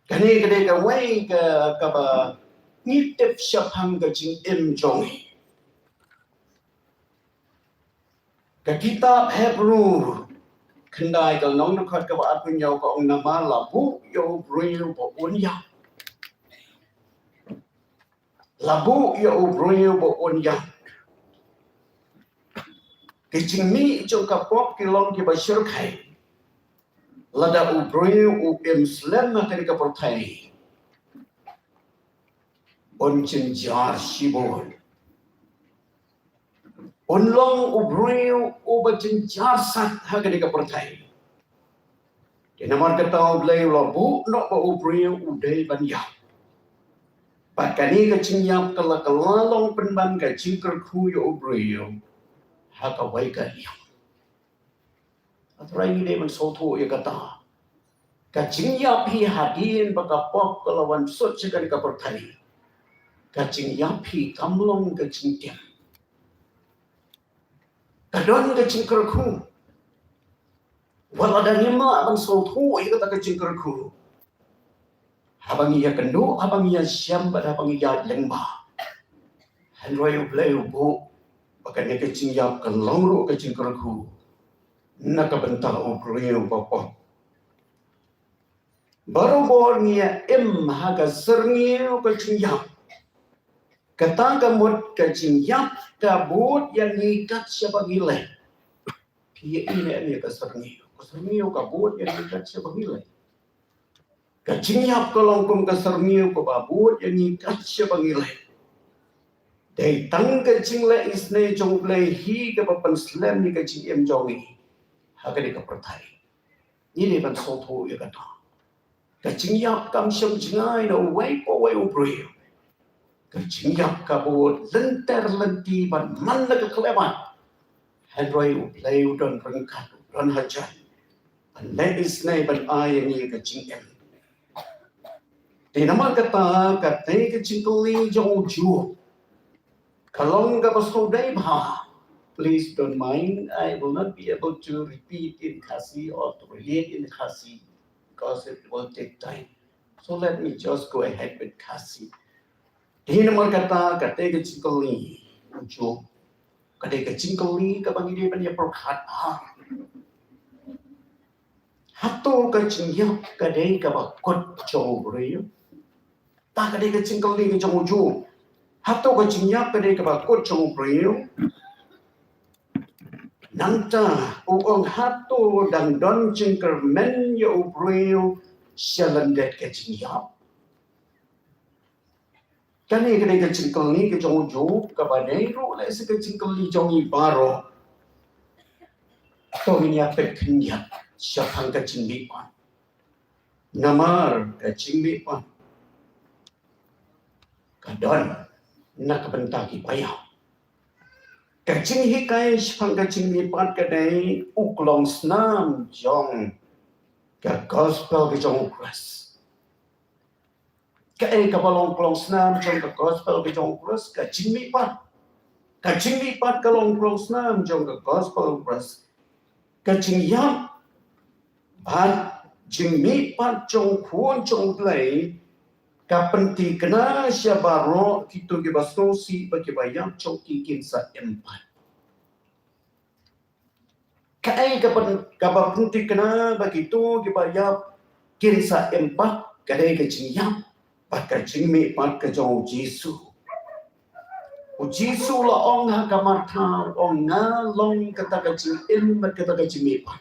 kani kade ka wei ka ba ngitep syapang ka jing em jongi ka kitab Hebrew kendai ka nong nakhat ka ba at punyaw ka ong nama labu yo breu bo unya labu yo breu bo unya Kecing mi jong kapok kilong ki basyur kai. Lada ubreu Islam kali kaportai. On jar shibon. On long ubreu jar sat kali kaportai. Di nomor kata ulai labu nak ba ubreu udai banyak. Pakani kecing yap kala long penban kecing kerku yo ubreu. Haka wai kali. Atrai ni man soto ya kata. Kacing yapi hadin baka pop kalawan sot sekali kapertani. Kacing yapi kamlong kacing tiam. Kadon kacing kerku. Walada nima man soto ya kata kacing kerku. Habang iya kendo, habang iya siam, habang iya lengba. Hanway ublay ubu. Baka ni kacing yap kalong ro kacing kerku. Nakabenta ubreu popot. Baru bornya haga serngil kacing yap. Kata kamut kacing yap kabut yang ikat siapa gile. Pia ini ka serngil. Serngil kabut yang ikat siapa gile. Kacing yap kalongkum ka serngil kabut yang ikat siapa gile. Dari tang kacing le isne jong play hi ka papan slam ni kacing em jongi. Haga di kapertai. Ini ban soto ya kata. Kacing yap kam syam jengai na wai po wai ubreu. Kacing yap kabut lenter lenti ban man na kekeleban. Handroi uplay udon rengkat udon hajan. An le isnai ban ay ni kacing em. Di nama kata kacing keli jong ju. Kalong ka pasudai bah. Please don't mind, I will not be able to repeat in Khasi or to relate in Khasi because it will take time. So let me just go ahead with Khasi. Di nama kata kacing keli ju. Kacing keli kabang ini banyak perkat Hato kacing yap kadai kabakot jauh beriu. Tak kadai kacing keli jauh ju. Hato kacing yap kadai kabakot jauh beriu. Nanta uang hato dan don jengker men ya beriu sialandet kacing yap. Kani kadai kacing keli jauh ju kabadai ru lai se kacing keli jauh baro. To ini apa kenyap. Siapang kacing lipan. Namar kacing lipan. Kadon nak bentaki payah. Kacing hikai siapang kacing lipan kadai uklong senam jong ke gospel ke jong kras. Kai kabalong klong senam jong ke gospel ke jong kras kacing lipan. Kacing lipan kalong klong senam jong ke gospel kras. Kacing yam Pan jing mi pan chong kuon chong play kapenti kena syabaro kita ke basosi bagi bayang chong kikin sa empat. Kai kapenti kena bagi tu ke bayang kin sa empat kadai ke jingyam bakal jing mi pan ke jong Jisu. Jisu la ong ha kamata ong na long kata ke jing em kata ke jing mi pan.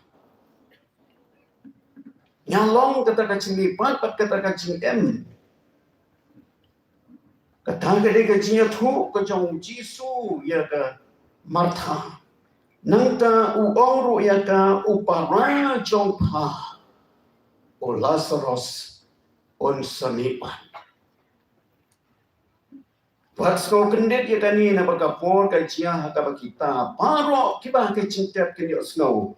Nyalong kata kacing lipat, kata kacing em. Kata kadai kacingnya tu kacang Jisu ya ke Martha. Nangta uong ru ya ke upara jongpa. O Lazarus on sanipan. What's go kendit ya kani na bagapor kacing hakaba kita. Paro kiba kacing tiap kini snow.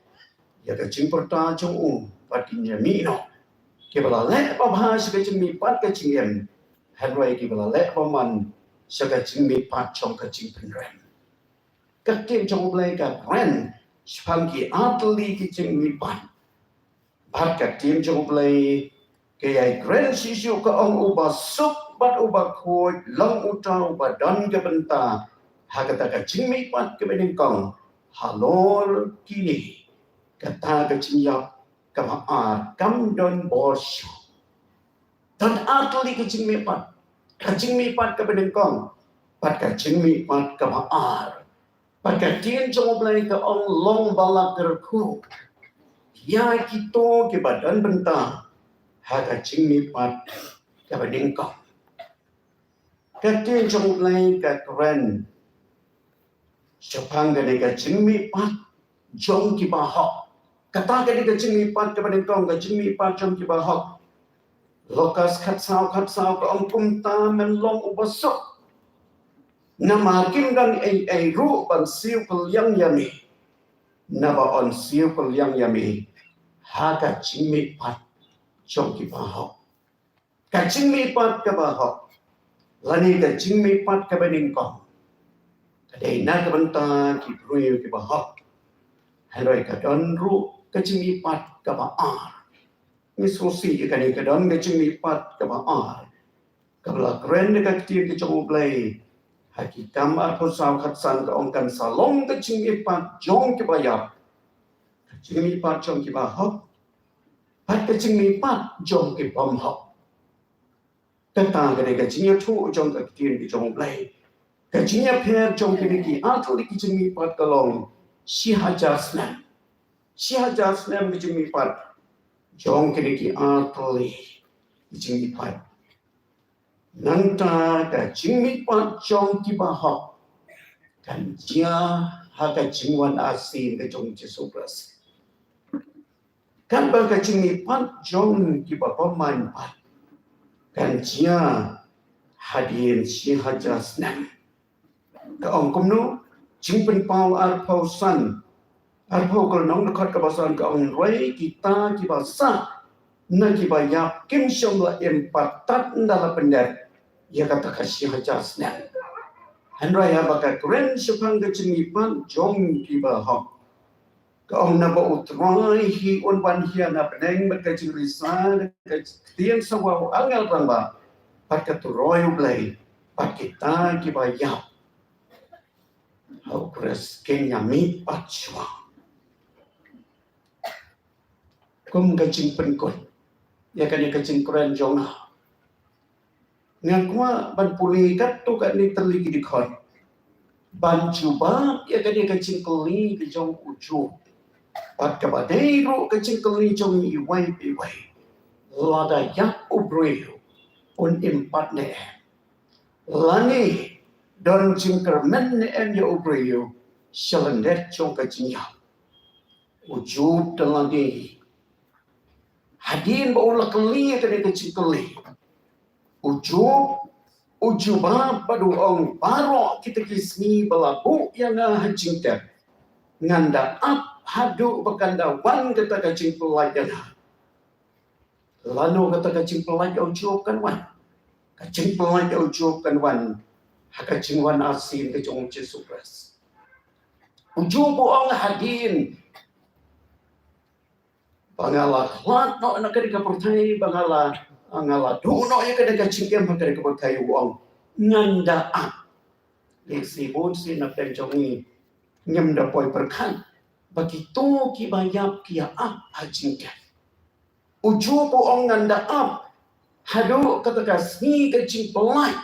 Ya kacing perta jong patinya mino kibala le pabha sakacing mi pat kacing em hanwai kibala le paman sakacing mi pat chong kacing penrem kakim chong blai ka ren spangki atli kacing mi pat bat kakim chong blai ke ai gren sisu ka ong uba sup bat uba khoi long utau badan ke benta hakata kacing mi pat ke benengkong halor kini kata kacing yap kamaar kam don bos dan atli kacing mipat ke benengkong pat kacing mipat kamaar Pakatian jong blai ka ong long balak terku. Ya kita ke badan bentang. Haga cingmi pat ke bading kau. Katian jong blai ka keren. Sepang gani ka cingmi pat jong ki bahok. Kata gani ka cingmi pat ke bading kau ka cingmi pat jong ki bahok. Lokas khat sao ka ong kum ta men long ubasok. Namakin dan ai ru ban siu pel yang yami. Naba on siu pel yang yami. Haga cingmi pat jong ki bahok. Ka cingmi pat ke bahok. Lani ka cingmi pat ke bading kau. Kadai na ka banta ki pruyo ki bahok. Haloi ka don ru ka cingmi pat ke baar. Misusi ka ni ka don ka cingmi pat ke baar. Kabla keren ka tiir ki jong blai. Hakikam atau sao khatsan ka ong kan salong ka cingmi pat jong ki bayap. Cingmi pat jong ki bahok. Pat ka cingmi pat jong ki bamhok. Kata ka ni ka cingya thu jong ka tiir ki jong blai. Ka cingya pher jong ki ni ki atli ki cingmi pat kalong. Si hajar snam. Si hajar snam ki cingmi pat. Jong ki ni ki atli ki cingmi pat. Nanta ka cingmi pat jong ki bahok. Kan dia haka cingwan asin ka jong Jesu Kristus. Kan ba ka cingmi pat jong ki bapaman pat. Kan dia hadin si hajar snam. Ka ong kumno cingpen pau arpau san. Arpau kal nong dekat ka basan ka ong roi kita ki basa. Na ki bayap kim syom la empatat ndala pendat. Ya kata kasih hajar snap. Handrai abaka keren sepang ke cingmipan jong ki bahok. Kaong na ba utrai hi on ban hian na peneng bat ka cingrisa ka tiang sawaw angal ramba. Pat ka turoy blai. Pat kita ki bayap. Hau kres kenya mi pat chwa. Kum ka cingpen kon. Ya kan ya ka cingkren jong ha. Ngakwa ban puli kat tu kat ni terligi di khon. Ban cuba ya kan dia kecing keli ke jong uju. Pat ka badai ru kecing keli jong iwai iwai. Lada yak ubreu un impat ne. Lani don cingker men ne en ya ubreu. Shalandet jong kecing ya. Uju telani. Hadin ba ulah keli ya kan dia kecing keli. Uju ba padu ong paro kita kismi balabu yang hajingter nganda ap hadu bakanda wan kata kacing pelayan lalu kata kacing pelayan uju kan wan kacing pelayan uju kan wan hakacing wan asin ke jong Jesu Kristus uju ong hadin bangala klat no nak ka pertai bangala angala duno ya kada kacingkem kada ka pertai uang nganda ap lesi bon si nak teng jongi ngem da poi perkan bagi tu ki bayap kia ap hajingkan uju po ong nganda ap hadu kata kasni kacing pelai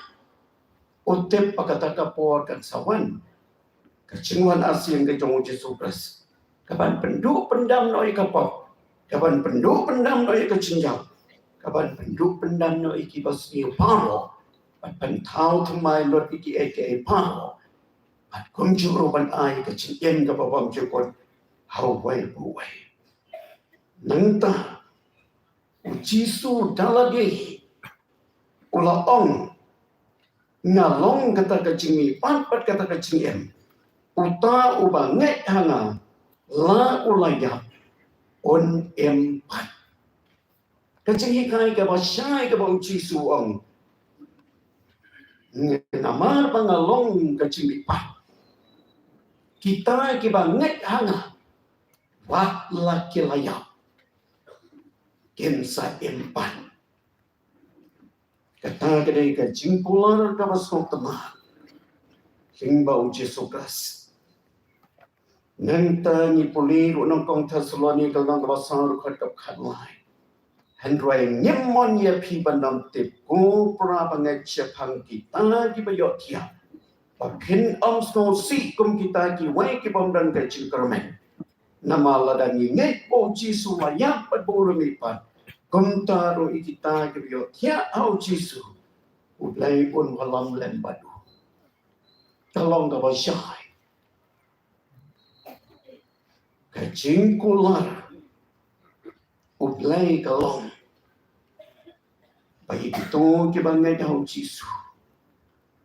utep pakata kapor kan sawan kacingwan asin ke jong Jesu Kristus kapan penduk pendam noi kapok kapan penduk pendam noi kacingjang kapan penduk pendam no iki basni paro pat pentau tumai lot iki eke paro pat kumjuro ban ai ka cingen ka babam jukon hau wai buai nanta ujisu dalage ula ong ngalong kata kacimi pat kata kacingen uta ubanget hanga la ulaya on empat kacing hikai ke basyai ke bau cisu ong. Namar pangalong kacing lipat. Kita ke banget hanga. Wah laki layak. Kensa empat. Kata kedai kacing pular ke basok temah. Sing bau Jesu Kristus. Nanta ni puli runang kong Thessaloni kalong basar kat kap khanlai. Handrai nyemon ya pi bandam tip ko pra bangai chepang kita di bayot dia. Pakin snow si kum kita ki wai ki bom dan ke cingkermen. Nama ladan ngai bo Jisu layak pat bo remipat. Kum taru ikita ki yo tia au Jisu. Ulai pun halam len badu. Tolong ka basyai. Ka cingkular. Ulai kalong. Bagi itu ki bangai au Jisu.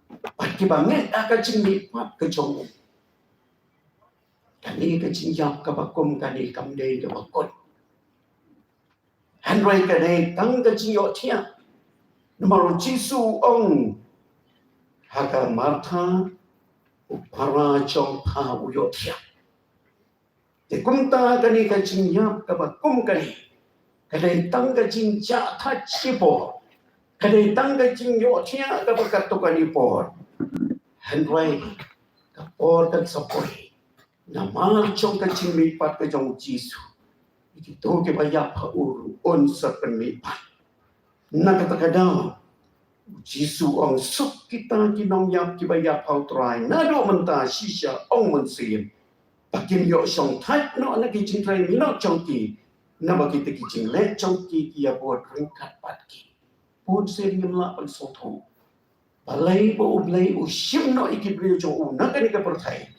Bagi bangai akan cingmipat ke jong. Kani ke cingjap ke bakum kani kamdei ke bakot. Handrai kani tang ke cingyok tia. Namaru Jisu ong. Haka Martha upara chong pa uyok tia. Te kumta kani ke cingjap ke bakum kani. Kani tang ke cingjak tak cipo. Kani tang ke cingyok tia ke bakat tu kani por. Handrai ke por kan sapoi. Nama chong ka cingmipat ke jong Jisu. Itu ke bayak pa uru on sa penmipat. Nakatagadaw. Jisu ang suk kita kinong yap ki bayak pa utray. Nado menta sisya ong mensiyem. Pakim yok syong tat no anak ki cingtray minok chong ki. Nama kita ki cinglet chong ki kia buat ringkat pat ki. Pun sering ngemlak pan soto. Balai bo ublai usyim no ikibriyo chong unakan ika pertai.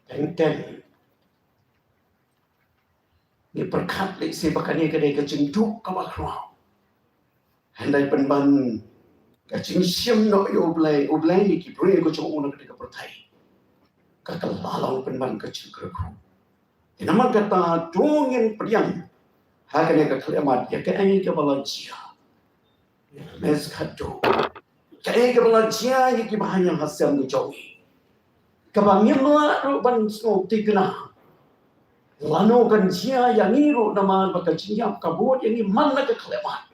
Enten ni perkat le se bakani kedai ke jenduk ka bakrau. Handai penban ka jing siam no yo ublai ni ki bri ko chong una kedai ka pertai. Ka kalalau penban ka jing kerku. Nama kata dongin priang. Ha kene ka klemat ya ke ai ka balanjia. Mes khado. Ka ai ka balanjia ki bahanya hasam ni jongi. Kabangin la ruban snow tigna. Lano kan jia yang iru nama baka jiap kabut yang mana ke kelemat.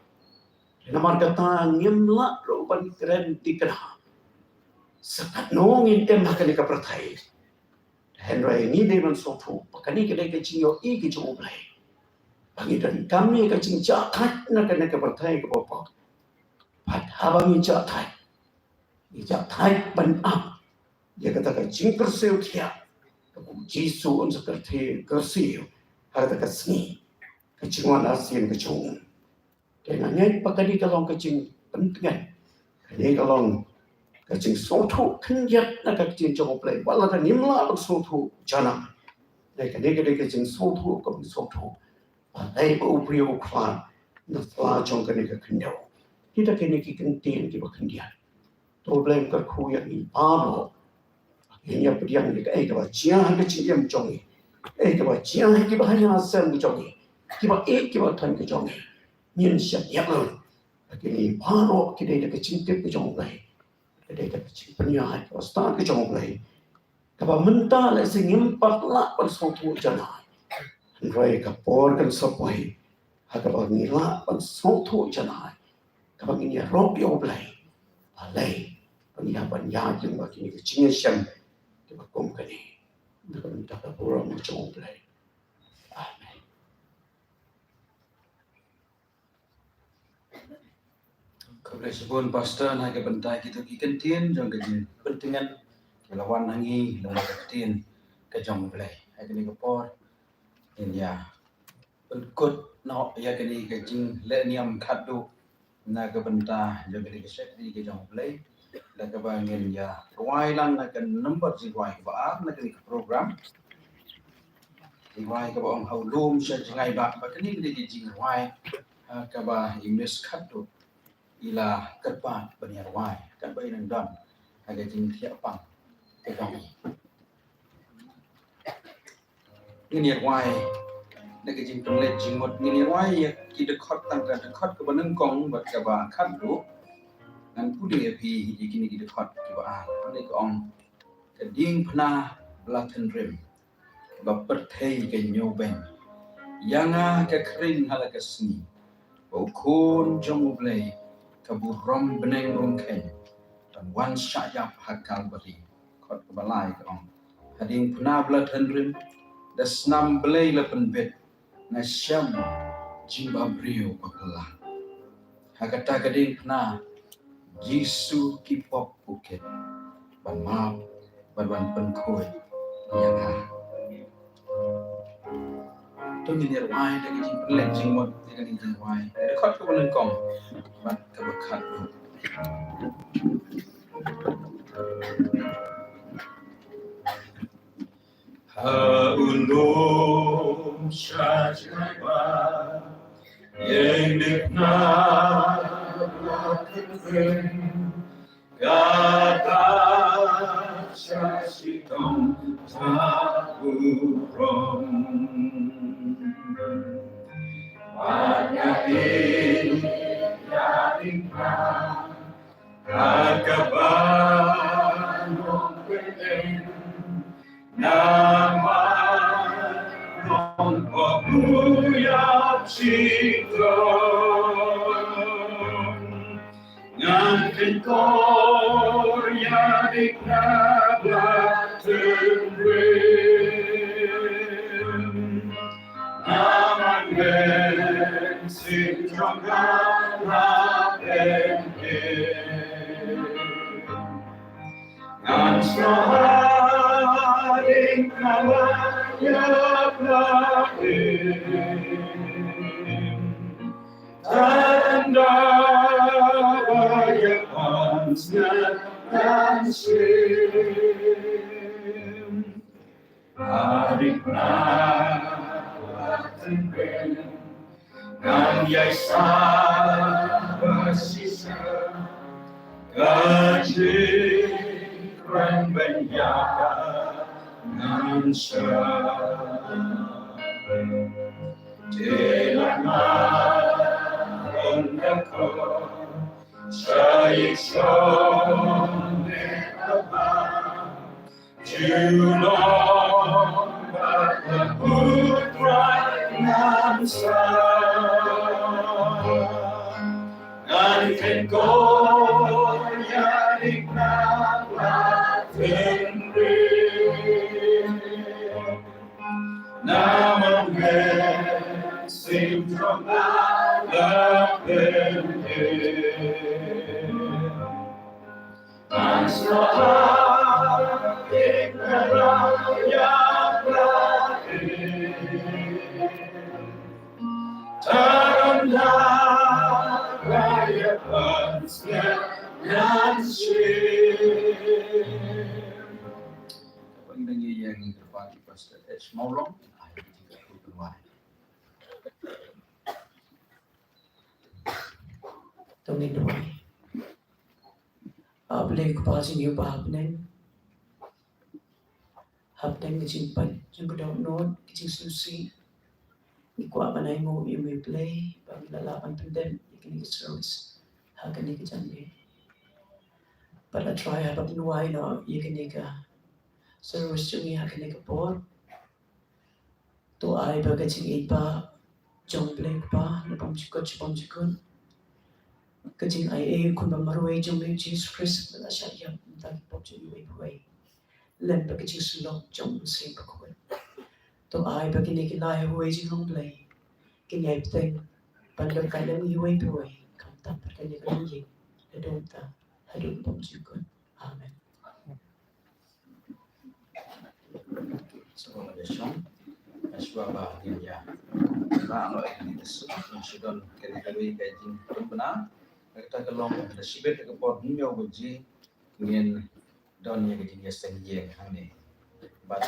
Nama kata ngimla ruban keren tigna. Sekat nongin makan ka pertai. Henry ni dia man sotu. Pakani kedai ke jinyo i ke joblai. Bagi dan kami ke jing jakat na kena ke pertai ke bapa. Pat habangi jakat. Ni jakat ban up. Dia katakan jingker seo kia. Jisu on seperti kersio. Kata seni. Kecingwan asin kecung. Kenanya pakadi kalong kecing pentingan. Kini kalong kecing sotu kenjat nak kecing jong play. Walau kan nimla bang sotu jana. Kini kecing sotu kami sotu. Palai berupriu kwan. Nasla jong kini kenyau. Kita kini kentin kita kendian. Problem kerku yang ini pano. Ini apa yang kita kata jiang kecil yang jongi, kata jiang kita hanya asal jongi, kita tan ke jongi, ni siap yang lain. Kini baru kita ada kecil ke jongi, kita ada kecil penyahai, start ke jongi. Kalau mental sengimpat lah persoalan jangan, rai kapor kan sepai, kalau nilai persoalan jangan, kalau ini rob yang belai, balai, penyiapan yang bagi kecil siang. Bakum kani, dengan tak orang macam play. Amen. Kebersihan pastor nak bentai kita kikentin jang kejin pentingan lawan hangi lawan ketin ke jang play. Hai kini kepor. Ini ya. Penkut no ya kini kejing le niam khadu na ke bentai jang kini kesek di ke jang play. Dan kebanyakan ya, ruai lang nak nombor ruai baat nak ni program, ruai kebang haulum sejengai bak, bakini dia jing ruai kebah imes khatu, ila kerpat bani ruai, kan bayi nang don, agak jing tiap pang, kebang. Ini ruai, nak jing pelet jing mot, ini ruai ya kita khot tangkan khot kebaneng kong buat kebah khatu. Dan pudi api ikini kita khot kibaan. Ini kong keding pernah belatan rem. Bapertai ke nyoben. Yanga ke kering hala ke seni. Bukun jong blay kaburom beneng rungken. Dan wan syayap hakal beri. Khot kebalai kong. Hading pernah belatan rem. Desnam blay lepen bet. Nasyam jimba brio bakelah. Hakata keding pernah Jisu kipop bukit. ban ma ban pen khoi yang ha to ni der wai da ki jing len jing mo ni ka ni jing wai da khot ko ban kong bat ka ba khat Haulum Shajaba Yendikna Blakin Gata Shashitom Taburom Wadahin Yadikna Kagabanom Kenen Nama non paguyap sitron Ngantin korya di kabatin rin Naman men sitron galapen Ngan sahading kalayap lahin Tanda bayapan dan sim Adik na ating ben Ngan yay sa basisa Kajik Kran benyaka nan sa Tilana ondako Sayikson nekaba Julong Putra nan sa Ngan yadik na Naman men sintrom lapen Ansrahadik na rakyat lahin Taranda rakyat pansya Kapag nangyayari ng kapatid Pastor H. Maulong, ay hindi ka tutunuan. Tungin doy. Ablay ko pa sa iyo pahabnen. Habden kicing pat, yung download, kicing susi. Ikuha pa na mo yung may play, pag lalaban pandem, ikinig service. Hagan ni kicang Para try habang nuway na ikinig service yung ihakinig po. To ay bagat sing ipa, jong blake pa, napamjikot. Kajing ay kun ba maruay jong blake Jesus Christ, na siya yung tagi po yung iway. Len bagat sing sulok jong sing pakukot. To ay baginig ilay huway jong blake. Kinyay pteng, pandang kailang iway buhay. Kamtang pagkanig ang ying, nadunta. Hadun pamjikot. Amen. Sa komunikasyon, aswa ba niya? Ano ini ang sudon kani kay jing kumpana nagtagalong na sibet ka po ninyo buji ngin don niya kay jing sengye hani but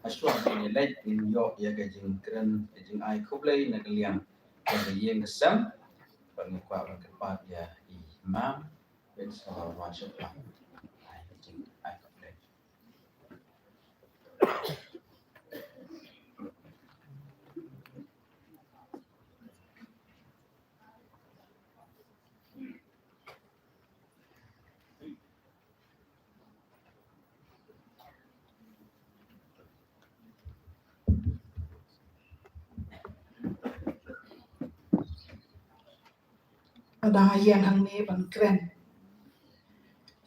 aswa ni light ninyo ya kay jing kren kay jing ai kublay nagalian kay yeng kesam pangkwa ang kepat ya imam ben sa worship ai jing ai kublay Ada yang hang ni ban kren.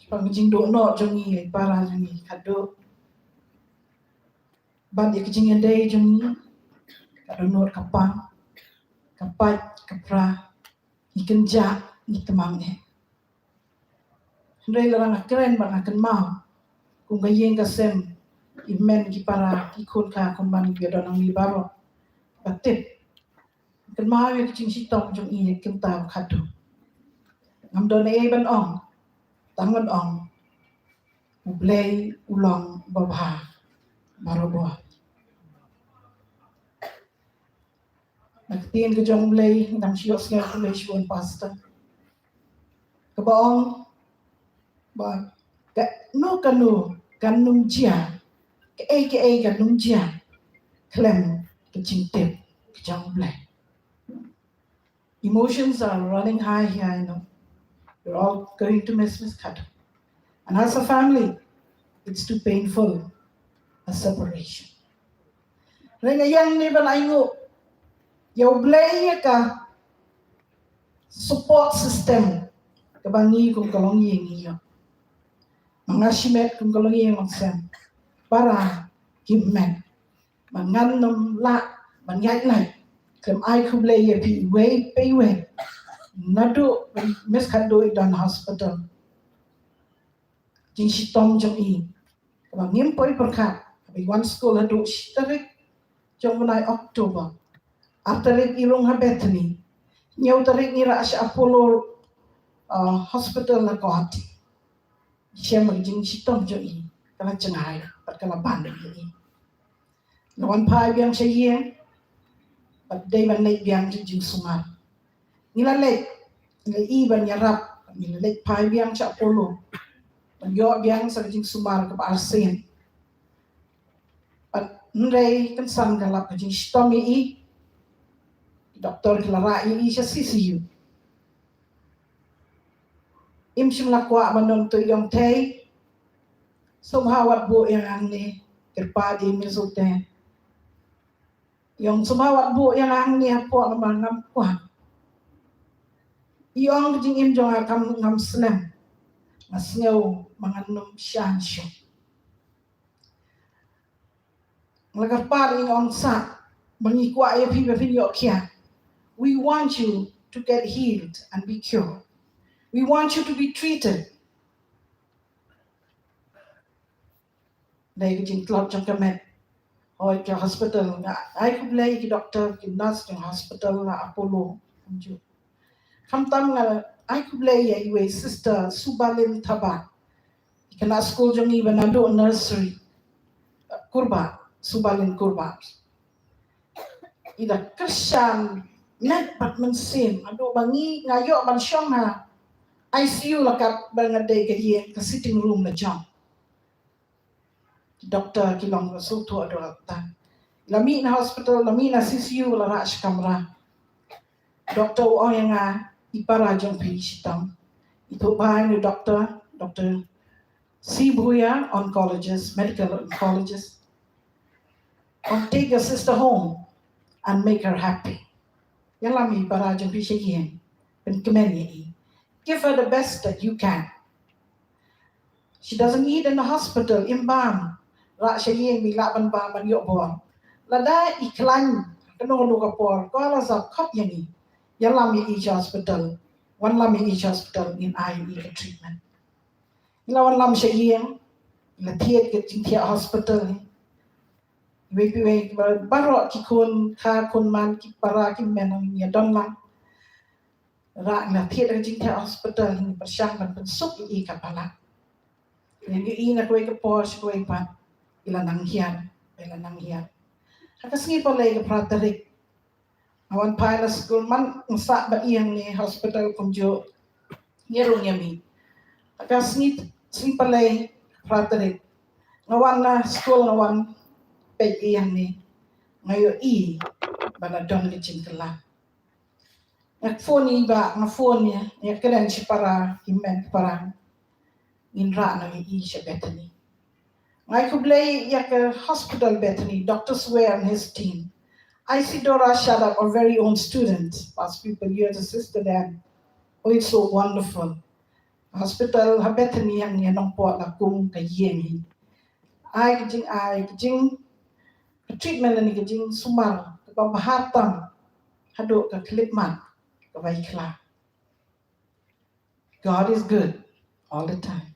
Pang jing do no jongi para jongi kado. Ban ya kijing ende jongi kado no kapang kapat kapra ikan ja ni temang ni. Ndre larang keren bang akan mau. Kung gayeng kasem imen ki para ki kun ka kun ban ki do nang li baro. Batip. Kan mau ya kicing sitong jong i kim ta khatu. Ngam do ne ban ong. Tangan ong. Ublay ulang babha. Baro bo. Nagtiin ko jong ublay nang siyos nga ublay siyon pasta. Kabaong ba no kanu kanung jia ke kanung jia klem kecintip kejang bleh. Emotions are running high here, I know. We're all going to miss Miss Kadu. And as a family, it's too painful a separation. Renga yang ni balaingo yaw bleh ka support system kabangi kung kalong yengi yo. Mga simet kung kalong yengi magsem para kimmen manganom la manyai lai kem ai kuble ye pi we pay we nado Miss Kadu idan hospital jing sitom jong i kabangim poi perkat abi one school adu tarik jong bunai October after ilong ha Bethany nyau tarik ngira asya Apollo hospital na kohati siya magjing sitom jong i kala cengay pat kala banding i lawan pai biang siya but day man late biang jing sungar nila late nila iban yarap nila late pai biang sa Apollo yo biang sa jing sumar ka arsen but nray kan san galap jing stomi i doktor klara i siya CCU im simla kwa manon to yong tay sumhawat bu yang angni kerpadi misulten yung sumawat bu yang ang niya po naman ngam kuha. Yung jing im jong akam ngam snem. Mas ngaw mga num siyan siya. Lagarpar yung sa mangikwa ya piba pinyo kya. We want you to get healed and be cured. We want you to be treated. Dahil jing klop jong kamet. Oh, ke hospital nga ai kublay ki doctor ki nurse ke hospital na Apollo anju kamtam nga ai kublay ya iwe sister Subalin Taba kana school jong iba nando nursery kurba Subalin kurba ida kersan net pat mensim ado bangi ngayo man syong ha ICU lakat bangade ke ye ke sitting room na jam Doktor kilong sutu ado tan. Lami na hospital, lami na CCU la rash kamera. Doktor o yang ipara jong pisitang. Ito bahay ni Dr. Sibuya, oncologist, medical oncologist. Take your sister home and make her happy. Yang lami ipara jong pisitang. Penkemenyi. Give her the best that you can. She doesn't eat in the hospital, imbang. Ra siya yung bilaban ba man yung buwan. Lada iklan, kanong luka por, ko ala sa kop yan i. Yan lami each hospital. One lami each hospital in IE treatment. Ilawan lam siya yung, ila tiyat kating tiya hospital. Iwe baro kikun, ka kun man, kipara, kimenang niya don lang. Ra ila tiyat kating tiya hospital, hindi pasyang man pansuk i kapala. Yan yung ina ko ay kapor, siya ko ay pat. Ila nanghiyan. Hakas ngi palay ka pratarik. Awan pa na school man sa ba iyang ni hospital kumjo ngirong yami. Hakas ngi palay pratarik. Ngawan na school ngawan peg iyang ni ngayo i bana don ni chinkala. Nga phone niya kailan siya para himen para inra na i siya Bethany. I could lay at the hospital Bethany, Dr. Swear and his team. Isidora Shadab, our very own student, past people here to sister them. Oh, it's so wonderful. Hospital Bethany yang nong po la kung kayeng. Ay kajing treatment ni kajing sumar, kapabahatam, hado ka klipman, kabaikla. God is good all the time.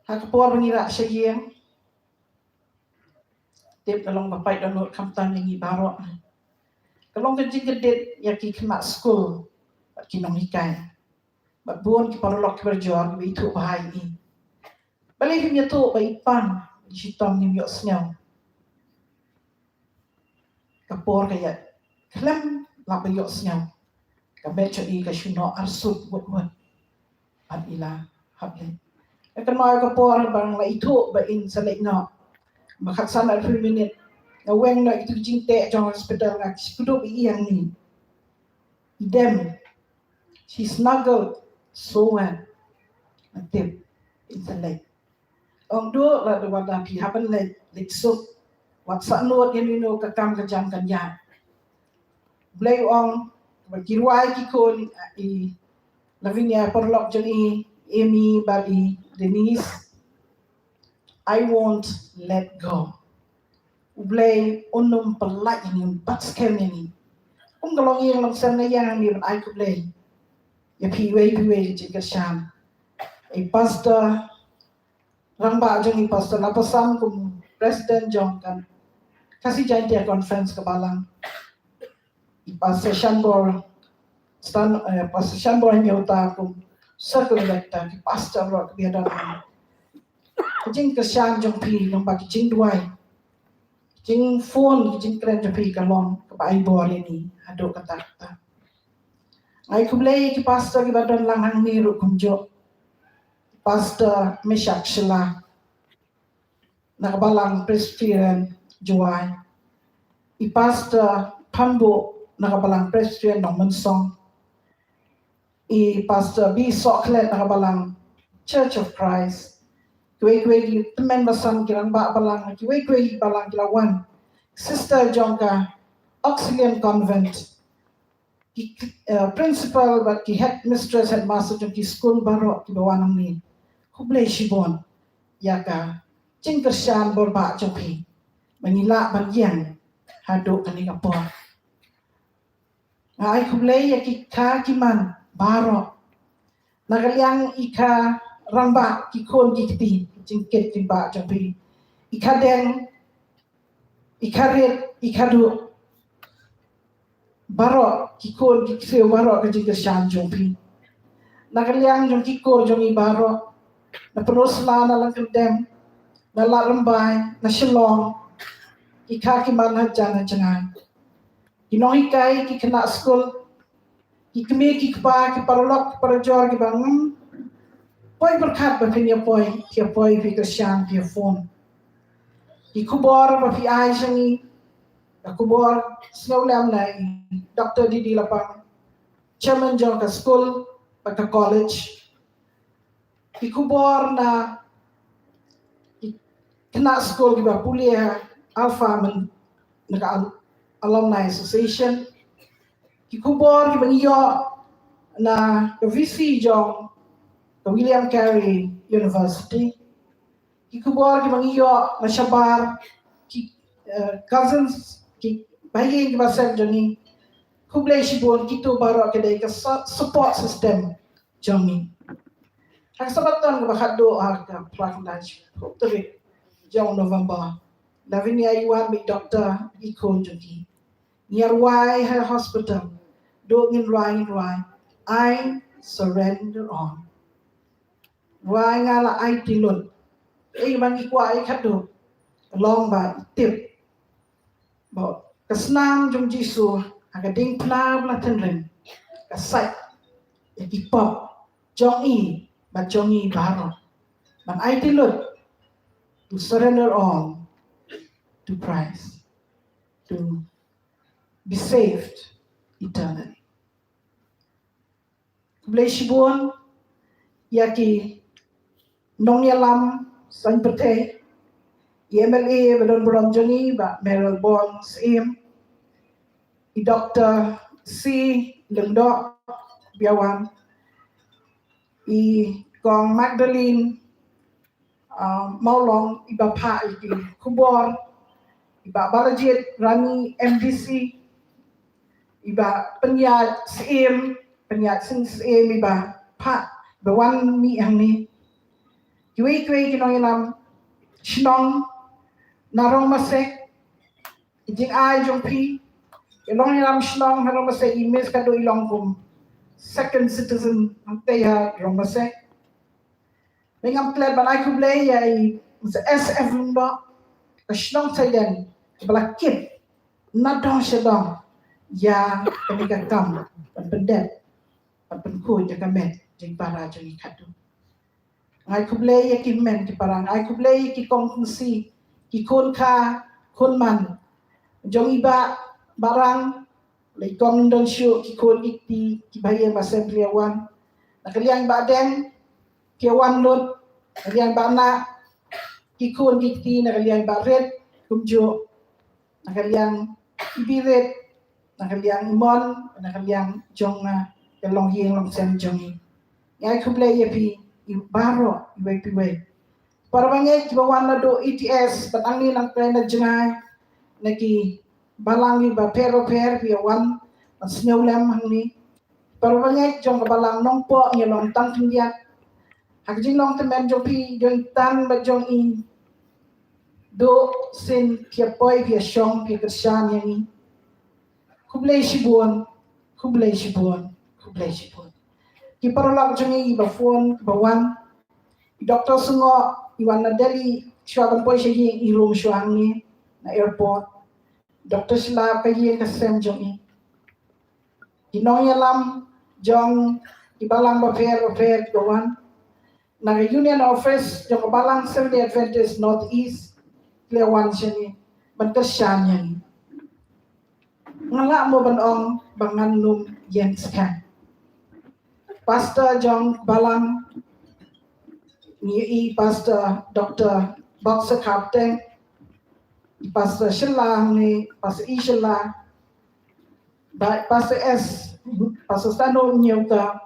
Hakapor mengira syayang. Tip dalong bapai download kamtan yang ibarok. Kalong kejing gedet yaki kena school. Bat kinong hikai. Bat buon ki parolok ki berjuang ki itu bahai ni. Balik himya tu bai pan. Sitom ni miok senyum. Kapor kaya. Kelam lak bayok senyum. Kabet coi ka syuno arsut buat-buat. Bat ila habli. Akan mau kapor bang la itu bain selek no. Makat sana 3 minit. Ngaweng no itu jingte jong hospital ngak sepuluh iyang ni. Idem. She snuggled so well. Natip in selek. Ong do la de wada pi haban le sup. Wat sa lot yan no kakam kajam kanya. Blay ong berkiruai kikon i Lavinia perlok jeni Amy bali Denise. I won't let go. Ublay unum pelak ini empat skem ini. Kalong yang langsung na yang ni I could play. Ya piwe jika syam. Pastor ramba jeng pastor lapasam kum President John kan. Kasih janji conference ke Balang. Pastor Shanbor Pastor Shanbor nyota kum circle elector ki pastor rock dia dalam. Jing kesyang jong pi jong bagi jing duai. Jing phone jing keren jong pi kalong ke bai bor ini aduk kata. Ai kublai ki pastor ki badan langhang ni ru kumjo. Pastor Meshak Shila nakabalang Presbyterian Juai. I pastor Pambo nakabalang Presbyterian Nongmensong. I pastor B Soklet nakabalang Church of Christ. Kue-kue temen basang kirang ba balang kue-kue balang kilawan. Sister Jongka Auxilian Convent. Ki principal but ki headmistress headmaster jong ki school baro ki bawanang ni. Kublay shibon yaka jing kersyan borba jong pi. Menila bagian haduk kani kapor. Ai kublay yaki ka kiman baro. Nagaliang ika ramba kikon kikti jingket timba jampi ikadeng ikaret ikadu baro kikon kikse baro kajing kersyan jampi nagaliang jong kikor jong ibaro na penosla na lang kedem na larambay na shilong ikakiman hajan hajangan kinohikai kikena school kikme kikpa kiparolok kiparajor kibangam poi berkat bapinya poi kia poi pi kesyang pia phone ikubor bapi ai sangi akubor snowlam nai Dr. Didi lapang chairman jong ka school ka college ikubor na kena school giba kuliah alpha men naka alumni association ikubor giba iyo na VC jong William Carey University. Ikubor ki mangiyo na Shabar ki cousins ki bayi ki basel joni kublay shibon kito baro kedai ka support system joni. Ang sabatan ko bakado ka praknaj hopefully jong November. Lavinia iwan mi Dr. Ikon joni. Nearby her hospital. Do in right. I surrender on. Wai ngala ai tilun. Mangi kwa ai khadu. Long ba tip. Bo kasnam jong Jisu aga ding pna blaten ren. Kasai. Yaki pop jong i ba jong i baro. Man ai tilun to surrender all to Christ. To be saved eternally. Bleshibun yaki nong yalam san pete MLA belon belon joni ba Meryl Bonds i Dr. C Lendok biawan i Kong Magdalene Maulong iba pa iki kubor iba Balajit Rani MDC iba penyat CM penyak sing mi ba pa ba wan mi hang ni yui kwe kinong inam shnong narong masek jing ai jong pi ilong inam shnong narong masek imes kado ilong kum second citizen ante ya rong masek Dengan plan balai ku blay ya SF lumba kashnong saiden balakit nadong shadong ya kami kam pendek penku jaga met jing para jing kadu ngai ku blay ya ki men ki parang ngai ku blay ki kongsi ki kon ka kon man jong iba barang le kong don shu ki kon ikti ki baye masem priawan nakaliang badeng kiawan lot nakaliang bana kikun kikti nakaliang baret kumjo nakaliang ibiret nakaliang imon nakaliang jonga kalong hieng long sem jongi ngai kuble yepi ibaro iwe piwe para bange kibawan na do ETS patangi lang plena jengai naki balangi ba pero piawan snowlem hangni para bange jong balang nongpo ngilong tang tindiak Hakjing long temen jong pi jong tan ba jong in do sin pia poi pia shong pia kersan yang ni kublai shibuan ki parolak jong i ba phone ba wan doktor sungo iwan na deli shwaban poi shi i room shwang ni na airport doktor sila ka yi ka sem jong i kinong yalam jong ibalang ba fair ba wan na union office jong balang Seventh Adventist Northeast Clearwan sini bantasyan yan ngala mo banong bangan num Jens kan pastor jong balang ni pastor Dr. Boxer Captain pastor Shelah ni pastor Ishala pastor S pastor Stano Nyuta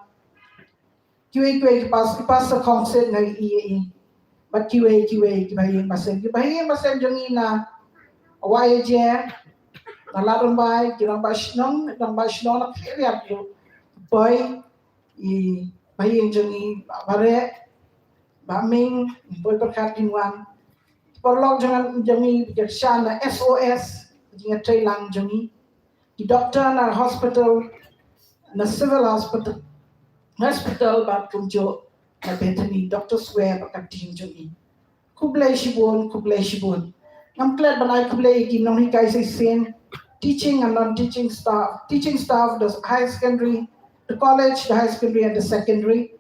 kiwe pas kongset ngai but kiwe kibayin masem jongi na awai je na larong bai kirang bashnong na kiriap yo boy i bayin jongi bare baming boy berkat dinwan perlog jangan jongi bijaksan na SOS jinga trailang jongi di doktor na hospital na civil hospital bat kumjo na Bethany Dr. Swear bakat ting jongi kublai shibun ngam klet banai kublai gi nong hikai sai sen teaching and non-teaching staff the high secondary the college the high secondary and the secondary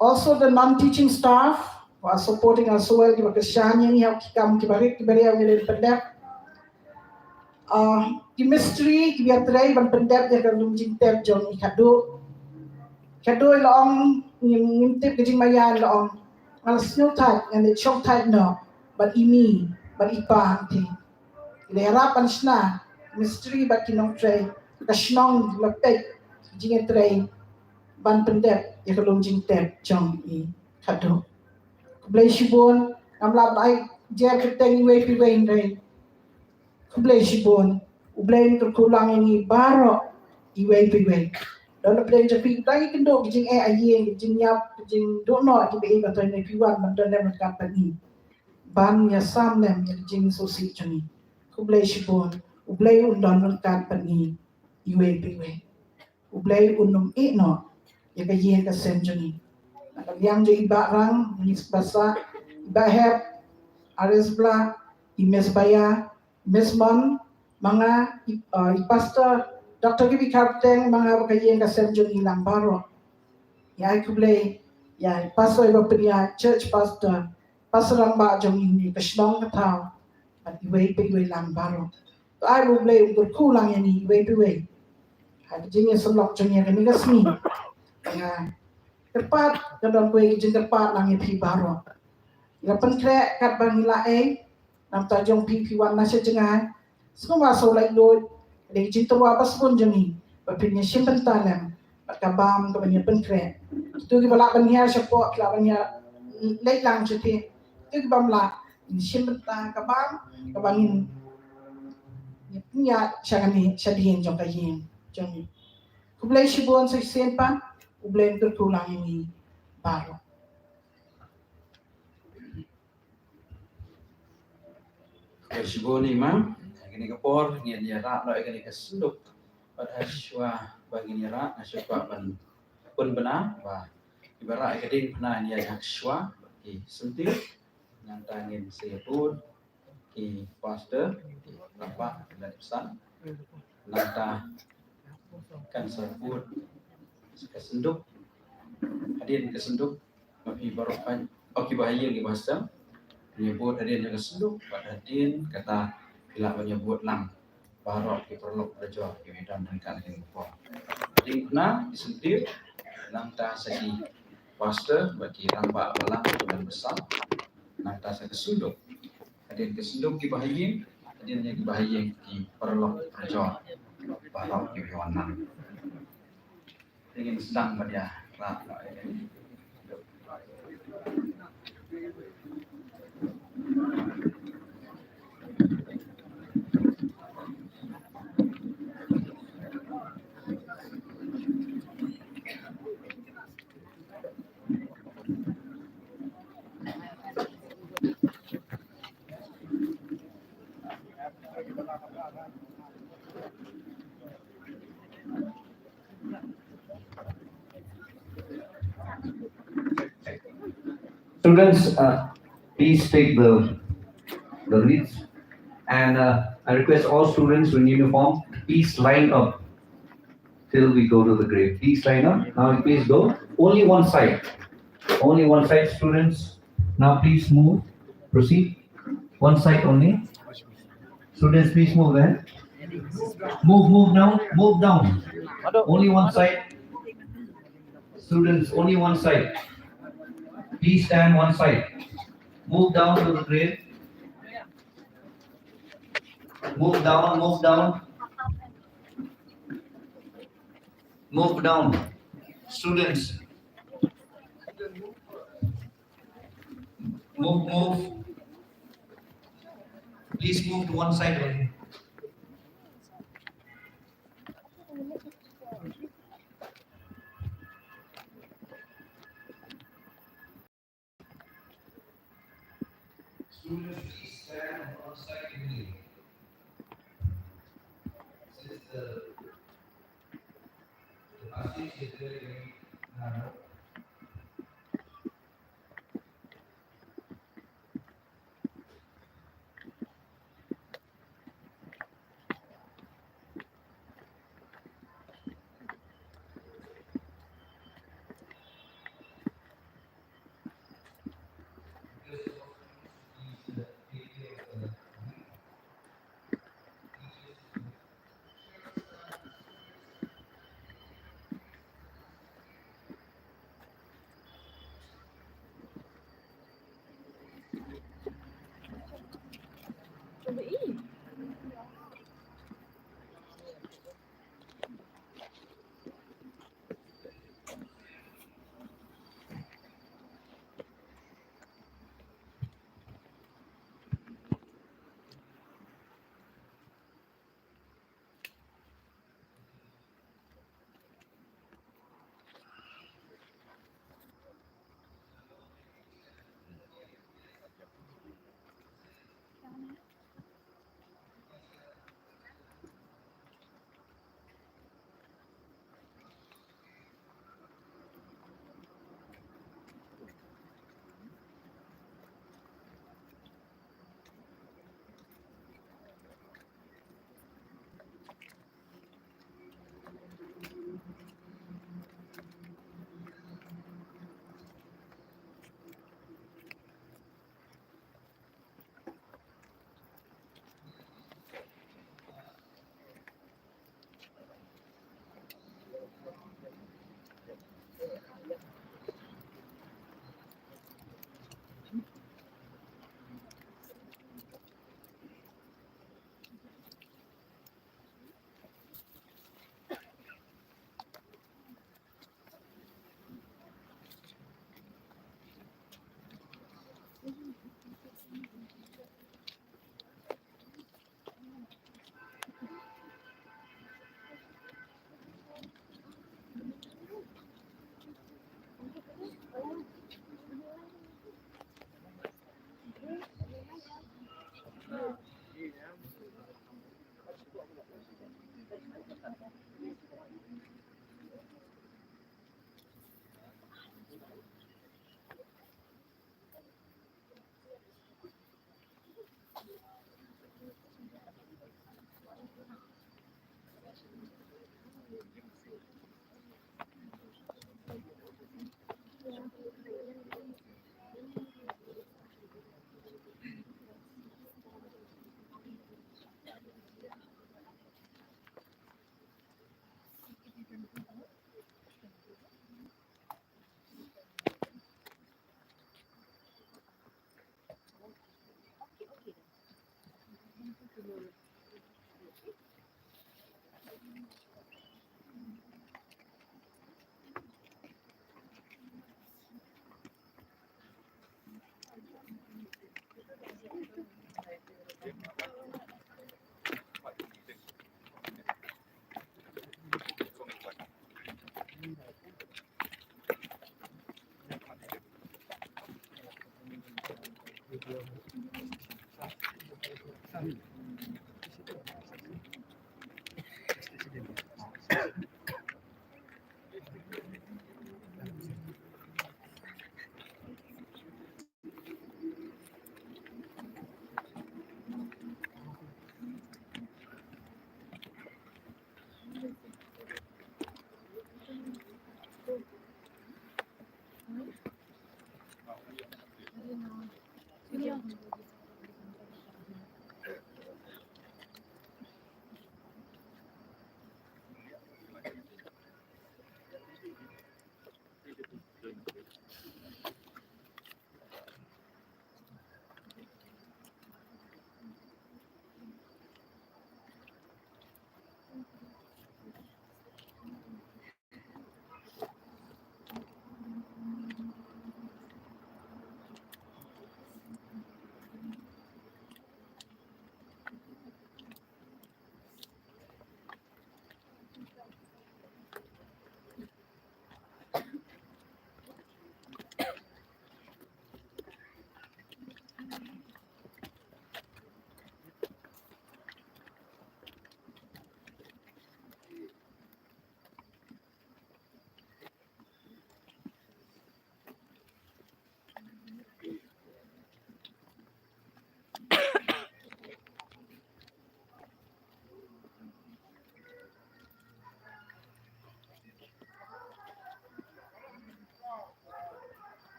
also the non-teaching staff who are supporting us well di bakat shanya ni hak kam ki barik ki bari ngel pendek ki mystery ki biar trai ban pendek ya kan jing ter jongi Kadoi long ngintip kajing mayan long ngal snow type and the chok type no but imi but ipa ti le harapan sna mystery but kinong tray kashnong lapet jing tray ban pendek ya kalong jing tep jong i kado kublai shibon amla bai jer keteng we pi we ndai kublai shibon ublai kulang ini baro i we pi we dalam plan jadi lagi kendo jing ayen jing nyap jing dono di be ba toy ne piwan man don nem company ban ya sam nem ya jing sosi chani kublai shibon ublai undon company iwe piwe ublai unum no ya ka yen ka sem chani nakaliang je iba rang nis basa iba hep ares bla imes baya mesmon mga pastor Dr. Gibi Kapten mga kayen kasem jong ilang baro. Ya kublay ya pastor iba priya church pastor pasarang ba jong ini kasnong kataw at iwe lang baro. So I will blay kulang yan iwe piwe. At jing salok jong yan kani kasmi. Kaya kerpat kadang kue jing kerpat lang ipi baro. Ya penkre kat bang ilae nam ta jong piwan na siya jengan. Semua solay load Dari cinta wapas pun jemi, berpinya simpan talam, berkabam kebanyakan penkret. Itu kita balak banyak siapa, kita banyak lelang cete. Itu kita balak simpan talam kabam, kebangin punya syagani syadiin jong kayin jong. Kublay sibuan sa isempa, kublay tutulang ini baro. Kashiboni ma, gini kapor, ngin yara, lo gini kasunduk. Pada syua bagi yara, nasyua ban pun benar, bah ibara gading pernah dia yang syua, ki sentir, yang tangin sebut, ki pastor, ki rampak dan pesan, nanta kan sebut kesenduk, hadirin kesenduk, mafi barokan, oki bahaya di bahasa. Menyebut hadirin yang kesenduk, pada hadirin kata bila menyebut lang barok di perlok raja di medan dan kan yang lupa. Hadirin kena disentir nangta segi pastor bagi rampak malam dan besar nangta segi kesenduk. Hadirin kesenduk di bahayin, hadirin yang bahayin di perlok raja barok di medan. Ingin sedang pada rak ini. Students, please take the leads, and I request all students in uniform, please line up till we go to the grave. Please line up. Now please go. Only one side. Only one side, students. Now please move. Proceed. One side only. Students, please move there. Move now. Move down. Only one side. Students, only one side. Please stand one side. Move down to the grave. Move down, move down. Move down. Students. Move. Please move to one side only. Students, please stand on one side only. Since the passage is very narrow.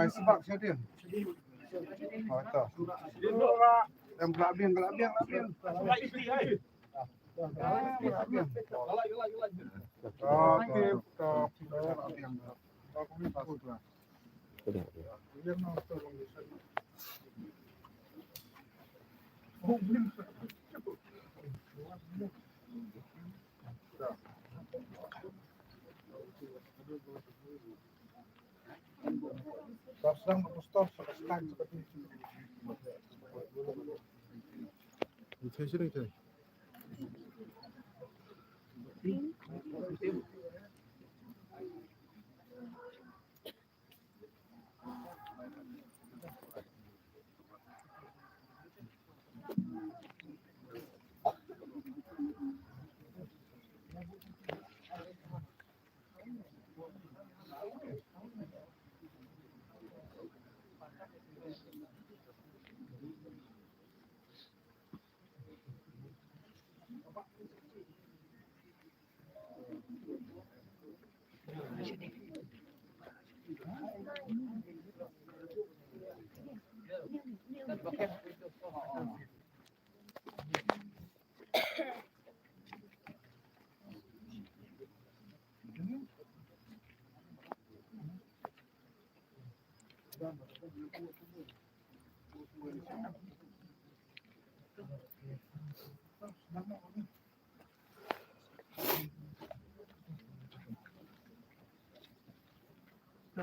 Sebab saya dia. Yang gelap biang. Sedang stop sekarang seperti itu. Saya sering saya.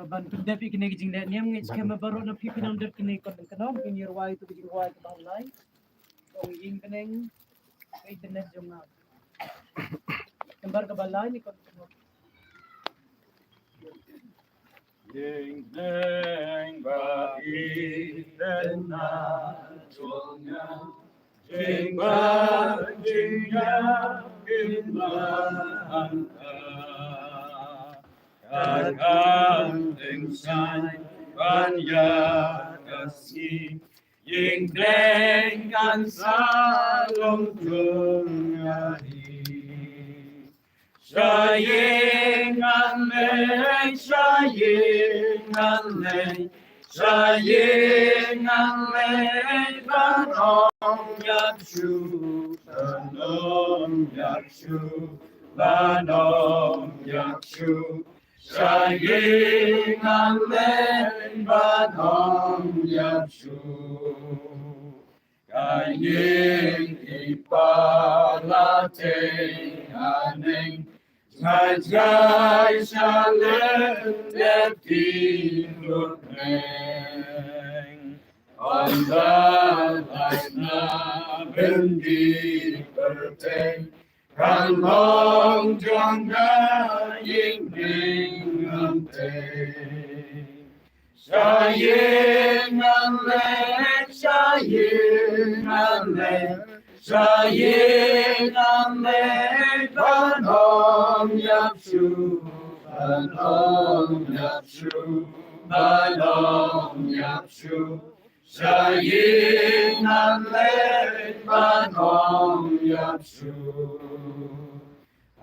Bantu dapat kena kijing dah ni mengit skema baru na pipin under kena kadang-kadang in your way to kijing way ke balai. Ong ying keneng internet jom na. Kembar ke balai ni kon. Ding ding ba den na chonga ding ba ding ya in la Akan sein banyak kasih yang dengan salam tunggali sayangan leng banom yakshu sayangan leng banom yakshu kayeng ipalate aneng Ngajai shalem deti lutneng Ondal asna bendi perteng Kan long jangga ying ding anteng Sayangan lek banom yakshu sayangan lek banom yakshu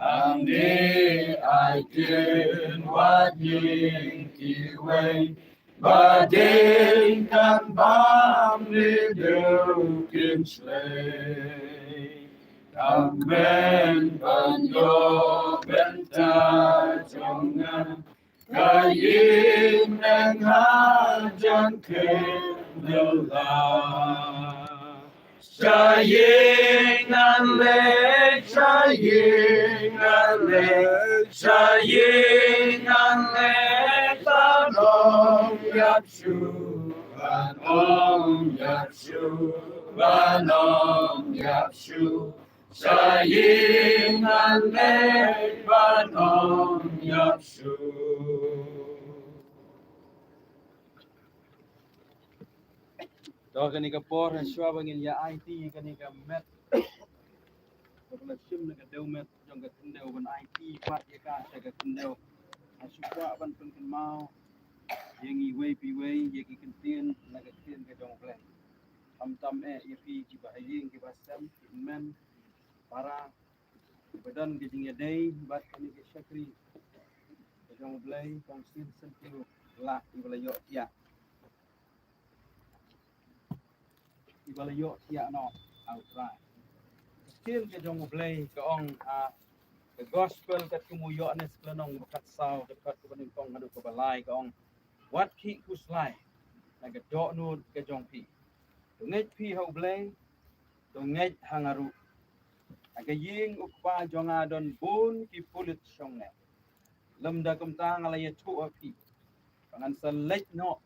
Ande aiken wajing kiweng badeng kan bam lidukin slay Kamben banyo benta jongan kayin neng hajan kebelah sayangan lek banom yakshu sayangan lek banom yakshu Do kani ka por shwa bangin ya IT kani ka met Kalau sim nak deu met jong ka kendeu ban IT pat ya ka sa ka kendeu. Asukwa ban pun kan mau yang i wei pi wei ye ki kentien na ka tien ka jong plan. Tam ye pi ki ba yin ki ba sam ki men para badan ki jing ya dei bat kani ki shakri ka jong blai kong sin sen ti la i bala yo tia. I bala yo tia no outright. Still ka jong blai ka ong the gospel kat kumuyo anes klanong kat saw kat kubaning kong hadu ko balay ka ong what ki kuslay naga do no ka jong pi ngej pi ho blay do ngej hangaru aga ying ukpa jonga don bun ki pulit song ne lam da kum ta ngala ye tu pi pangan selek no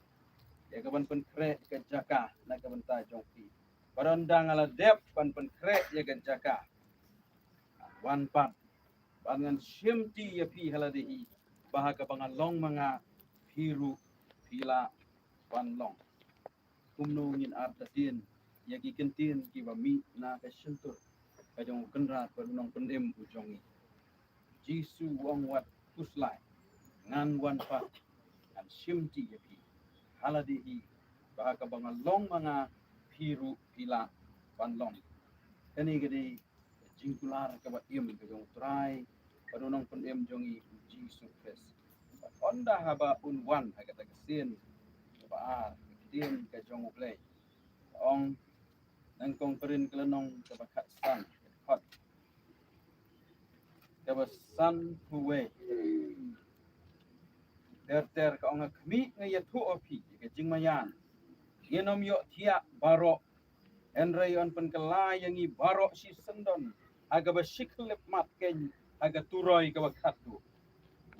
ya ka ban pen kre ka jaka na ka ban ta jong pi baron da ngala dep ban pen kre ya ka jaka wan pan bangan syemti ya pi haladihi bahaga bangalong mga hiru pila panlong kumno ngin artatin ya ki kentin ki bami na ka sentur ka jong kenra panong pendem ujongi jisu wong wat kuslai ngan wan pa an syemti ya pi haladihi bahaga bangalong mga hiru pila panlong kani gede jingkular ka ba im ka jong try padunong pun em jongi Jesus Christ. Onda haba unwan haga tagasin ba din ka jong play. Ong nang kong perin kelenong ka bakat san hot. Ka ba san huwe. Der ka ong kami ngaya tu opi ka jingmayan. Genom yo tia baro enrayon pen kelay yang i baro si sendon aga ba siklep mat ken aga turoy ka wakatu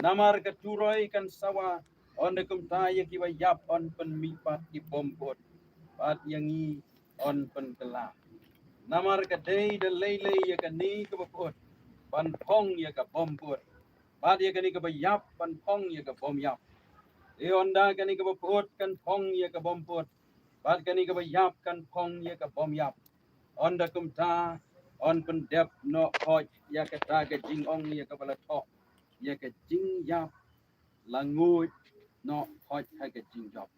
namar ka turoy kan sawa on kum taya ki ba yap on pen mipat ki bombot pat yang i on pen kela namar ka dei de lele ya ka ni ka bot pan pong ya ka bombot pat ya ka ni ka ba yap pan pong ya ka bom yap e onda ka ni ka bot kan pong ya ka bombot pat ka ni ka ba yap kan pong ya ka bom yap onda kum ta on pen dep no hoj ya ka ta ka jing ong ya ka bala to ya ka jing yap langui no hoj ha ka jing job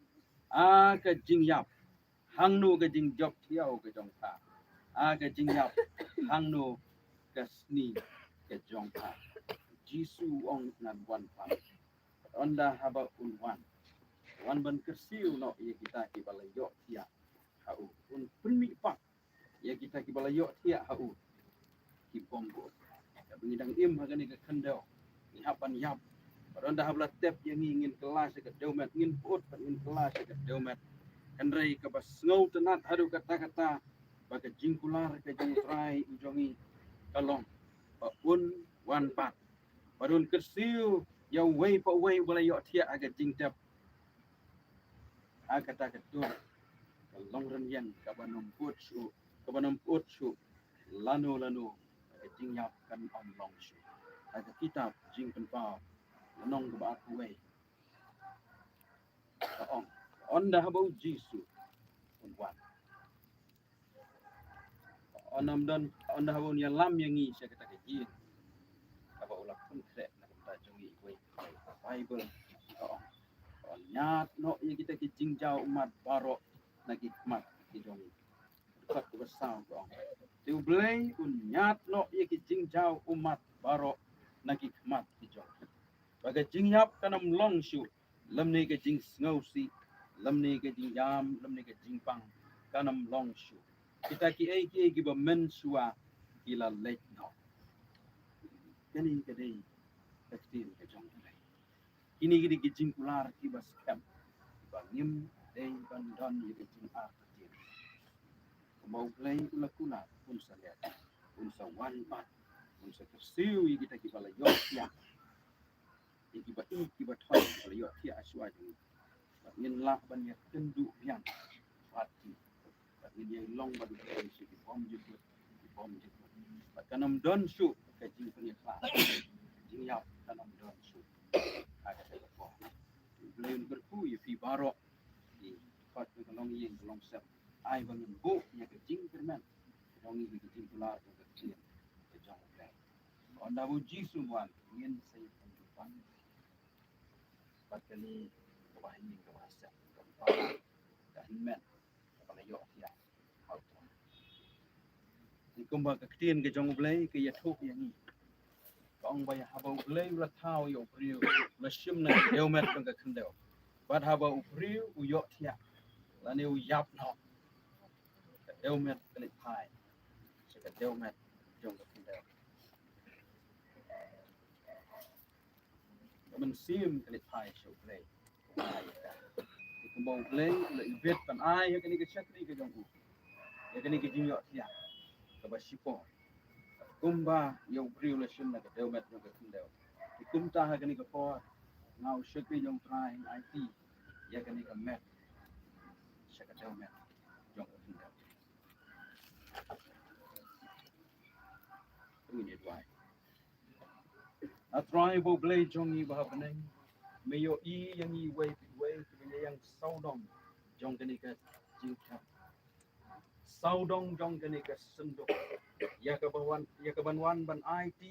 a ka jing yap hang nu ka jing job thiau ka jong ta a ka jing yap hang nu ka sni ka jong ta jisu ong nan wan pa onda haba un wan ban kersiu no ya kita ki bala yo thia ha un primi pa ya kita ki bala yo thia ha ki bombo ya bingidang im ha gani ka khandau ni hapan yap ronda habla tep yang ingin kelas ke deumet ngin put ngin kelas ke deumet kanrei ka bas ngau tenat hadu kata-kata baka jingkular ke jing trai ujongi kalong pa un wan pat barun kersiu ya wei pa wei bala yo thia aga jing tep aga ta ka tu kalong ren yen ka banom put su lanu ka jing yap kan om long su aga kitab jing kan pa nong ba ku wei onda habau jisu wan onam dan onda habau ni lam yang ni saya kata ke habau ulak pun krek nak ta jongi wei bible on nyat no ye kita ki jingjau umat baro nagi mat ki jongi dekat ku besar dong tiu blei un nyat no ye ki jingjau umat baro nagi mat ki jongi baga jingyap kanam long shu lam ni ke jing ngau si lam ni ke jing yam lam ni ke jing pang kanam long shu kita ki ki ba men suwa ila late no kani ke dei takdir ke jong dei ini ki jing kular ki bas kam ba ngim dei ban don ye ke jing ar takdir mau play ula kula pun sa lihat pun sa wan pat pun sa kersiu kita ki bala yo ya ikiba thoi bala yo thia aswa jing ngin la ban ya tendu bian pati ngin ye long ban si bom jibut kanam don su ka jing punya kla jing yap kanam don su ada saya ko beliau berku ye fi baro di pat long yin long sep ai bangun bu nya ke jing kerman dong ni ke jing pula ke kecil ke jong play on da bu jisu wan ngin sai penjupan bakali ke bahin ke bahasa ke dan men pada yo ya au ni kumba ke kecil ke jong play ke ya thuk yang ni ông bây habau play la thao yo priu la shim na deu met ke khendeu but habau priu u yo tia la ne u yap no deu met ke pai se ke deu met jong ke khendeu mình sim cái thai show play ai cả thì cũng bông play lại viết còn ai cái này cái check đi cái dòng cụ cái này cái gì nhọ thì cái bà shippo kumba yêu relation là cái đều met cái không đều thì kumta cái này cái po ngao check đi dòng try IT cái này cái met sẽ cái đều met dòng cái không đều cái này vậy try bo play jong ni ba beneng me yo I yang I way ke yang sau dong jong ke ni ka jing kap sau dong jong ke ni ka sendok ya ka banwan ban IT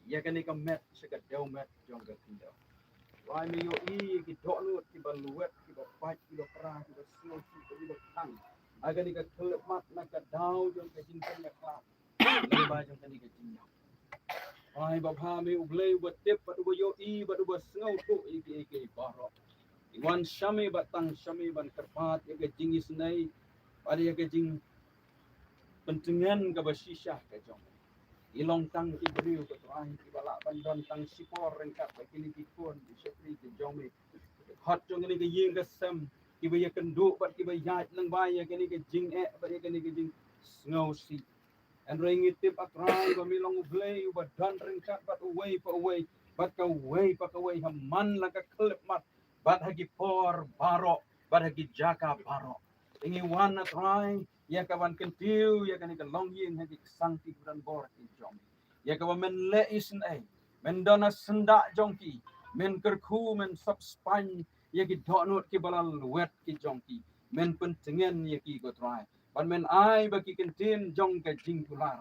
ya ke ni ka met se ka deu met jong ka kindau wai me yo I ki do lut ki ba luet ki ba pat ki ba pra ki ba sio ki ba tang aga ni ka klep mat na ka dau jong ka jing ka klap le ba jong ka ni ka jing ai ba pha me ublei ba tip ba do yo I ba do ba ngau tu ke baro iwan shami ba tang shami ban kerpat ya ke jing isnai pada ya ke jing pentingan ke ba shisha ke jong ilong tang ki briu ke tuan ki bala ban don tang sipor rengkat ba kini ki kon di shepri ke jong me hot jong ni ke ying ke sem ki ba ya kendu ba ki ba ya nang ba ya ke ni ke jing ba ya ke ni ke jing ngau si and ring it tip atrai ba milong ublei ba don rengkat ba away but ka away haman la ka klip mat but hagi por baro but hagi jaka baro ingi wan atrai ya ka wan kentiu ya kan ka long yin hagi sang ti buran bor ki jom ya ka men le isen ai men dona senda jongki men kerku men sub span ya ki donut ki balal wet ki jongki men pentengen ya ki go try ban men ai ba ki kentin jong ka jing pular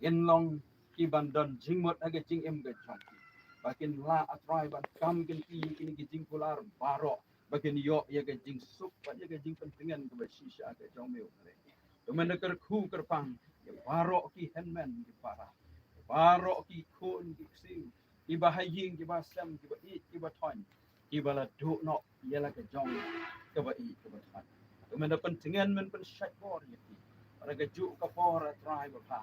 in long ki bandon jing mot aga jing em ga jongki bakin la atrai ban kam ken ki kini ki jing pular baro bakin yo ya ga jing sup ba ya ga jing pentengen ka ba shisha ga jong me ukre to men ker ku ker pang ya baro ki henmen ki para baro ki kun ki siu ki ba haying ki ba sam ki ba I ki ba ton ki ba la do no ya la ka jong ka ba I ka ba ton to men pentengen men pen shat bor ya ki para ga ju ka por atrai ba pa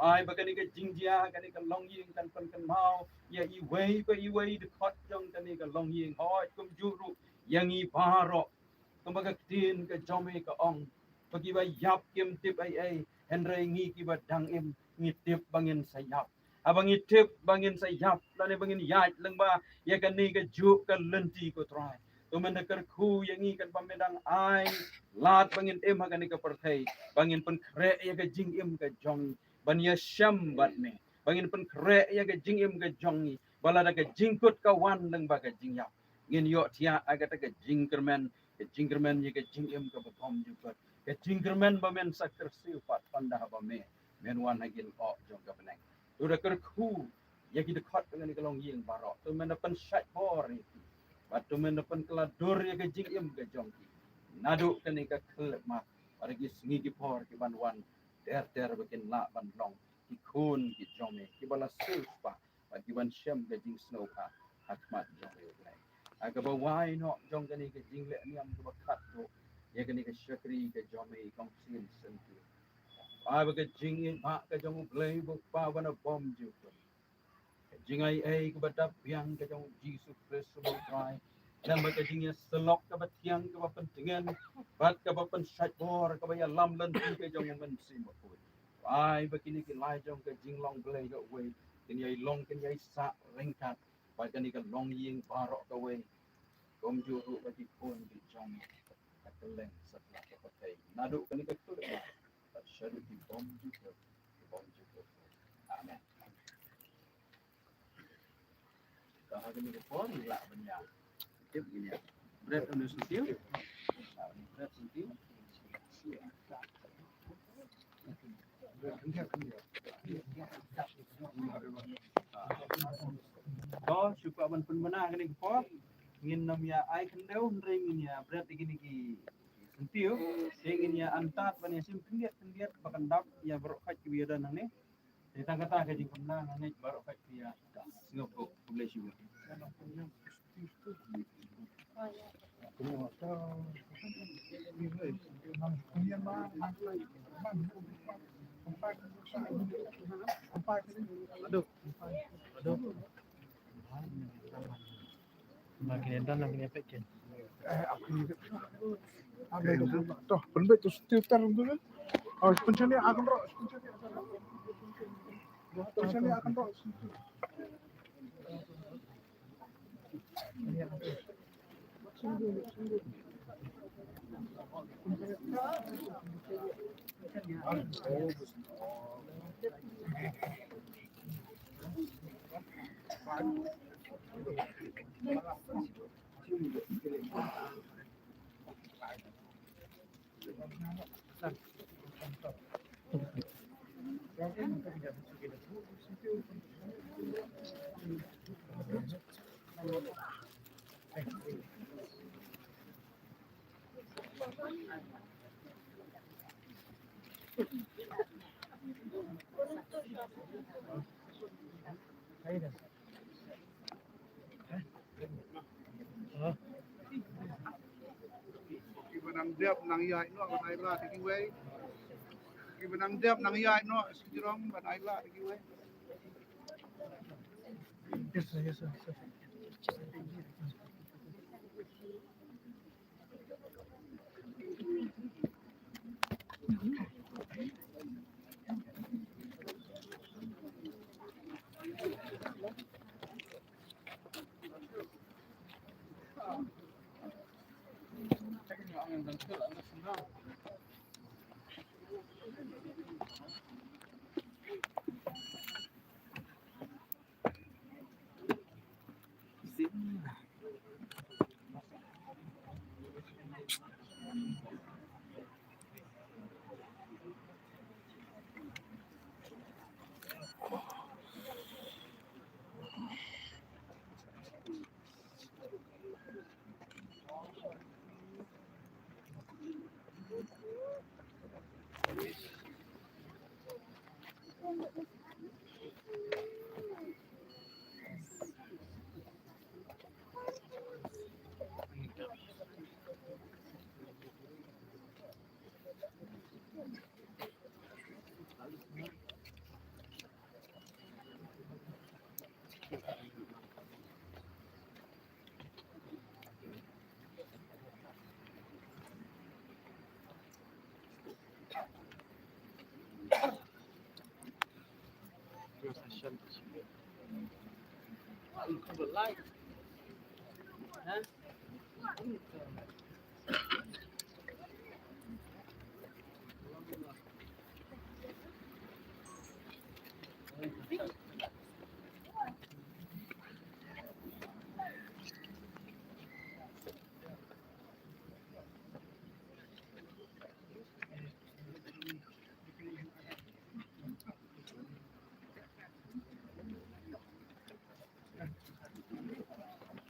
ai ba kani ka jingjia kani ka long ying kan pen kan mau ya I way de khot jong kani ka long ying hoi kum juru yang I baro kum ba ka tin ka jome ka ong bagi ba yap kim tip ai henre ngi ki ba dang em ngi tip bangin sayap abang ngi tip bangin sayap lane bangin yat leng ba ya kani ka ju ka lenti ko try to men ka khu yang ngi kan pamedang ai lat bangin em ha kani ka perthai bangin pen kre ya ka jing em ka jong ban ya sham bat me bangin pen kre ya ga jing im ga jongi bala da ga jingkut ka wan nang ba ga jing ya ngin yo tia aga ta ga jingkerman ya ga jing im ka bom ju ka jingkerman ba men sakar siu pat panda ba me men wan hagin o jong ga benang to da ker khu ya gi de khot ngan ga long ying baro to men pen shat bor ni bat to men pen kala dor ya ga jing im ga jongi nadu kan ka klep ma argi sngi ki por ki ban wan der bakin la ban long ki kun ki jome ki bala sulpa ba ki ban shem ga jing snow pa hakmat jome ulai aga ba why no jong ga ni ga jing le ni am ga khat do ya ga ni ga shakri ga jome kong sin sen tu ba ga jing in ba ga jong ulai bo pa wana bom ju jing ai ga badap yang ga jong Jesus Christ bo try dan ba jing ya selok ka ba tiang ka ba pentingan bat ka ba pen shat bor ka ba ya lam len ti ka jong men sim ba ko ai ba kini ki lai jong ka jing long blai ga we kini ai long kini ai sa rengkat ba kini ka long ying barok ka we kom ju ru ba ki pun ki jong ka keleng satla ka pakai nadu kini ka tu ba shadu ki bom ju amen ka ha kini ka pon la benya tip gini bread on the stew bread on the Ko suka man pun mana kini ko ngin nam ya ai kendeu ring ya berarti gini ki sentiu ingin ya antat ban ya sim kendiat bakandap ya berkat kibiada nang ne kita kata ke jing pernah nang ne berkat ya ngoko boleh sih aduh aduh makin dan makin efek toh benda tu filter tu kan oh sebenarnya akan roh sebenarnya akan roh Ibanang dep nang yai no ban ai la tiki wei Ibanang dep nang yai no sijrong ban ai la tiki wei yes yes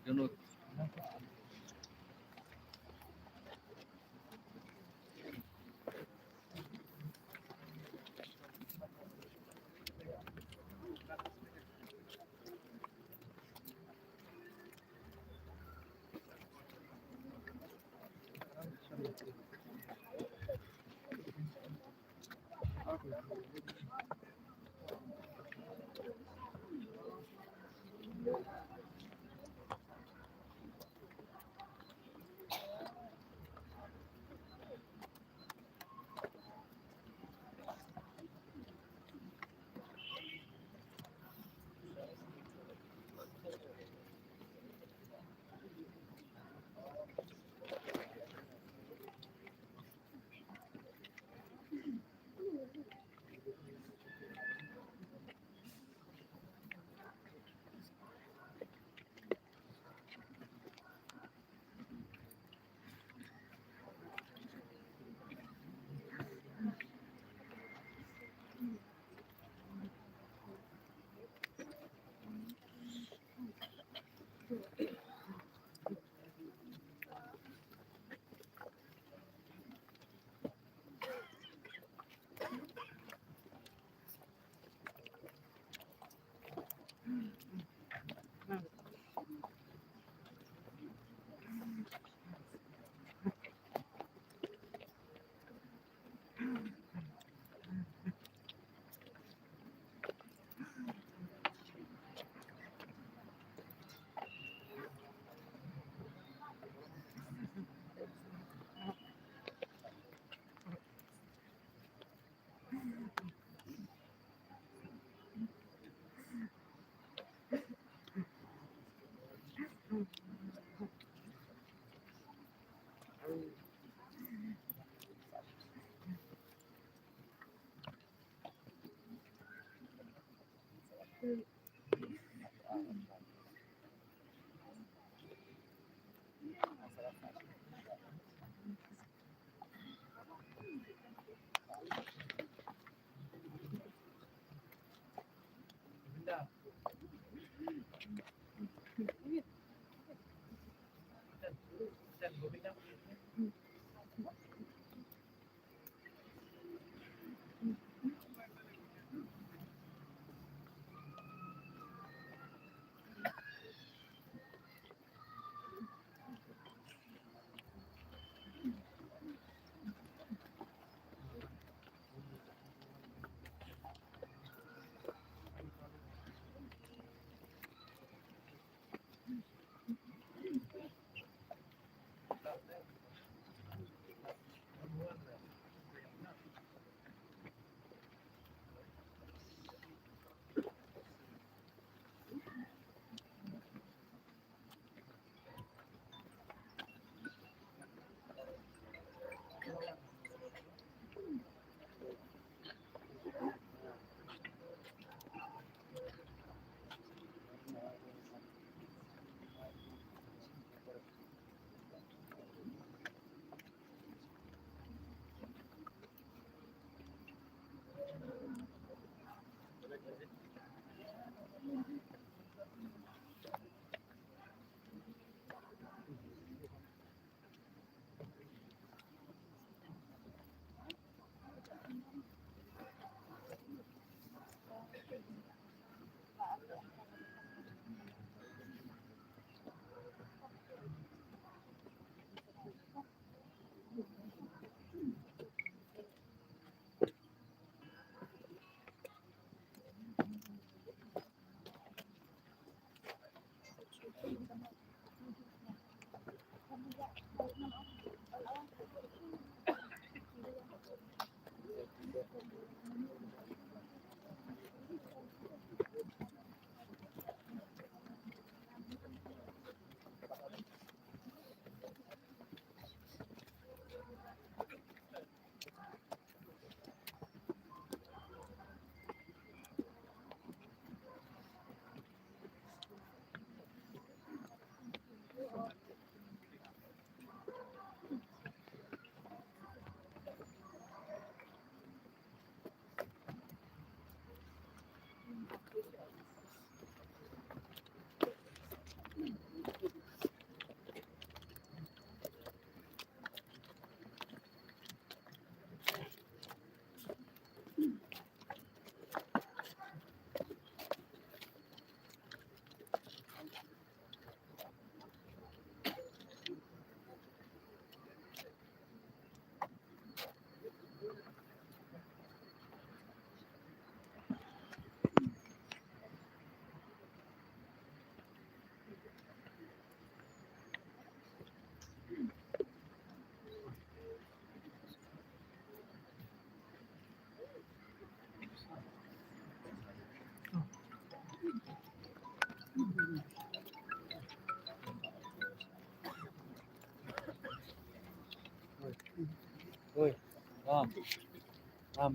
Ganun.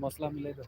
मसला मिलाइदो